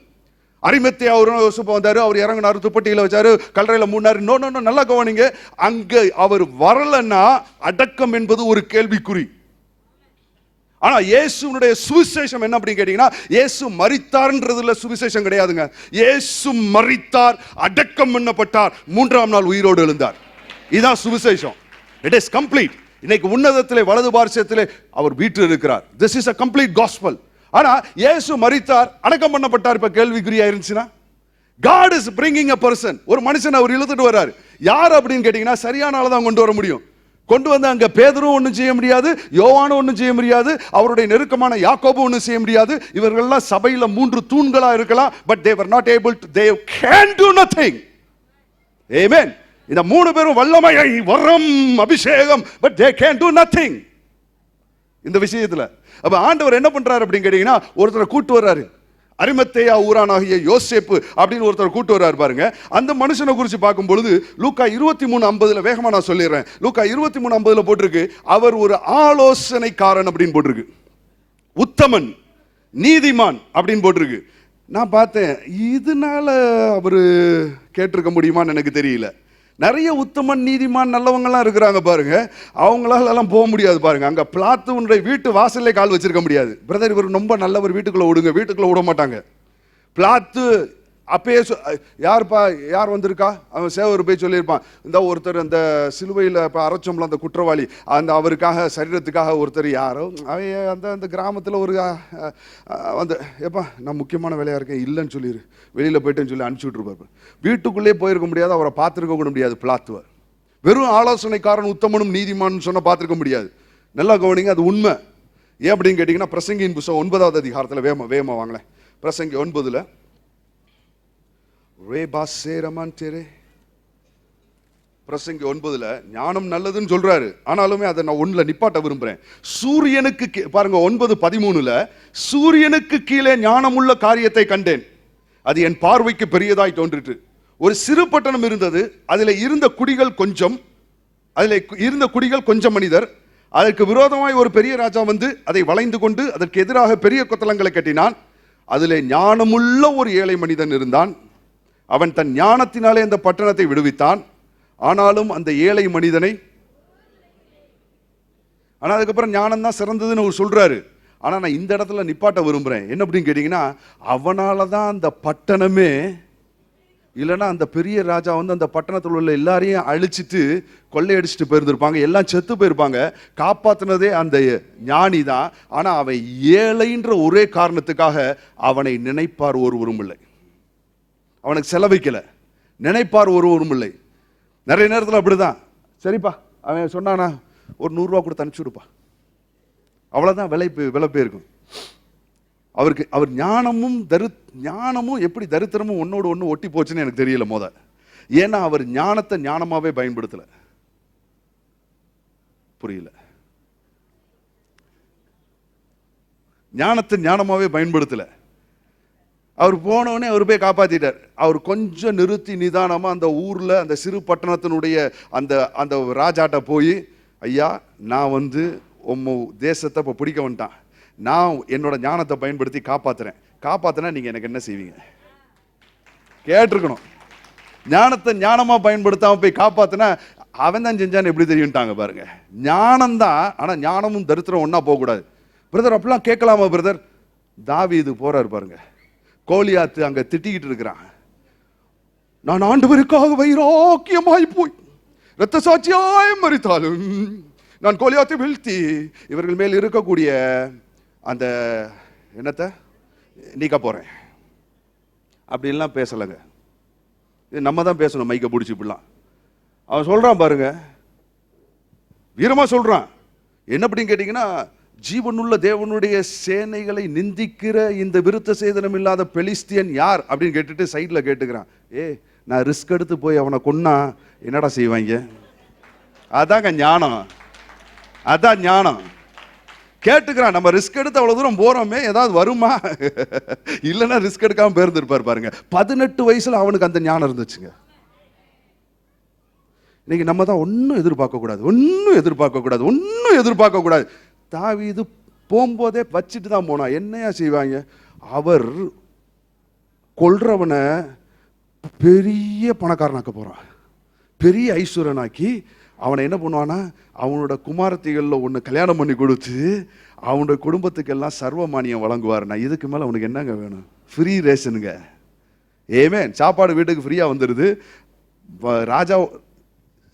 அரிமத்தேயா யோசேப்பு வந்தாரு, அவர் இறங்கினாரு, துப்பட்டியில வச்சாரு, கல்லறையில மூடினாரு. நோ, நல்லா கவனிங்க, அங்க அவர் வரலன்னா அடக்கம் என்பது ஒரு கேள்விக்குறி. ஆனா இயேசுனுடைய சுவிசேஷம் என்ன அப்படின்னு கேட்டீங்கன்னா, இயேசு மரித்தார்ன்றதுல சுவிசேஷம் கிடையாதுங்க. இயேசு மரித்தார், அடக்கம் பண்ணப்பட்டார், 3ஆம் நாள் உயிரோடு எழுந்தார். இதுதான் சுவிசேஷம். It is complete. இன்னைக்கு உன்னதத்திலே வலது பார்சத்திலே அவர் வீற்றில் இருக்கிறார். This is a complete gospel. ஆனா இயேசு மரித்தார், அடக்கம் பண்ணப்பட்டார். இப்ப கேள்விக்குறியா இருந்துச்சுன்னா, God is bringing a person, ஒரு மனுஷன் அவர் இழுத்துட்டு வர்றாரு. யார் அப்படின்னு கேட்டீங்கன்னா, சரியான ஆளை தான் கொண்டு வர முடியும். கொண்டு வந்து அங்க பேதுரும் ஒன்றும் செய்ய முடியாது, யோவானும் ஒன்றும் செய்ய முடியாது, அவருடைய நெருக்கமான யாக்கோபு ஒன்றும் செய்ய முடியாது. இவர்கள்லாம் சபையில 3 தூண்களா இருக்கலாம், but they were not able to, they can do nothing. Amen. இந்த 3 பேரும் வல்லமை, வரம், அபிஷேகம், but they can do nothing இந்த விஷயத்துல. அப்ப ஆண்டவர் என்ன பண்றாரு அப்படின்னு கேட்டீங்கன்னா, ஒருத்தரை கூட்டு வர்றாரு. அரிமத்தேயா ஊரானாகிய யோசேப்பு அப்படின்னு ஒருத்தர் கூட்டு வர்றாரு பாருங்க. அந்த மனுஷனை குறித்து பார்க்கும் பொழுது லூக்கா 23:50 வேகமா நான் சொல்லிடுறேன். லூக்கா 23:50 போட்டிருக்கு, அவர் ஒரு ஆலோசனைக்காரன் அப்படின்னு போட்டிருக்கு. உத்தமன், நீதிமான் அப்படின்னு போட்டிருக்கு. நான் பார்த்தேன், இதனால அவரு கேட்டிருக்க முடியுமான்னு எனக்கு தெரியல. நிறைய உத்தமன், நீதிமான், நல்லவங்கலாம் இருக்கிறாங்க பாருங்க, அவங்களால எல்லாம் போக முடியாது பாருங்க. அங்க பிளாத்து உன்னுடைய வீட்டு வாசல்லே கால் வச்சிருக்க முடியாது. பிரதர் இவர் ரொம்ப நல்லவர், வீட்டுக்குள்ள விடுங்க, வீட்டுக்குள்ள விட மாட்டாங்க. பிளாத்து அப்பயே யாருப்பா, யார் வந்திருக்கா, அவன் சேவர் போய் சொல்லியிருப்பான், இந்த ஒருத்தர் அந்த சிலுவையில் இப்போ அரைச்சோம்ல அந்த குற்றவாளி, அந்த அவருக்காக சரீரத்துக்காக ஒருத்தர் யாரோ அந்த அந்த கிராமத்தில் ஒரு வந்து எப்பா நான் முக்கியமான வேலையாக இருக்கேன் இல்லைன்னு சொல்லிடு, வெளியில் போயிட்டேன்னு சொல்லி அனுப்பிச்சி விட்ருப்பார். வீட்டுக்குள்ளே போயிருக்க முடியாது, அவரை பார்த்துருக்க கூட முடியாது. பிளாத்துவை வெறும் ஆலோசனைக்காரன், உத்தமனும் நீதிமான்னு சொன்ன பார்த்துருக்க முடியாது. நல்லா கவனிங்க, அது உண்மை. ஏன் அப்படின்னு கேட்டிங்கன்னா, பிரசங்கியின் புத்தகம் 9வது அதிகாரத்தில் வேகமாக வாங்களேன். பிரசங்கி 9 பிரசங்கி 9 ஞானம் நல்லதுன்னு சொல்றாரு. ஆனாலுமே அதை நான் 1 நிப்பாட்ட விரும்புறேன். சூரியனுக்கு பாருங்க 9:13 சூரியனுக்கு கீழே ஞானமுள்ள காரியத்தை கண்டேன், அது என் பார்வைக்கு பெரியதாய் தோன்றிற்று. ஒரு சிறு பட்டணம் இருந்தது, அதில் இருந்த குடிகள் கொஞ்சம் மனிதர். அதற்கு விரோதமாய் ஒரு பெரிய ராஜா வந்து அதை வளைந்து கொண்டு அதற்கு எதிராக பெரிய கொத்தளங்களை கட்டினான். அதிலே ஞானமுள்ள ஒரு ஏழை மனிதன் இருந்தான். அவன் தன் ஞானத்தினாலே அந்த பட்டணத்தை விடுவித்தான். ஆனாலும் அந்த ஏழை மனிதனை, ஆனால் அதுக்கப்புறம் ஞானம் தான் சிறந்ததுன்னு அவர் சொல்றாரு. ஆனால் நான் இந்த இடத்துல நிப்பாட்ட விரும்புகிறேன். என்ன அப்படின்னு கேட்டிங்கன்னா, அவனால தான் அந்த பட்டணமே, இல்லைன்னா அந்த பெரிய ராஜா வந்து அந்த பட்டணத்தில் உள்ள எல்லாரையும் அழிச்சிட்டு கொள்ளையடிச்சிட்டு போயிருந்திருப்பாங்க, எல்லாம் செத்து போயிருப்பாங்க. காப்பாற்றினதே அந்த ஞானி தான். ஆனால் அவன் ஏழைன்ற ஒரே காரணத்துக்காக அவனை நினைப்பார் ஒருவரும் இல்லை, அவனுக்கு செலவிக்கலை, நினைப்பார் ஒருவரும் இல்லை. நிறைய நேரத்தில் அப்படிதான், சரிப்பா அவன் சொன்னானா ஒரு 100 ரூபா கொடுத்து அனுப்பிச்சு விடுப்பா, அவ்வளோதான் விலை இருக்கும் அவருக்கு. அவர் ஞானமும் எப்படி தரித்திரமும் ஒன்னோடு ஒன்று ஒட்டி போச்சுன்னு எனக்கு தெரியல மோத. ஏன்னா அவர் ஞானத்தை ஞானமாவே பயன்படுத்தலை. புரியல, ஞானத்தை ஞானமாவே பயன்படுத்தலை. அவர் போனவனே அவர் போய் காப்பாற்றிட்டார். அவர் கொஞ்சம் நிறுத்தி நிதானமாக அந்த ஊரில் அந்த சிறு பட்டணத்தினுடைய அந்த அந்த ராஜாட்ட போய், ஐயா நான் வந்து உம்ம தேசத்தை இப்போ பிடிக்க வந்துட்டான், நான் என்னோட ஞானத்தை பயன்படுத்தி காப்பாற்றினா நீங்கள் எனக்கு என்ன செய்வீங்க கேட்டிருக்கணும். ஞானத்தை ஞானமாக பயன்படுத்தாமல் போய் காப்பாற்றினா அவன் தான் செஞ்சான்னு எப்படி தெரியும்ட்டாங்க பாருங்க. ஞானம் தான், ஆனால் ஞானமும் தரித்திரம் ஒன்றா போகக்கூடாது. பிரதர் அப்படிலாம் கேட்கலாமா பிரதர்? தாவீது போறாரு பாருங்க, கோலியாத்து அங்க திட்டிக்கிட்டு இருக்கிறான், நான் ஆண்டவருக்காக வைராக்கியமாய் போய் இரத்த சாட்சியாய் மரித்தாலும் நான் கோலியாத்தை வீழ்த்தி இவர்கள் மேல் இருக்கக்கூடிய அந்த என்னத்தை நீக்க போறேன் அப்படின்லாம் பேசலைங்க. இது நம்ம தான் பேசணும், மைக்க பிடிச்சி இப்படிலாம். அவன் சொல்றான் பாருங்க, வீரமா சொல்றான். என்ன அப்படின்னு கேட்டீங்கன்னா, ஜீவனுள்ள தேவனுடைய சேனைகளை நிந்திக்கிற இந்த விருத்த சேதனம் இல்லாத பெலிஸ்தியன் யார் அப்படின்னு கேட்டுட்டு சைடில் கேட்டுக்கிறான். நான் ரிஸ்க் எடுத்து போய் அவனை கொன்னா என்னடா செய்வாங்க? அதாங்க ஞானம், அதான் ஞானம். கேட்டுக்கிறான், நம்ம ரிஸ்க் எடுத்து அவ்வளோ தூரம் போகிறோமே, ஏதாவது வருமா? இல்லைன்னா ரிஸ்க் எடுக்காமல் போயிருந்துருப்பார் பாருங்க. 18 வயசுல அவனுக்கு அந்த ஞானம் இருந்துச்சுங்க. இன்னைக்கு நம்ம தான் ஒன்றும் எதிர்பார்க்கக்கூடாது. தாவீது போகும்போதே வச்சுட்டு தான் போனா. என்னையா செய்வாங்க? அவர் கொல்றவனை பெரிய பணக்காரனாக்க போறான், பெரிய ஐஸ்வரனாக்கி அவனை என்ன பண்ணுவானா, அவனோட குமாரத்திகளில் ஒன்று கல்யாணம் பண்ணி கொடுத்து அவனோட குடும்பத்துக்கெல்லாம் சர்வமானியம் வழங்குவார். நான் இதுக்கு மேலே அவனுக்கு என்னங்க வேணும்? ஃப்ரீ ரேஷனுங்க. ஏமேன், சாப்பாடு வீட்டுக்கு ஃப்ரீயாக வந்துடுது. ராஜா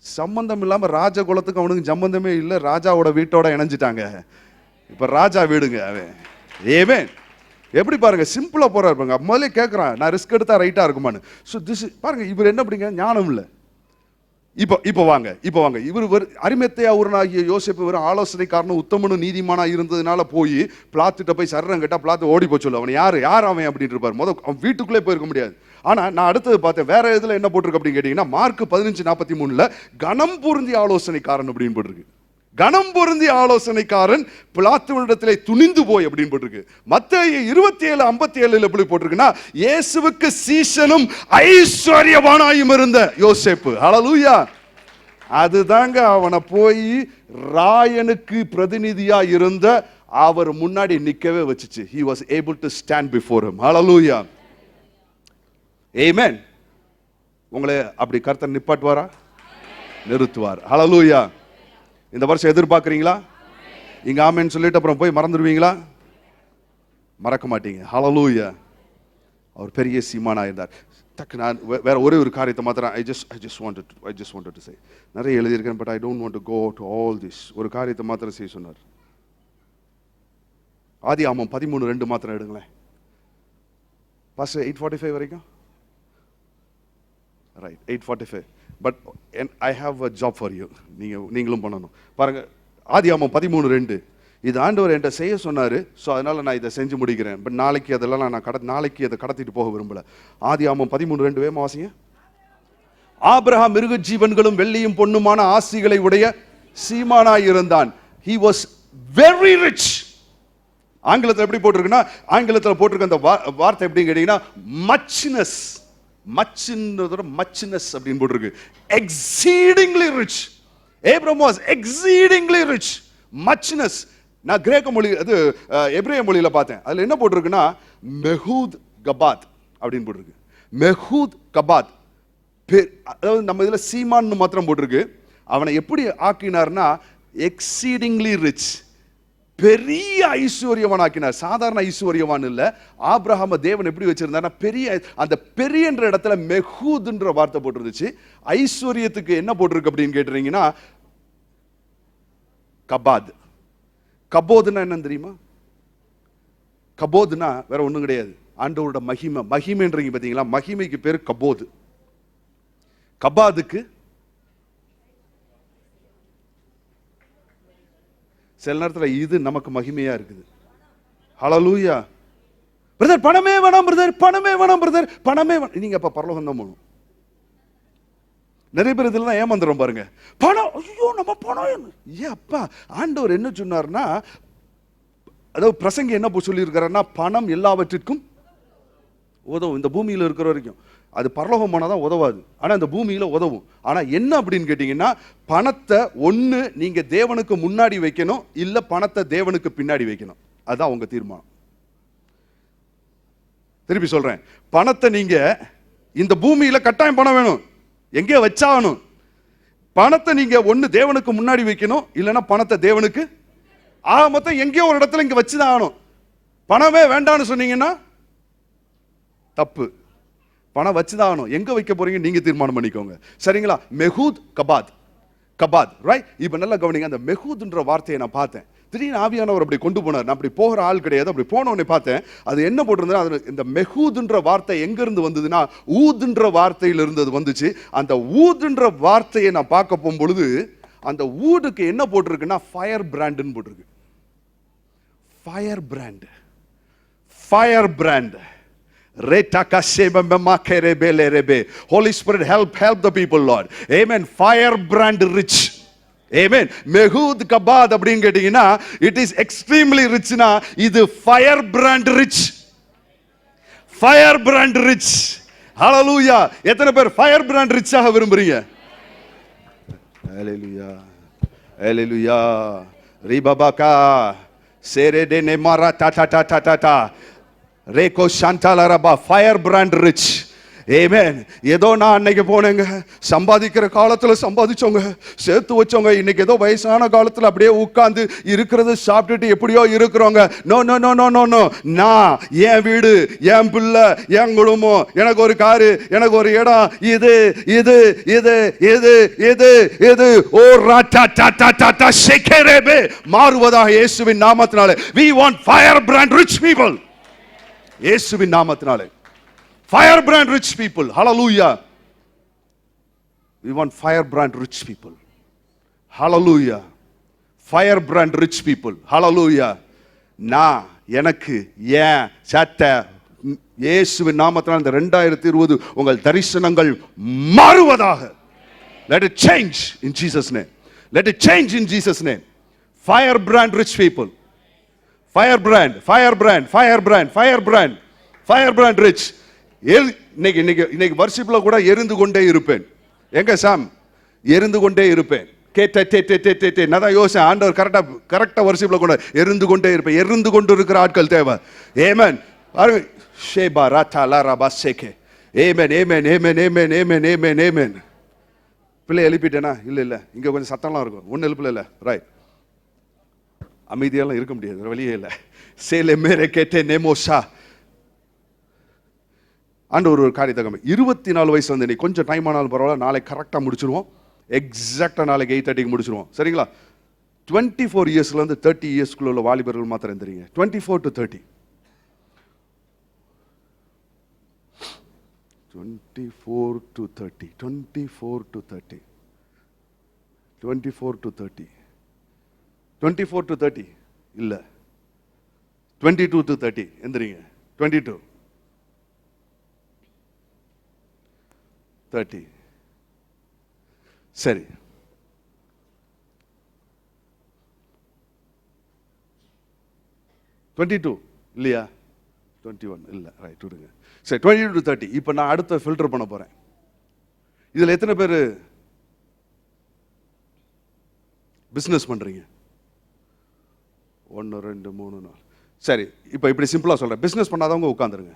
சம்பந்தம் இல்லாமல் ராஜ குலத்துக்கு அவனுக்கு சம்பந்தமே இல்லை, ராஜாவோட வீட்டோட இணைஞ்சிட்டாங்க. இப்போ ராஜா வீடுங்க அவன். ஏமேன், எப்படி பாருங்க, சிம்பிளா போறாரு பாருங்க. முதல்ல கேட்குறான், நான் ரிஸ்க் எடுத்தா ரைட்டா இருக்குமான்னு. ஸோ திஸ் பாருங்க, இவர் என்ன அப்படிங்க, ஞானம் இல்லை. இப்போ வாங்க இவர் அரிமத்தையா ஊரனாகிய யோசேப்பு வெறும் ஆலோசனைக்காரனும் உத்தமனும் நீதிமானா இருந்ததுனால போய் பிளாத்துட்ட போய் சரணம் கேட்டா பிளாத்து ஓடி போய் சொல்லு. அவன் யார் அவன் அப்படின்னு இருப்பார். அவன் வீட்டுக்குள்ளே போயிருக்க முடியாது. ஆனா நான் அடுத்தது பார்த்தேன், வேற இதுல என்ன போட்டிருக்கு அப்படின்னு கேட்டீங்கன்னா, மார்க் 15:43 கனம் பொருந்திய ஆலோசனைக்காரன் அப்படின்னு போட்டிருக்கு. கனம் பொருந்திய ஆலோசனைக்காரன் பிலாத்துவிடத்திலே துணிந்து போய் அப்படின்னு போட்டிருக்கு. மத்தேயு 27:57 எப்படி போட்டிருக்குன்னா, இயேசுவுக்கு சீஷனும் ஐஸ்வர்யவானாயும் இருந்த யோசேப்பு. ஹல்லேலூயா. அதுதாங்க அவனை போய் ராயனுக்கு பிரதிநிதியா இருந்த அவர் முன்னாடி நிக்கவே வச்சுச்சு. he was able to stand before him. hallelujah. amen. உங்களை அப்படி கர்த்தர் நிப்பாட்டுவாரா? நிறுத்துவார். hallelujah. இந்த வருஷம் எதிர்பார்க்குறீங்களா? இங்க ஆமென் சொல்லிட்டு அப்புறம் போய் மறந்துடுவீங்களா? மறக்க மாட்டீங்க. hallelujah. அவர் பெரிய சீமானா இருந்தார். நான் வேற ஒரு காரியத்தை மாத்திரம் I just wanted to say. நிறைய எழுதியிருக்கேன், but I don't want to go to all this. ஒரு காரியத்தை மாத்திரம் செய்ய சொன்னார். ஆதியாகமம் 13:2 மாத்திரம் எடுங்களேன். பாஸ்டர் 8:45 வரைக்கும் right 8:45. But I have a job for you. நீங்களும் பண்ணணும். பாருங்க, ஆதியாகமம் 13:2 இது ஆண்டவர் என்கிட்ட செய்ய சொன்னாரு. ஸோ அதனால நான் இதை செஞ்சு முடிக்கிறேன். பட் நாளைக்கு அதெல்லாம் நாளைக்கு அதை கடத்திட்டு போக விரும்பல. ஆதியாகமம் 13:2 வேகமா வாசிங்க. ஆபிரகாம் மிருக ஜீவன்களும் வெள்ளியும் பொன்னுமான ஆசிகளை உடைய சீமானாய் இருந்தான். he was very rich. ஆங்கிலத்தில் எப்படி போட்டிருக்குன்னா, ஆங்கிலத்தில் போட்டிருக்க அந்த வார்த்தை எப்படின்னு கேட்டீங்கன்னா, மச்னஸ் அப்படின்னு போட்டிருக்கு. exceedingly rich. Abraham was exceedingly rich. muchness. நான் கிரேக்க மொழி அது எபிரேய மொழியில பார்த்தேன். அதுல என்ன போட்டிருக்குன்னா, மெஹூத் கபாத் அப்படின்னு போட்டிருக்கு. மெஹூத் கபாத், அதாவது நம்ம இதுல சீமான் மாத்திரம் போட்டிருக்கு. அவனை எப்படி ஆக்கினார்னா, எக்ஸீடிங்லி ரிச், பெரிய ஐஸ்வர்யவான் ஆக்கினார். சாதாரண ஐஸ்வர்யவான் இல்ல. ஆபிரகாம தேவன் எப்படி வச்சிருந்தார்னா, பெரிய, அந்த பெரியன்ற இடத்துல மெஹூத்ன்ற வார்த்தை போட்டிருந்துச்சு. ஐஸ்வர்யத்துக்கு என்ன போட்டிருக்கு அப்படின்னு கேட்டுறீங்கன்னா, கபாத். கபோதுன்னா என்னன்னு தெரியுமா? கபோதுனா வேற ஒண்ணும் கிடையாது, ஆண்டவரோட மகிமை. மகிமைன்றீங்க பாத்தீங்களா, மகிமைக்கு பேரு கபோது. கபாதுக்கு சில நேரத்தில் இது நமக்கு மகிமையா இருக்குது. ஹல்லேலூயா. பிரதர் பணமே வேணாம் பிரதர், பணமே வேணாம் பிரதர், பணமே வேணாம். நீங்க அப்ப பரலோகம் தான் போகணும். நிறைய பேர் இதெல்லாம் ஏமாந்துரும் பாருங்க. பணம், ஐயோ நம்ம பணம். ஏன் அப்பா, ஆண்டவர் என்ன சொன்னார்னா, அதாவது பிரசங்கி என்ன சொல்லி இருக்காருன்னா, பணம் எல்லாவற்றிற்கும் உதவும். இந்த பூமியில் இருக்கிற வரைக்கும் அது பரலோகம் போனாதான் உதவாது, ஆனா இந்த பூமியில உதவும். ஆனா என்ன அப்படின்னு கேட்டீங்கன்னா, பணத்தை ஒண்ணு நீங்க தேவனுக்கு முன்னாடி வைக்கணும், இல்ல பணத்தை தேவனுக்கு பின்னாடி வைக்கணும். அதுதான் உங்க தீர்மானம். திருப்பி சொல்றேன், பணத்தை நீங்க இந்த பூமியில கட்டாயம் பணம் வேணும், எங்கே வச்சாகணும். பணத்தை நீங்க ஒண்ணு தேவனுக்கு முன்னாடி வைக்கணும், இல்லைன்னா பணத்தை தேவனுக்கு மொத்தம் எங்கேயோ ஒரு இடத்துல இங்க வச்சுதான் ஆகணும். பணமே வேண்டான்னு சொன்னீங்கன்னா தப்பு. பணம் வச்சுதான் ஆகணும். எங்க வைக்க போறீங்க நீங்க தீர்மானம் பண்ணிக்கோங்க. சரிங்களா? மெஹூத் கபாத் ரைட். இப்ப நல்லா கவனிங்க. அந்த மெஹூத்ன்ற வார்த்தையை நான் பார்த்தேன். திடீர்னு ஆவியானவர் அப்படி கொண்டு போனார். நான் அப்படி போகிற ஆள் கிடையாது. அப்படி போனவனே பார்த்தேன், அது என்ன போட்டிருந்தா, அது இந்த மெஹூத்ன்ற வார்த்தை எங்க இருந்து வந்ததுன்னா, ஊதுன்ற வார்த்தையில இருந்து அது வந்துச்சு. அந்த ஊதுன்ற வார்த்தையை நான் பார்க்க போகும் பொழுது, அந்த ஊடுக்கு என்ன போட்டிருக்குன்னா, ஃபயர் பிராண்ட்னு போட்டிருக்கு. Fire brand. Holy Spirit, help the people, Lord. Amen. Fire brand rich. Amen. மெஹூத் கபாத் அப்படின்னு கேட்டீங்கன்னா, it is extremely rich னா, இது fire brand rich. Hallelujah. எத்தனை பேர் fire brand rich ஆக விரும்புறீங்க? Hallelujah. Ribabaka serede nemara ta Reko Shantalaraba, fire brand rich. Amen. ஏதோ நான் அன்னைக்கு போனேங்க, சம்பாதிக்கிற காலத்துல சம்பாதிச்சவங்க, சேர்த்து வச்சவங்க, இன்னைக்கு ஏதோ வயசான காலத்துல அப்படியே உட்கார்ந்து இருக்கிறது சாப்பிட்டுட்டு எப்படியோ இருக்கிறவங்க. No no no no no no. நான், என் வீடு, என் பிள்ளை, என் குடும்பம், எனக்கு ஒரு காரு, எனக்கு ஒரு இடம், இது இது இது இது இது இது ஓ ராட்டா டாடா டாடா ஷேகரேபே மாறுவதாக இயேசுவின் நாமத்தினாலே. We want fire brand rich people. இயேசுவின் நாமத்தினாலே. Fire brand rich people. Hallelujah. We want firebrand rich people. Hallelujah. Firebrand rich people. Hallelujah. நான் எனக்கு ஏன் சத்த இயேசுவின் நாமத்தினால் இந்த 2020 உங்கள் தரிசனங்கள் மாறுவதாக. Let it change in Jesus name. Let it change in Jesus name. Firebrand rich people. Firebrand, firebrand, firebrand, firebrand, firebrand rich. இன்னைக்கு வர்ஷிப்ல கூட எரிந்து கொண்டே இருப்பேன். எங்க சாம்? எரிந்து கொண்டே இருப்பேன். கேட்டே நான் தான் யோசனை, ஆண்டவர் கரெக்டா வர்ஷிப்ல கூட எரிந்து கொண்டே இருப்பேன். எரிந்து கொண்டு இருக்கிற ஆட்கள் தேவை. ஆமென். ஷேபா ராதா லாரபா சேகே. ஆமென், ஆமென், ஆமென், ஆமென், ஆமென், ஆமென், ஆமென். பிள்ளை எழுப்பிட்டேனா? இல்ல இங்க கொஞ்சம் சத்தம்லாம் இருக்கும். ஒன்னு எழுப்பல இல்ல, ரைட். அமைதியெல்லாம் இருக்க முடியாது, வழியே இல்லை. சேலே மேரே கேட்டே நேமோஷா. ஆண்டவர் ஒரு காரியத்தை 24 வயசுல இருந்து, நீ கொஞ்சம் டைம் ஆனாலும் பரவாயில்ல, நாளைக்கு கரெக்டாக முடிச்சிருவோம். எக்ஸாக்டாக நாளைக்கு 8:30 முடிச்சிருவோம், சரிங்களா? 24 இயர்ஸ்ல இருந்து 30 இயர்ஸ்க்குள்ள உள்ள வாலிபர்கள் மாத்திரம் தெரியுங்க. 24 to 30. 24 to 30. 24 to 30. 24 to 30. 24 to 30 இல்ல, 22 to 30 எந்திரிங்க. 22 30 சரி. 22 இல்லையா? 21 இல்ல, ரைட், விடுங்க. சரி, 22 to 30. இப்போ நான் அடுத்த ஃபில்டர் பண்ண போறேன். இதுல எத்தனை பேர் பிசினஸ் பண்றீங்க? 1 2 3 4. சரி, இப்போ இப்படி சிம்பிளா சொல்றேன். பிசினஸ் பண்ணாதவங்க உட்காந்துருங்க.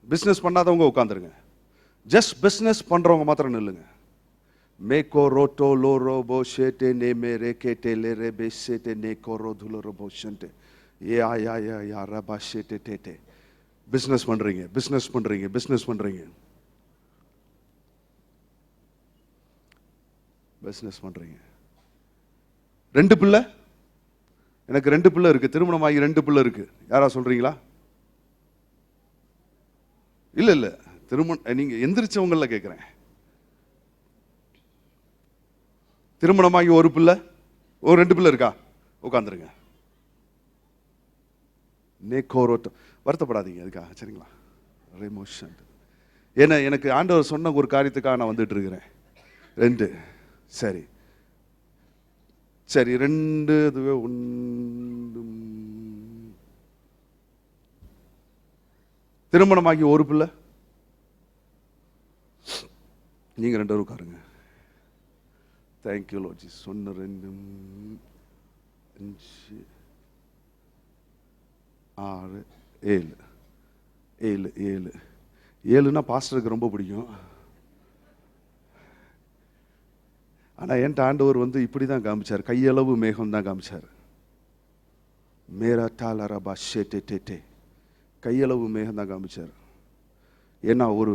பிசினஸ் பண்ணாதவங்க உட்காந்துருங்க. ஜஸ்ட் பிசினஸ் பண்றவங்க மாத்திரம் நில்லுங்க. மேகோ ரோட்டோ லோரோ போஷேட்டே நே மேரே கேட்டே லேரே பேஷேட்டே நே கோரோ துலரோ போஷன்டே ஏ ஆயா யா யா ரபா ஷேட்டே டேட்டே. பிசினஸ் பண்றீங்க, பிசினஸ் பண்றீங்க, பிசினஸ் பண்றீங்க, பிசினஸ் பண்றீங்க. 2 பிள்ளை, எனக்கு 2 பிள்ளை இருக்கு. திருமணமாகி 2 பிள்ளை இருக்கு. யாரா சொல்றீங்களா? இல்ல நீங்க எந்திரிச்சவங்கள கேட்கிறேன். திருமணமாகி 1 பிள்ளை, 2 பிள்ளை இருக்கா? உட்காந்துருங்க. நேக்கோரோட்டோ, வருத்தப்படாதீங்க அதுக்காக, சரிங்களா? ரெமோஷன். ஏன்னா எனக்கு ஆண்டவர் சொன்ன ஒரு காரியத்துக்காக நான் வந்துட்டு இருக்கிறேன். 2 சரி சரி 2 இதுவே 1. திருமணமாகி 1 பிள்ளை, நீங்க 2 பேரும் உட்காருங்க. தேங்க்யூ லோஜி. சொன்ன 2 5 6 7 7 7 7னா பாஸ்டருக்கு ரொம்ப பிடிக்கும். ஆனா என்கிட்ட ஆண்டவர் இப்படி தான் காமிச்சார். கையளவு மேகம் தான் காமிச்சார். மேரா டாலரபா ஷேட்டே டேட்டே, கையளவு மேகம் தான் காமிச்சார். ஏன்னா ஒரு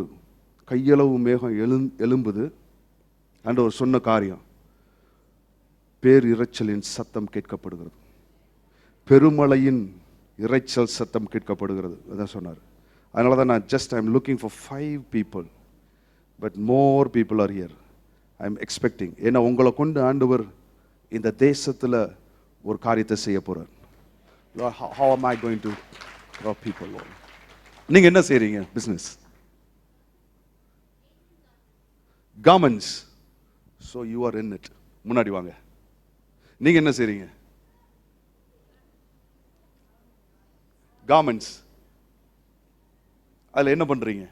கையளவு மேகம் எழும்புது. ஆண்டவர் சொன்ன காரியம், பேர் இரைச்சலின் சத்தம் கேட்கப்படுகிறது, பெருமழையின் இரைச்சல் சத்தம் கேட்கப்படுகிறது. அதான் சொன்னார். அதனால தான் நான் just I am looking for 5 people, but more people are here. I am expecting. ஏன்னா உங்களை கொண்டு ஆண்டவர் இந்த தேசத்தில் ஒரு காரியத்தை செய்ய போறார். How am I going to draw people, Lord? நீங்க என்ன செய்றீங்க? Business, garments. So you are in it. முன்னாடி வாங்க. நீங்க என்ன செய்றீங்க? garments. அதுல என்ன பண்றீங்க?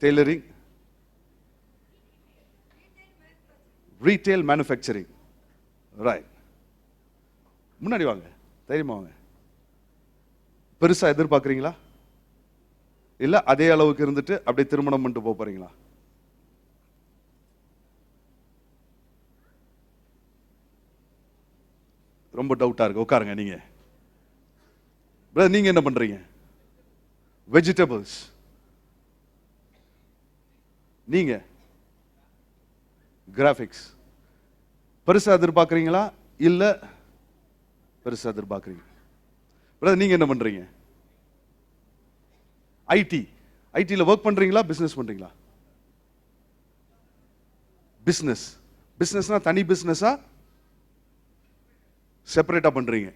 Tailoring, retail, manufacturing, right. முன்னாடி வாங்க, தைரியமா வாங்க. பெருசா எதிர்பார்க்குறீங்களா? இல்ல அதே அளவுக்கு இருந்துட்டு அப்படியே திருமணம் பண்ணிட்டு போக போறீங்களா? ரொம்ப டவுட்டா இருக்கு. உட்காருங்க. நீங்க நீங்க என்ன பண்றீங்க? வெஜிடபிள்ஸ். நீங்க கிராபிக்ஸ். பெருசா எதிர்பார்க்குறீங்களா இல்ல பெருசா எதிர்பார்க்குறீங்க? நீங்க என்ன பண்றீங்க? ஐடி. ஐடியில் ஒர்க் பண்றீங்களா பிசினஸ் பண்றீங்களா? பிஸ்னஸ்னா தனி பிஸ்னஸா செப்பரேட்டாக பண்ணுறீங்க?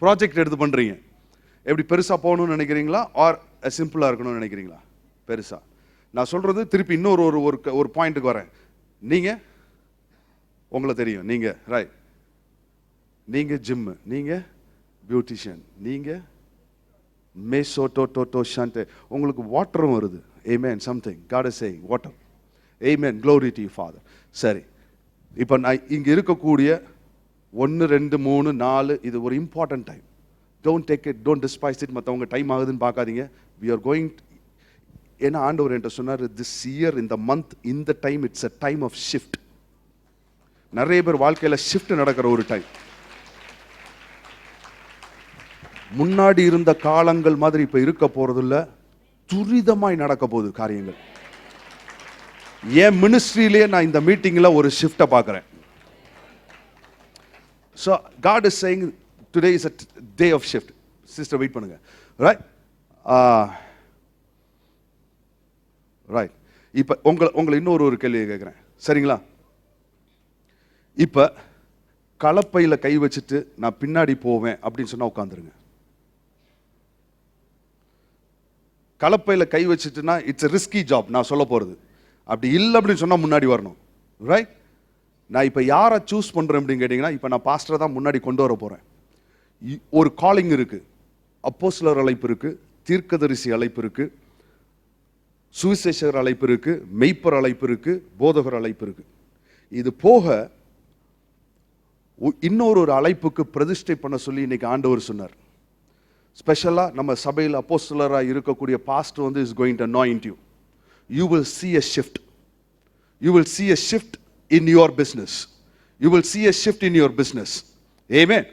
ப்ராஜெக்ட் எடுத்து பண்ணுறீங்க. எப்படி பெருசாக போகணும்னு நினைக்கிறீங்களா ஆர் சிம்பிளாக இருக்கணும்னு நினைக்கிறீங்களா? பெருசாக. நான் சொல்கிறது திருப்பி இன்னொரு ஒரு பாயிண்ட்டுக்கு வரேன். நீங்கள் உங்களை தெரியும், நீங்கள் ரைட், நீங்கள் ஜிம்மு, நீங்கள் பியூட்டிஷியன், நீங்கள் மேசோ டோ ஷாண்டே, உங்களுக்கு வாட்டரும் வருது. Amen. Something God is saying water. Amen. Glory to you father. சரி, இப்போ நான் இங்கே இருக்கக்கூடிய 1 2 3 4 இது ஒரு important time. Don't take it, don't despise it. மற்றவங்க டைம் ஆகுதுன்னு பார்க்காதீங்க. We are going. ஏன்னா ஆண்டவர் என்கிட்ட சொன்னார், திஸ் இயர் இந்த மந்த் இந்த time it's a time of shift. நிறைய பேர் வாழ்க்கையில் ஷிஃப்ட் நடக்கிற ஒரு டைம். முன்னாடி இருந்த காலங்கள் மாதிரி இப்போ இருக்க போறதில்ல, துரிதமாய் நடக்க போகுது காரியங்கள். என் மினிஸ்ட்ரியிலே நான் இந்த மீட்டிங்கில் ஒரு ஷிஃப்டை பார்க்குறேன். So God is saying today is a day of shift. Sister wait பண்ணுங்க. Right right. இப்போ உங்களை இன்னொரு கேள்வி கேட்குறேன், சரிங்களா? இப்போ கலப்பையில் கை வச்சுட்டு நான் பின்னாடி போவேன் அப்படின்னு சொன்னால் உட்காந்துருங்க. கலப்பையில் கை வச்சுட்டுனா இட்ஸ் எ ரிஸ்கி ஜாப் நான் சொல்ல போகிறது. அப்படி இல்லை அப்படின்னு சொன்னால் முன்னாடி வரணும். ரைட். நான் இப்போ யாரை சூஸ் பண்ணுறேன் அப்படின்னு கேட்டிங்கன்னா, இப்போ நான் பாஸ்டரை தான் முன்னாடி கொண்டு வர போகிறேன். ஒரு காலிங் இருக்குது. அப்போஸ்தலர் அழைப்பு இருக்குது, தீர்க்கதரிசி அழைப்பு இருக்குது, சுவிசேஷகர் அழைப்பு இருக்குது, மெய்ப்பர் அழைப்பு இருக்குது, போதகர் அழைப்பு இருக்குது. இது போக இன்னொரு அழைப்புக்கு பிரதிஷ்டை பண்ண சொல்லி இன்னைக்கு ஆண்டவர் சொன்னார். ஸ்பெஷலாக நம்ம சபையில் அப்போஸ்தலராக இருக்கக்கூடிய பாஸ்டர் வந்து is going to anoint you. You will see a shift. You will see a shift in your business. You will see a shift in your business. Amen.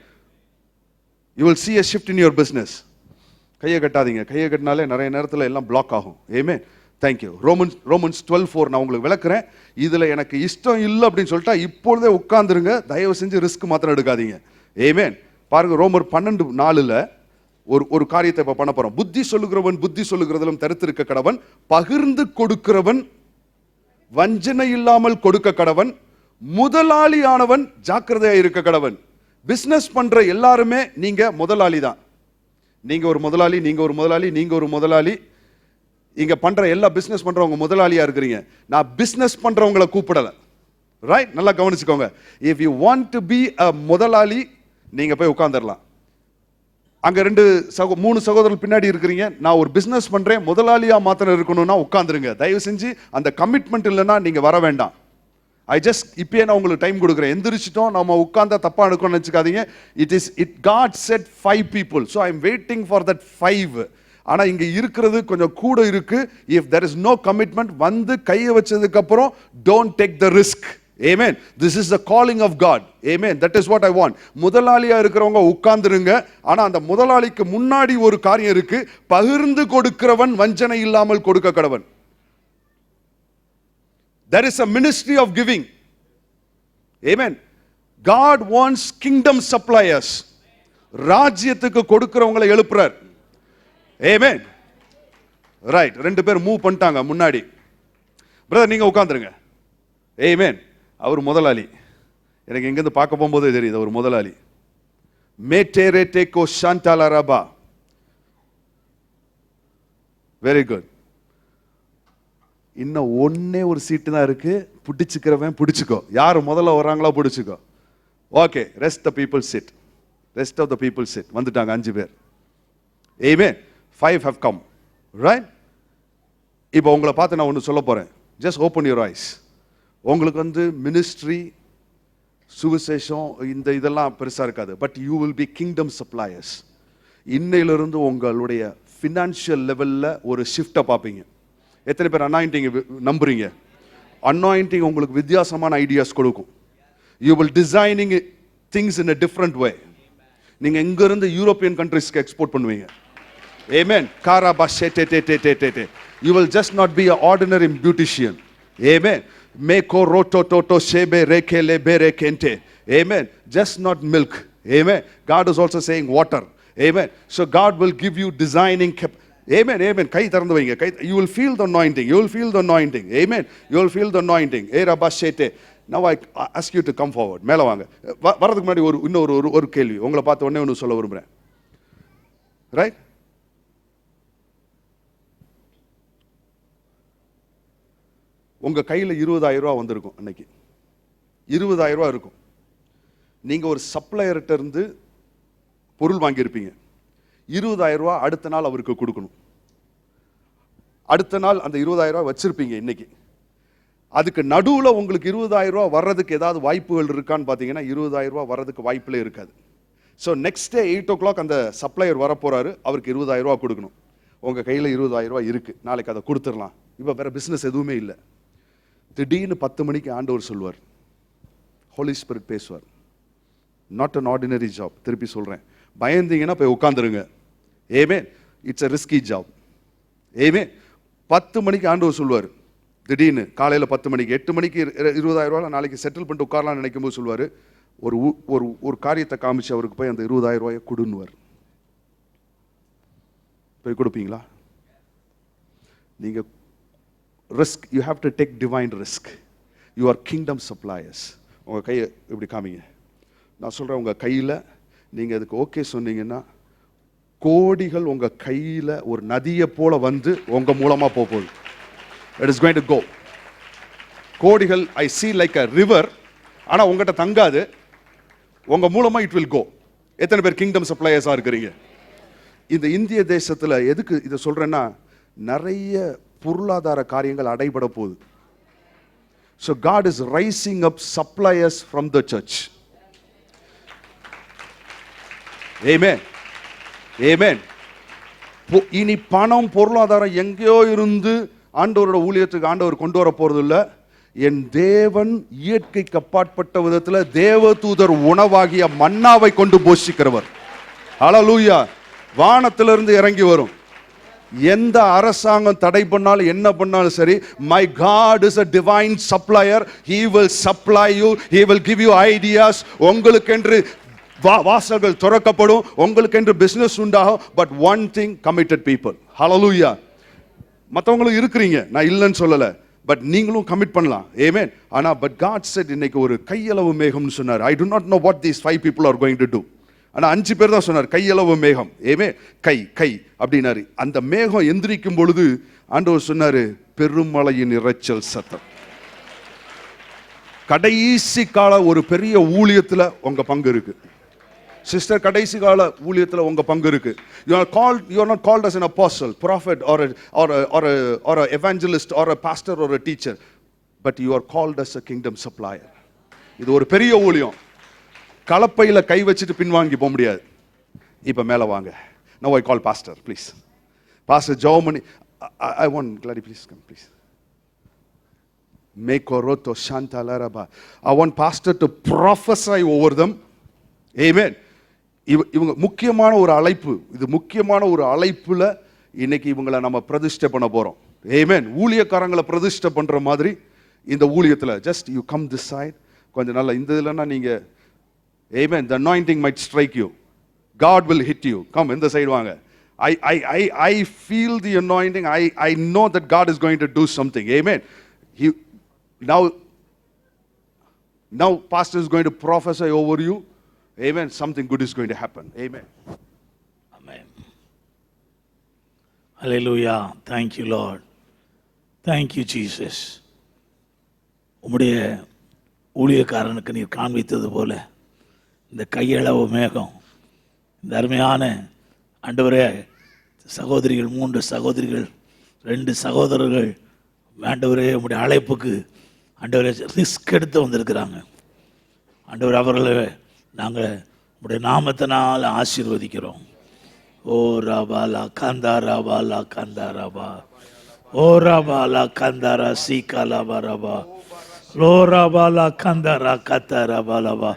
You will see a shift in your business. கையை கட்டாதீங்க. கையை கட்டினாலே நிறைய நேரத்தில் எல்லாம் black ஆகும். Amen. Thank you. Romans 12:4 நான் உங்களுக்கு விளக்குறேன். இதில் எனக்கு இஷ்டம் இல்லை அப்படின்னு சொல்லிட்டா இப்பொழுதே உட்காந்துருங்க. தயவு செஞ்சு ரிஸ்க் மாத்திரம் எடுக்காதீங்க. Amen. பாருங்க, ரோமர் 12:4 ஒரு காரியத்தை இப்ப பண்ண போறோம். புத்தி சொல்லுகிறவன் புத்தி சொல்லுகிறதிலும் தரித்திருக்க கடவன், பகிர்ந்து கொடுக்கிறவன் வஞ்சனை இல்லாமல் கொடுக்க கடவன், முதலாளியானவன் ஜாக்கிரதையா இருக்க கடவன். பிசினஸ் பண்ற எல்லாருமே நீங்க முதலாளி தான். நீங்க ஒரு முதலாளி, நீங்க ஒரு முதலாளி, நீங்க ஒரு முதலாளி. இங்க பண்ற எல்லா பிசினஸ் பண்றவங்க முதலாளியா இருக்கிறீங்க. நான் பிசினஸ் பண்றவங்களை கூப்பிடல. ரைட், நல்லா கவனிச்சுக்கோங்க. If you want to be a முதலாளி, நீங்க போய் உட்கார்ந்துடலாம். அங்க 3 சகோதரர்கள் பின்னாடி இருக்கிறீங்க. நான் ஒரு பிசினஸ் பண்றேன், முதலாளியா மாத்திரம் இருக்கணும்னா உட்கார்ந்துருங்க. தயவு செஞ்சு அந்த கமிட்மெண்ட் இல்லைன்னா நீங்க வர வேண்டாம். இப்பயே நான் உங்களுக்கு டைம் கொடுக்குறேன். எந்திரிச்சிட்டோம் நம்ம உட்கார்ந்தா தப்பா எடுக்கணும்னு நினைச்சுக்காதீங்க. God said 5 people, so I am waiting for that 5. ஆனா இங்க இருக்கிறது கொஞ்சம் கூட இருக்கு. If there is no commitment, வந்து கையை வச்சதுக்கு அப்புறம் don't take the risk. Amen. This is the calling of God. Amen. That is what I want. முதலாளியா இருக்கிறவங்க உட்கார்ந்துருங்க. ஆனா அந்த முதலாளிக்கு முன்னாடி ஒரு காரியம் இருக்கு. பகிர்ந்து கொடுக்கிறவன் வஞ்சனை இல்லாமல் கொடுக்க கடவன். There is a ministry of giving. Amen. God wants kingdom suppliers. ராஜ்யத்துக்கு கொடுக்கிறவங்களை எழுப்புறார். Amen. Right. 2 பேர் மூவ் பண்ணிட்டாங்க முன்னாடி. பிரதர் நீங்க உட்கார்ந்துருங்க. Amen. அவர் முதலாளி. எனக்கு எங்கேருந்து பார்க்க போகும்போதே தெரியுது அவர் முதலாளி. மேட்டேரே டேக்கோ ஷாண்டாலரபா. Very good. இன்னும் ஒன்னே ஒரு சீட்டு தான் இருக்கு. பிடிச்சுக்கிறவன் பிடிச்சுக்கோ. யார் முதல்ல வர்றாங்களோ பிடிச்சுக்கோ. Okay, rest the people sit. Rest of the people sit. வந்துட்டாங்க 5 பேர். Amen. 5 have come. Right? இப்போ உங்களை பார்த்து நான் ஒன்று சொல்ல போறேன். Just open your eyes. உங்களுக்கு வந்து மினிஸ்ட்ரி, சுவிசேஷம் இந்த இதெல்லாம் பெருசா இருக்காது. But you will be kingdom suppliers. இன்னையிலிருந்து உங்களுடைய ஃபினான்ஷியல் லெவலில் ஒரு ஷிஃப்டை பார்ப்பீங்க. எத்தனை பேர் அனாயிண்டிங் நம்புறீங்க? அனாயிண்டிங் உங்களுக்கு வித்தியாசமான ஐடியாஸ் கொடுக்கும். You will designing things in a different way. நீங்க இங்கிருந்து யூரோப்பியன் கண்ட்ரிஸ்க்கு எக்ஸ்போர்ட் பண்ணுவீங்க. Amen. You will just not be an ordinary beautician. Amen. Meko roto toto shebe rekele bere kente. Amen. Just not milk. Amen. God is also saying water. Amen. So God will give you designing Amen, amen. கை திறந்து வைங்க. கை, you will feel the anointing. You will feel the anointing. Amen. You will feel the anointing. A Rafah ஷேட்டே. Now I ask you to come forward. மேலே வாங்க. வரதுக்கு முன்னாடி ஒரு கேள்வி உங்களை பார்த்த உடனே ஒன்று சொல்ல விரும்புகிறேன். ரைட்? உங்கள் கையில் 20,000 ரூபா வந்திருக்கும் அன்னைக்கு. 20,000 ரூபா இருக்கும். நீங்கள் ஒரு சப்ளையர்கிட்ட இருந்து பொருள் வாங்கியிருப்பீங்க. 20,000 ரூபா அடுத்த நாள் அவருக்கு கொடுக்கணும். அடுத்த நாள் அந்த 20,000 ரூபா வச்சிருப்பீங்க இன்னைக்கு. அதுக்கு நடுவில் உங்களுக்கு 20,000 ரூபா வர்றதுக்கு ஏதாவது வாய்ப்புகள் இருக்கான்னு பார்த்தீங்கன்னா 20,000 ரூபா வர்றதுக்கு வாய்ப்புலே இருக்காது. ஸோ நெக்ஸ்ட் டே 8 o'clock அந்த சப்ளையர் வரப்போறாரு, அவருக்கு 20,000 ரூபா கொடுக்கணும். உங்கள் கையில் 20,000 ரூபா இருக்குது, நாளைக்கு அதை கொடுத்துடலாம். இப்போ வேற பிஸ்னஸ் எதுவுமே இல்லை. திடீர்னு 10 மணிக்கு ஆண்டவர் சொல்வார், ஹோலி ஸ்பிரிட் பேசுவார், நாட் அன் ஆர்டினரி ஜாப். திருப்பி சொல்கிறேன், பயந்தீங்கன்னா போய் உட்காந்துருங்க. ஏமே, இட்ஸ் அ ரிஸ்கி ஜாப். ஏமே, 10 மணிக்கு ஆண்டவர் சொல்வார். திடீர்னு காலையில் 10 மணிக்கு 8 மணிக்கு 20,000 ரூபா நாளைக்கு செட்டில் பண்ணிட்டு உட்காரலாம்னு நினைக்கும் போது சொல்வார், ஒரு காரியத்தை காமிச்சு அவருக்கு போய் அந்த 20,000 ரூபாயை கொடுன்னுவார். போய் கொடுப்பீங்களா? நீங்கள் risk, you have to take divine risk. You are kingdom suppliers. உங்கள் கையை இப்படி காமிங்க. நான் சொல்கிறேன், உங்கள் கையில் நீங்கள் அதுக்கு ஓகே சொன்னீங்கன்னா கோடிகள் உங்கள் கையில் ஒரு நதியை போல வந்து உங்கள் மூலமாக போகுது. It is going to go. கோடிகள் I see like a river. ஆனால் உங்கள்கிட்ட தங்காது, உங்கள் மூலமாக இட் வில் கோ. எத்தனை பேர் கிங்டம் சப்ளையர்ஸாக இருக்கிறீங்க? இந்த இந்திய தேசத்தில் எதுக்கு இதை சொல்கிறேன்னா, நிறைய பொருளாதார காரியங்கள் அடைபட போகுது. So God is rising up suppliers from the church. Amen. Amen. இனி பணம் பொருளாதாரம் எங்கேயோ இருந்து ஆண்டவரோட ஊழியத்துக்கு ஆண்டவர் கொண்டு வர போறது இல்லை. என் தேவன் இயற்கைக்கு அப்பாற்பட்ட விதத்தில் தேவதூதர் உணவாகிய மன்னாவை கொண்டு போஷிக்கிறவர். ஹல்லேலூயா. வானத்திலிருந்து இறங்கி வரும். எந்த அரசாங்கம் தடை பண்ணாலும் என்ன பண்ணாலும் சரி, my God is a divine supplier. He will supply you. He will give you ideas. உங்களுக்கென்று வாசல்கள் திறக்கப்படும், உங்களுக்கென்று பிசினஸ் உண்டாகும். But one thing, committed people. ஹல்லேலூயா. மற்றவங்களும் இருக்கிறீங்க, நான் இல்லைன்னு சொல்லலை, பட் நீங்களும் கமிட் பண்ணலாம். ஆமென். ஆனால் பட் காட் செட், இன்னைக்கு ஒரு கையளவு மேகம்னு சொன்னார். I do not know what these 5 people are going to do. ஆனால் 5 பேர் தான் சொன்னார், கையளவு மேகம். ஏமே, கை கை அப்படின்னாரு. அந்த மேகம் எந்திரிக்கும் பொழுது ஆண்டவர் சொன்னாரு, பெருமழையின் இரைச்சல் சத்தம். கடைசி கால ஒரு பெரிய ஊழியத்தில் உங்க பங்கு இருக்கு சிஸ்டர். கடைசி கால ஊழியத்தில் உங்க பங்கு இருக்கு. You are not called as an apostle, prophet or a evangelist or a pastor or a teacher, but you are called as a kingdom supplier. இது ஒரு பெரிய ஊழியம். கலப்பையில் கை வச்சுட்டு பின்வாங்கி போக முடியாது. இப்போ மேலே வாங்க. Now I call pastor, please. Pastor Jomani, I want Glady, please come, please. Mekoroto Shantalaraba. I want pastor to prophesy over them. Amen. இவங்க முக்கியமான ஒரு அழைப்பு. இது முக்கியமான ஒரு அழைப்புல இன்னைக்கு இவங்களை நம்ம பிரதிஷ்டை பண்ண போறோம். ஆமென். ஊழியக்காரங்களை பிரதிஷ்டை பண்ற மாதிரி இந்த ஊழியத்துல just you come this side. கொஞ்சம் நல்லா இந்த இதுலன்னா நீங்க amen, the anointing might strike you. God will hit you. Come in the side vaanga. I feel the anointing. I know that God is going to do something. Amen. Now pastor is going to prophesy over you. Amen. Something good is going to happen. Amen. Amen. Hallelujah. Thank you, Lord. Thank you, Jesus. உம்முடைய ஊழியக்காரனுக்கு நீர் காண்பித்தது போல இந்த கையளவு மேகம், இந்த அருமையான ஆண்டவரே, சகோதரிகள் 3 சகோதரிகள் 2 சகோதரர்கள் ஆண்டவரே உம்முடைய அழைப்புக்கு ஆண்டவரே ரிஸ்க் எடுத்து வந்திருக்கிறாங்க. ஆண்டவர் அவர்களை நாங்கள் உம்முடைய நாமத்தினால் ஆசீர்வதிக்கிறோம். ஓ ராபாலா கந்தாரா பாலா கந்தாராபா, ஓ ராபாலா கந்தாரா சீகாலா ரபா, லோ ராபாலா கந்தாரா கத்தாரா பாலபா.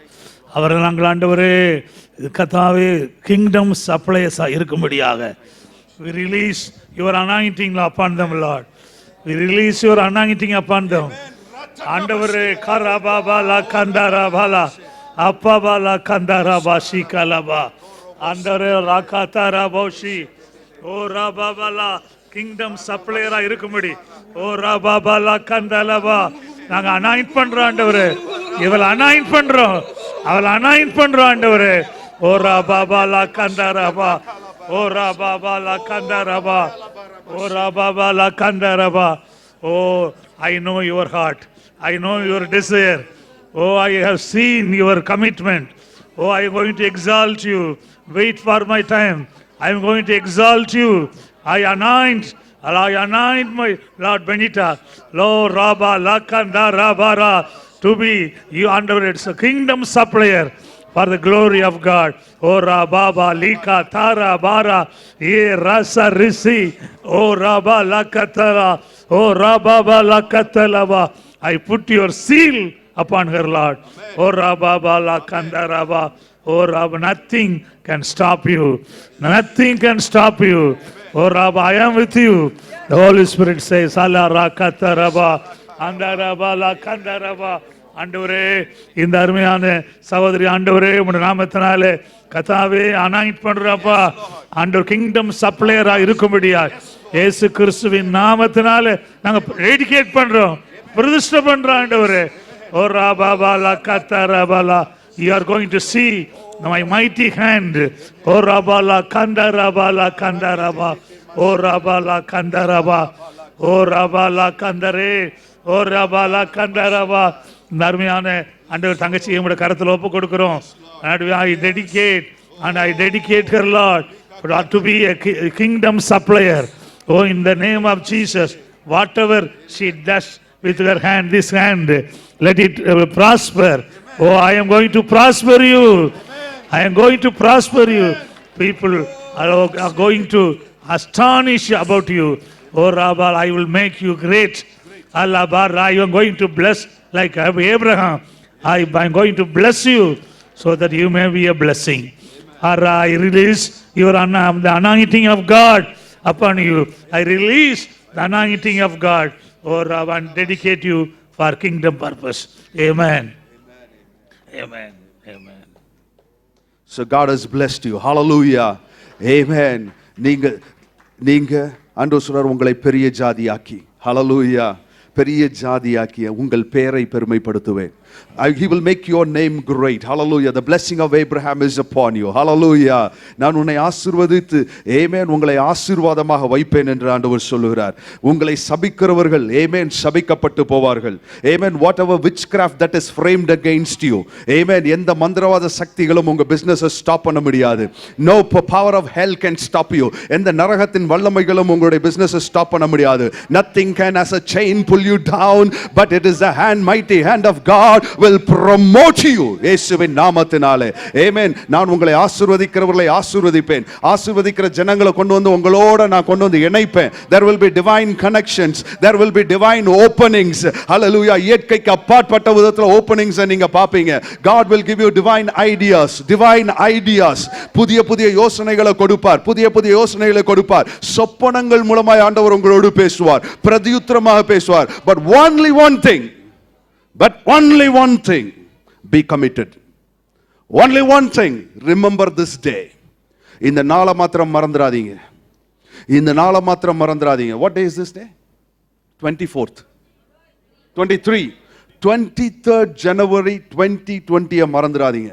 அவர்கள் நாங்கள் ஆண்டவரே கர்த்தாவே கிங்டம் சப்ளையர்ஸாக இருக்கும்படியாக we release your anointing upon them, Lord. We release your anointing upon them. ஆண்டவரே கராபாபா லா கந்தாராபாலா அப்பாபா லா கந்தாராபா ஷீகாலாபா ஆண்டவரே ராகாதாரா பௌஷி ஓ ராபாபாலா கிங்டம் சப்ளையரா இருக்கும்படி ஓ ராபாபாலா கந்தலவா நாங்க அனாயிண்ட் பண்றோம் ஆண்டவரே. இவளை அனாயிண்ட் பண்றோம், அவளை அனாயிண்ட் பண்றோம் ஆண்டவரே. ஓ ராபாபாலா கந்தரபா ஓ ராபாபாலா கந்தரபா ஓ ராபாபாலா கந்தரபா. Oh, I know your heart. I know your desire. Oh, I have seen your commitment. Oh, I am going to exalt you. Wait for my time. I am going to exalt you. I anoint my Lord Benita, Lord Rabba Lakanda Rabara, to be you under it's a kingdom supplier for the glory of God. O Rababa Lika Tara Bara E Rasa Risi O Rabba Lakatara O Rababa Lakatalava. I put your seal upon her, Lord. O Rababa Lakandaraba O Rabba, nothing can stop you. Nothing can stop you. O Rabba, I am with you. The Holy Spirit says, Allah Rakataraba Andaraba Lakandaraba. ஆண்டவரே, இந்த அருமையான சகோதரி ஆண்டவரே உம்முடைய நாமத்தினாலே கர்த்தாவே anoint பண்றப்பா. ஆண்டவர் kingdom சப்ளையரா இருக்கும்படியா இயேசு கிறிஸ்துவின் நாமத்தினாலே நாங்க டெடிகேட் பண்றோம், பிரதிஷ்டை பண்றோம் ஆண்டவரே. ஓ ராபாபாலா கத்தரபாலா, you are going to see my mighty hand. ஓ ராபாலா கந்தரபாலா கந்தரபா ஓ ராபாலா கந்தரபா ஓ ராபாலா கந்தரே ஓ ராபாலா கந்தரபா. இந்த அருமையான ஆண்டவர் தங்கச்சி உங்களுடைய கரத்தில் ஒப்பு கொடுக்கிறோம். I dedicate and I dedicate her, Lord, to be a kingdom supplier. Oh, in the name of Jesus, whatever she does with her hand, this hand, let it prosper. Oh, I am going to prosper you. I am going to prosper you. People are going to astonish about you. Oh, Rabba, I will make you great. Allah Barra, I am going to bless like Abraham. I am going to bless you so that you may be a blessing. I release your the anointing of God upon you. I release the anointing of God. Oh, Rabba, and dedicate you for kingdom purpose. Amen. Amen. Amen. So God has blessed you. Hallelujah. Amen. நீங்க ஆண்டவர் சொல்றார் உங்களை பெரிய ஜாதியாக்கி. Hallelujah. பெரிய ஜாதியாக்கிய உங்கள் பெயரை பெருமைப்படுத்துவேன். He will make your name great. Hallelujah. The blessing of Abraham is upon you. Hallelujah. நான் உன்னை ஆசீர்வதித்து ஆமென் உங்களை ஆசீர்வாதமாக வைப்பேன் என்று ஆண்டவர் சொல்கிறார். உங்களை சபிக்கிறவர்கள் ஆமென் சபிக்கப்பட்டு போவார்கள். ஆமென் whatever witchcraft that is framed against you. ஆமென் எந்த மந்திரவாத சக்திகளும் உங்க பிசினஸை ஸ்டாப் பண்ண முடியாது. No power of hell can stop you. எந்த நரகத்தின் வல்லமைகளும் உங்களுடைய பிசினஸை ஸ்டாப் பண்ண முடியாது. Nothing can as a chain pull you down, but it is the mighty hand of God will promote you. இயேசுவின் நாமத்தினாலே ஆமென். நான் உங்களை ஆசீர்வதிக்கிறவர்களை ஆசீர்வதிப்பேன். ஆசீர்வதிக்கிற ஜனங்களை கொண்டு வந்து உங்களோட நான் கொண்டு வந்து இணைப்பேன். There will be divine connections. There will be divine openings. Hallelujah. இயற்கைக்கு அப்பாற்பட்ட விதத்துல ஓபனிங்ஸ் நீங்க பாப்பீங்க. God will give you divine ideas. Divine ideas. புதிய புதிய யோசனைகளை கொடுப்பார். புதிய புதிய யோசனைகளை கொடுப்பார். சொப்பனங்கள் மூலமாய் ஆண்டவர் உங்களோடு பேசுவார். பிரதியுத்தரமாக பேசுவார். But only one thing, be committed. Only one thing, remember this day. இந்த நாளை மாத்திரம் மறந்துடாதீங்க. இந்த நாளை மாத்திரம் மறந்துடாதீங்க. What day is this day? 24th 23 23rd January 2020 மறந்துடாதீங்க.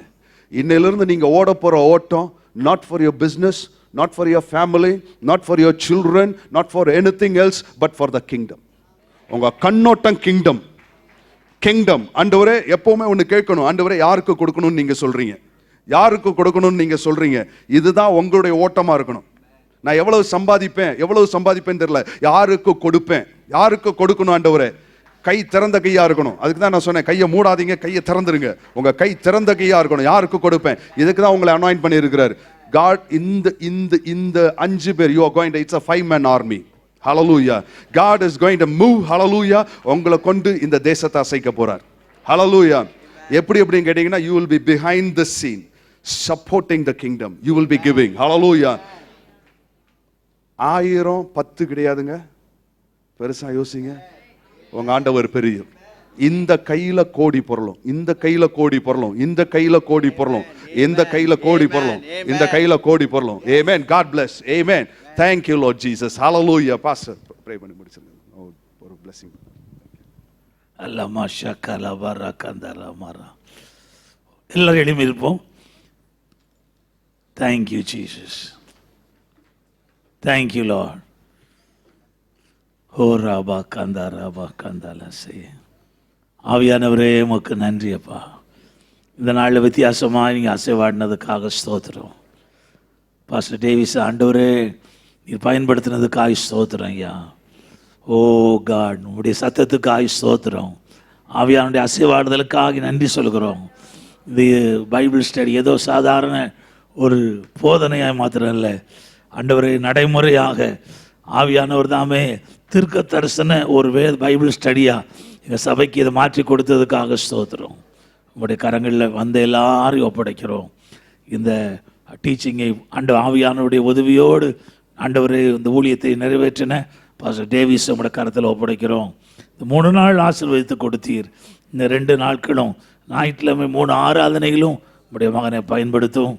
இன்னையிலிருந்து நீங்க ஓட போற ஓட்டம் not for your business, not for your family, not for your children, not for anything else, but for the kingdom. உங்க கண்ணோட்டம் கிங்டம். கிங்டம். ஆண்டவரே எப்பவுமே ஒன்று கேட்கணும். ஆண்டவரே யாருக்கு கொடுக்கணும்னு நீங்க சொல்றீங்க? யாருக்கு கொடுக்கணும்னு நீங்க சொல்றீங்க? இதுதான் உங்களுடைய ஓட்டமா இருக்கணும். நான் எவ்வளவு சம்பாதிப்பேன் தெரியல, யாருக்கு கொடுப்பேன், யாருக்கு கொடுக்கணும் ஆண்டவரே? கை திறந்த கையா இருக்கணும். அதுக்கு தான் நான் சொன்னேன், கையை மூடாதீங்க, கையை திறந்துருங்க. உங்க கை திறந்த கையா இருக்கணும். யாருக்கு கொடுப்பேன்? இதுக்கு தான் உங்களை அனாயிண்ட் பண்ணி இருக்கிறார் God. இந்த 5 பேர், you are going to, it's a 5-man army. Hallelujah. God is going to move. Hallelujah. உங்களை கொண்டு இந்த தேசத்தை அசைக்க போறார். Hallelujah. எப்படின்னு கேட்டீங்கன்னா, you will be behind the scene supporting the kingdom. You will be giving. Hallelujah. 1000 10 கிடையாதுங்க. பெருசா யோசிங்க. உங்க ஆண்டவர் பெரிய. இந்த கையில கோடி பொருளும், இந்த கையில கோடி பொருளும், இந்த கையில கோடி பொருளும், இந்த கையில கோடி பொருளும், இந்த கையில கோடி பொருளும். Amen. God bless. Amen. Thank you, Lord Jesus. Hallelujah. Pastor, pray பண்ணி முடிச்சிருங்க. ஒரு blessing. அல்லமா ஷக்கலபர கந்தலமரா. எல்லாரும் எழுப்பி இருப்போம். Thank you, Jesus. Thank you, Lord. ஓ ராபா கந்தா ராபா கந்தாலசே. ஆவியானவரே உமக்கு நன்றி அப்பா. இந்த நாளில் வித்தியாசமாக நீங்கள் அசைவாடினதுக்காக ஸ்தோத்திரம். பாஸ்டர் டேவிஸ் ஆண்டவரே நீர் பயன்படுத்தினதுக்காக ஸ்தோத்திரம் ஐயா. ஓ காட், உங்களுடைய சத்தத்துக்காக ஸ்தோத்திரம். ஆவியானுடைய அசைவாடுதலுக்காக நன்றி சொல்கிறோம். இது பைபிள் ஸ்டடி ஏதோ சாதாரண ஒரு போதனையாக மாத்திரம் இல்லை ஆண்டவரே, நடைமுறையாக ஆவியானவர் தாமே தீர்க்க தரிசன ஒரு பைபிள் ஸ்டடியாக எங்கள் சபைக்கு இதை மாற்றி கொடுத்ததுக்காக ஸ்தோத்திரம். உங்களுடைய கரங்களில் வந்த எல்லாரையும் ஒப்படைக்கிறோம். இந்த டீச்சிங்கை ஆவியானவருடைய உதவியோடு ஆண்டவரே இந்த ஊழியத்தை நிறைவேற்றின பாஸ்டர் டேவிஸ் உங்களுடைய கரத்தில் ஒப்படைக்கிறோம். இந்த 3 நாள் ஆசீர்வதித்து கொடுத்தீர். இந்த 2 நாட்களும் ஞாயிற்றுக்கிழமை 3 ஆராதனைகளும் உங்களுடைய மகனை பயன்படுத்தும்.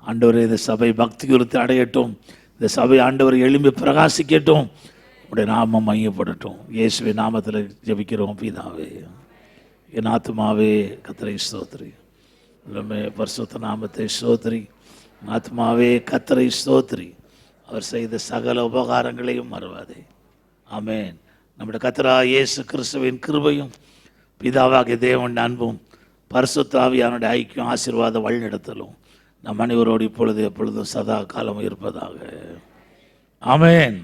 ஆண்டவரே இந்த சபை பக்தி குறித்து அடையட்டும். இந்த சபை ஆண்டவர் எழும்பி பிரகாசிக்கட்டும். உடைய நாமம் மையப்படட்டும். இயேசுவின் நாமத்தில் ஜெபிக்கிறோம் பிதாவே. என் ஆத்மாவே கர்த்தரை ஸ்தோத்திரி. எல்லாமே பரிசுத்த நாமத்தை ஸ்தோத்திரி. ஆத்மாவே கர்த்தரை ஸ்தோத்திரி. அவர் செய்த சகல உபகாரங்களையும் மறவாதே. ஆமென். நம்முடைய கர்த்தராகிய இயேசு கிறிஸ்துவின் கிருபையும் பிதாவாகிய தேவனுடைய அன்பும் பரிசுத்த ஆவியானுடைய ஐக்கியம் ஆசீர்வாத வழிநடத்தலும் நம் அனைவரோடு இப்பொழுது எப்பொழுதும் சதா காலம் இருப்பதாக. ஆமென்.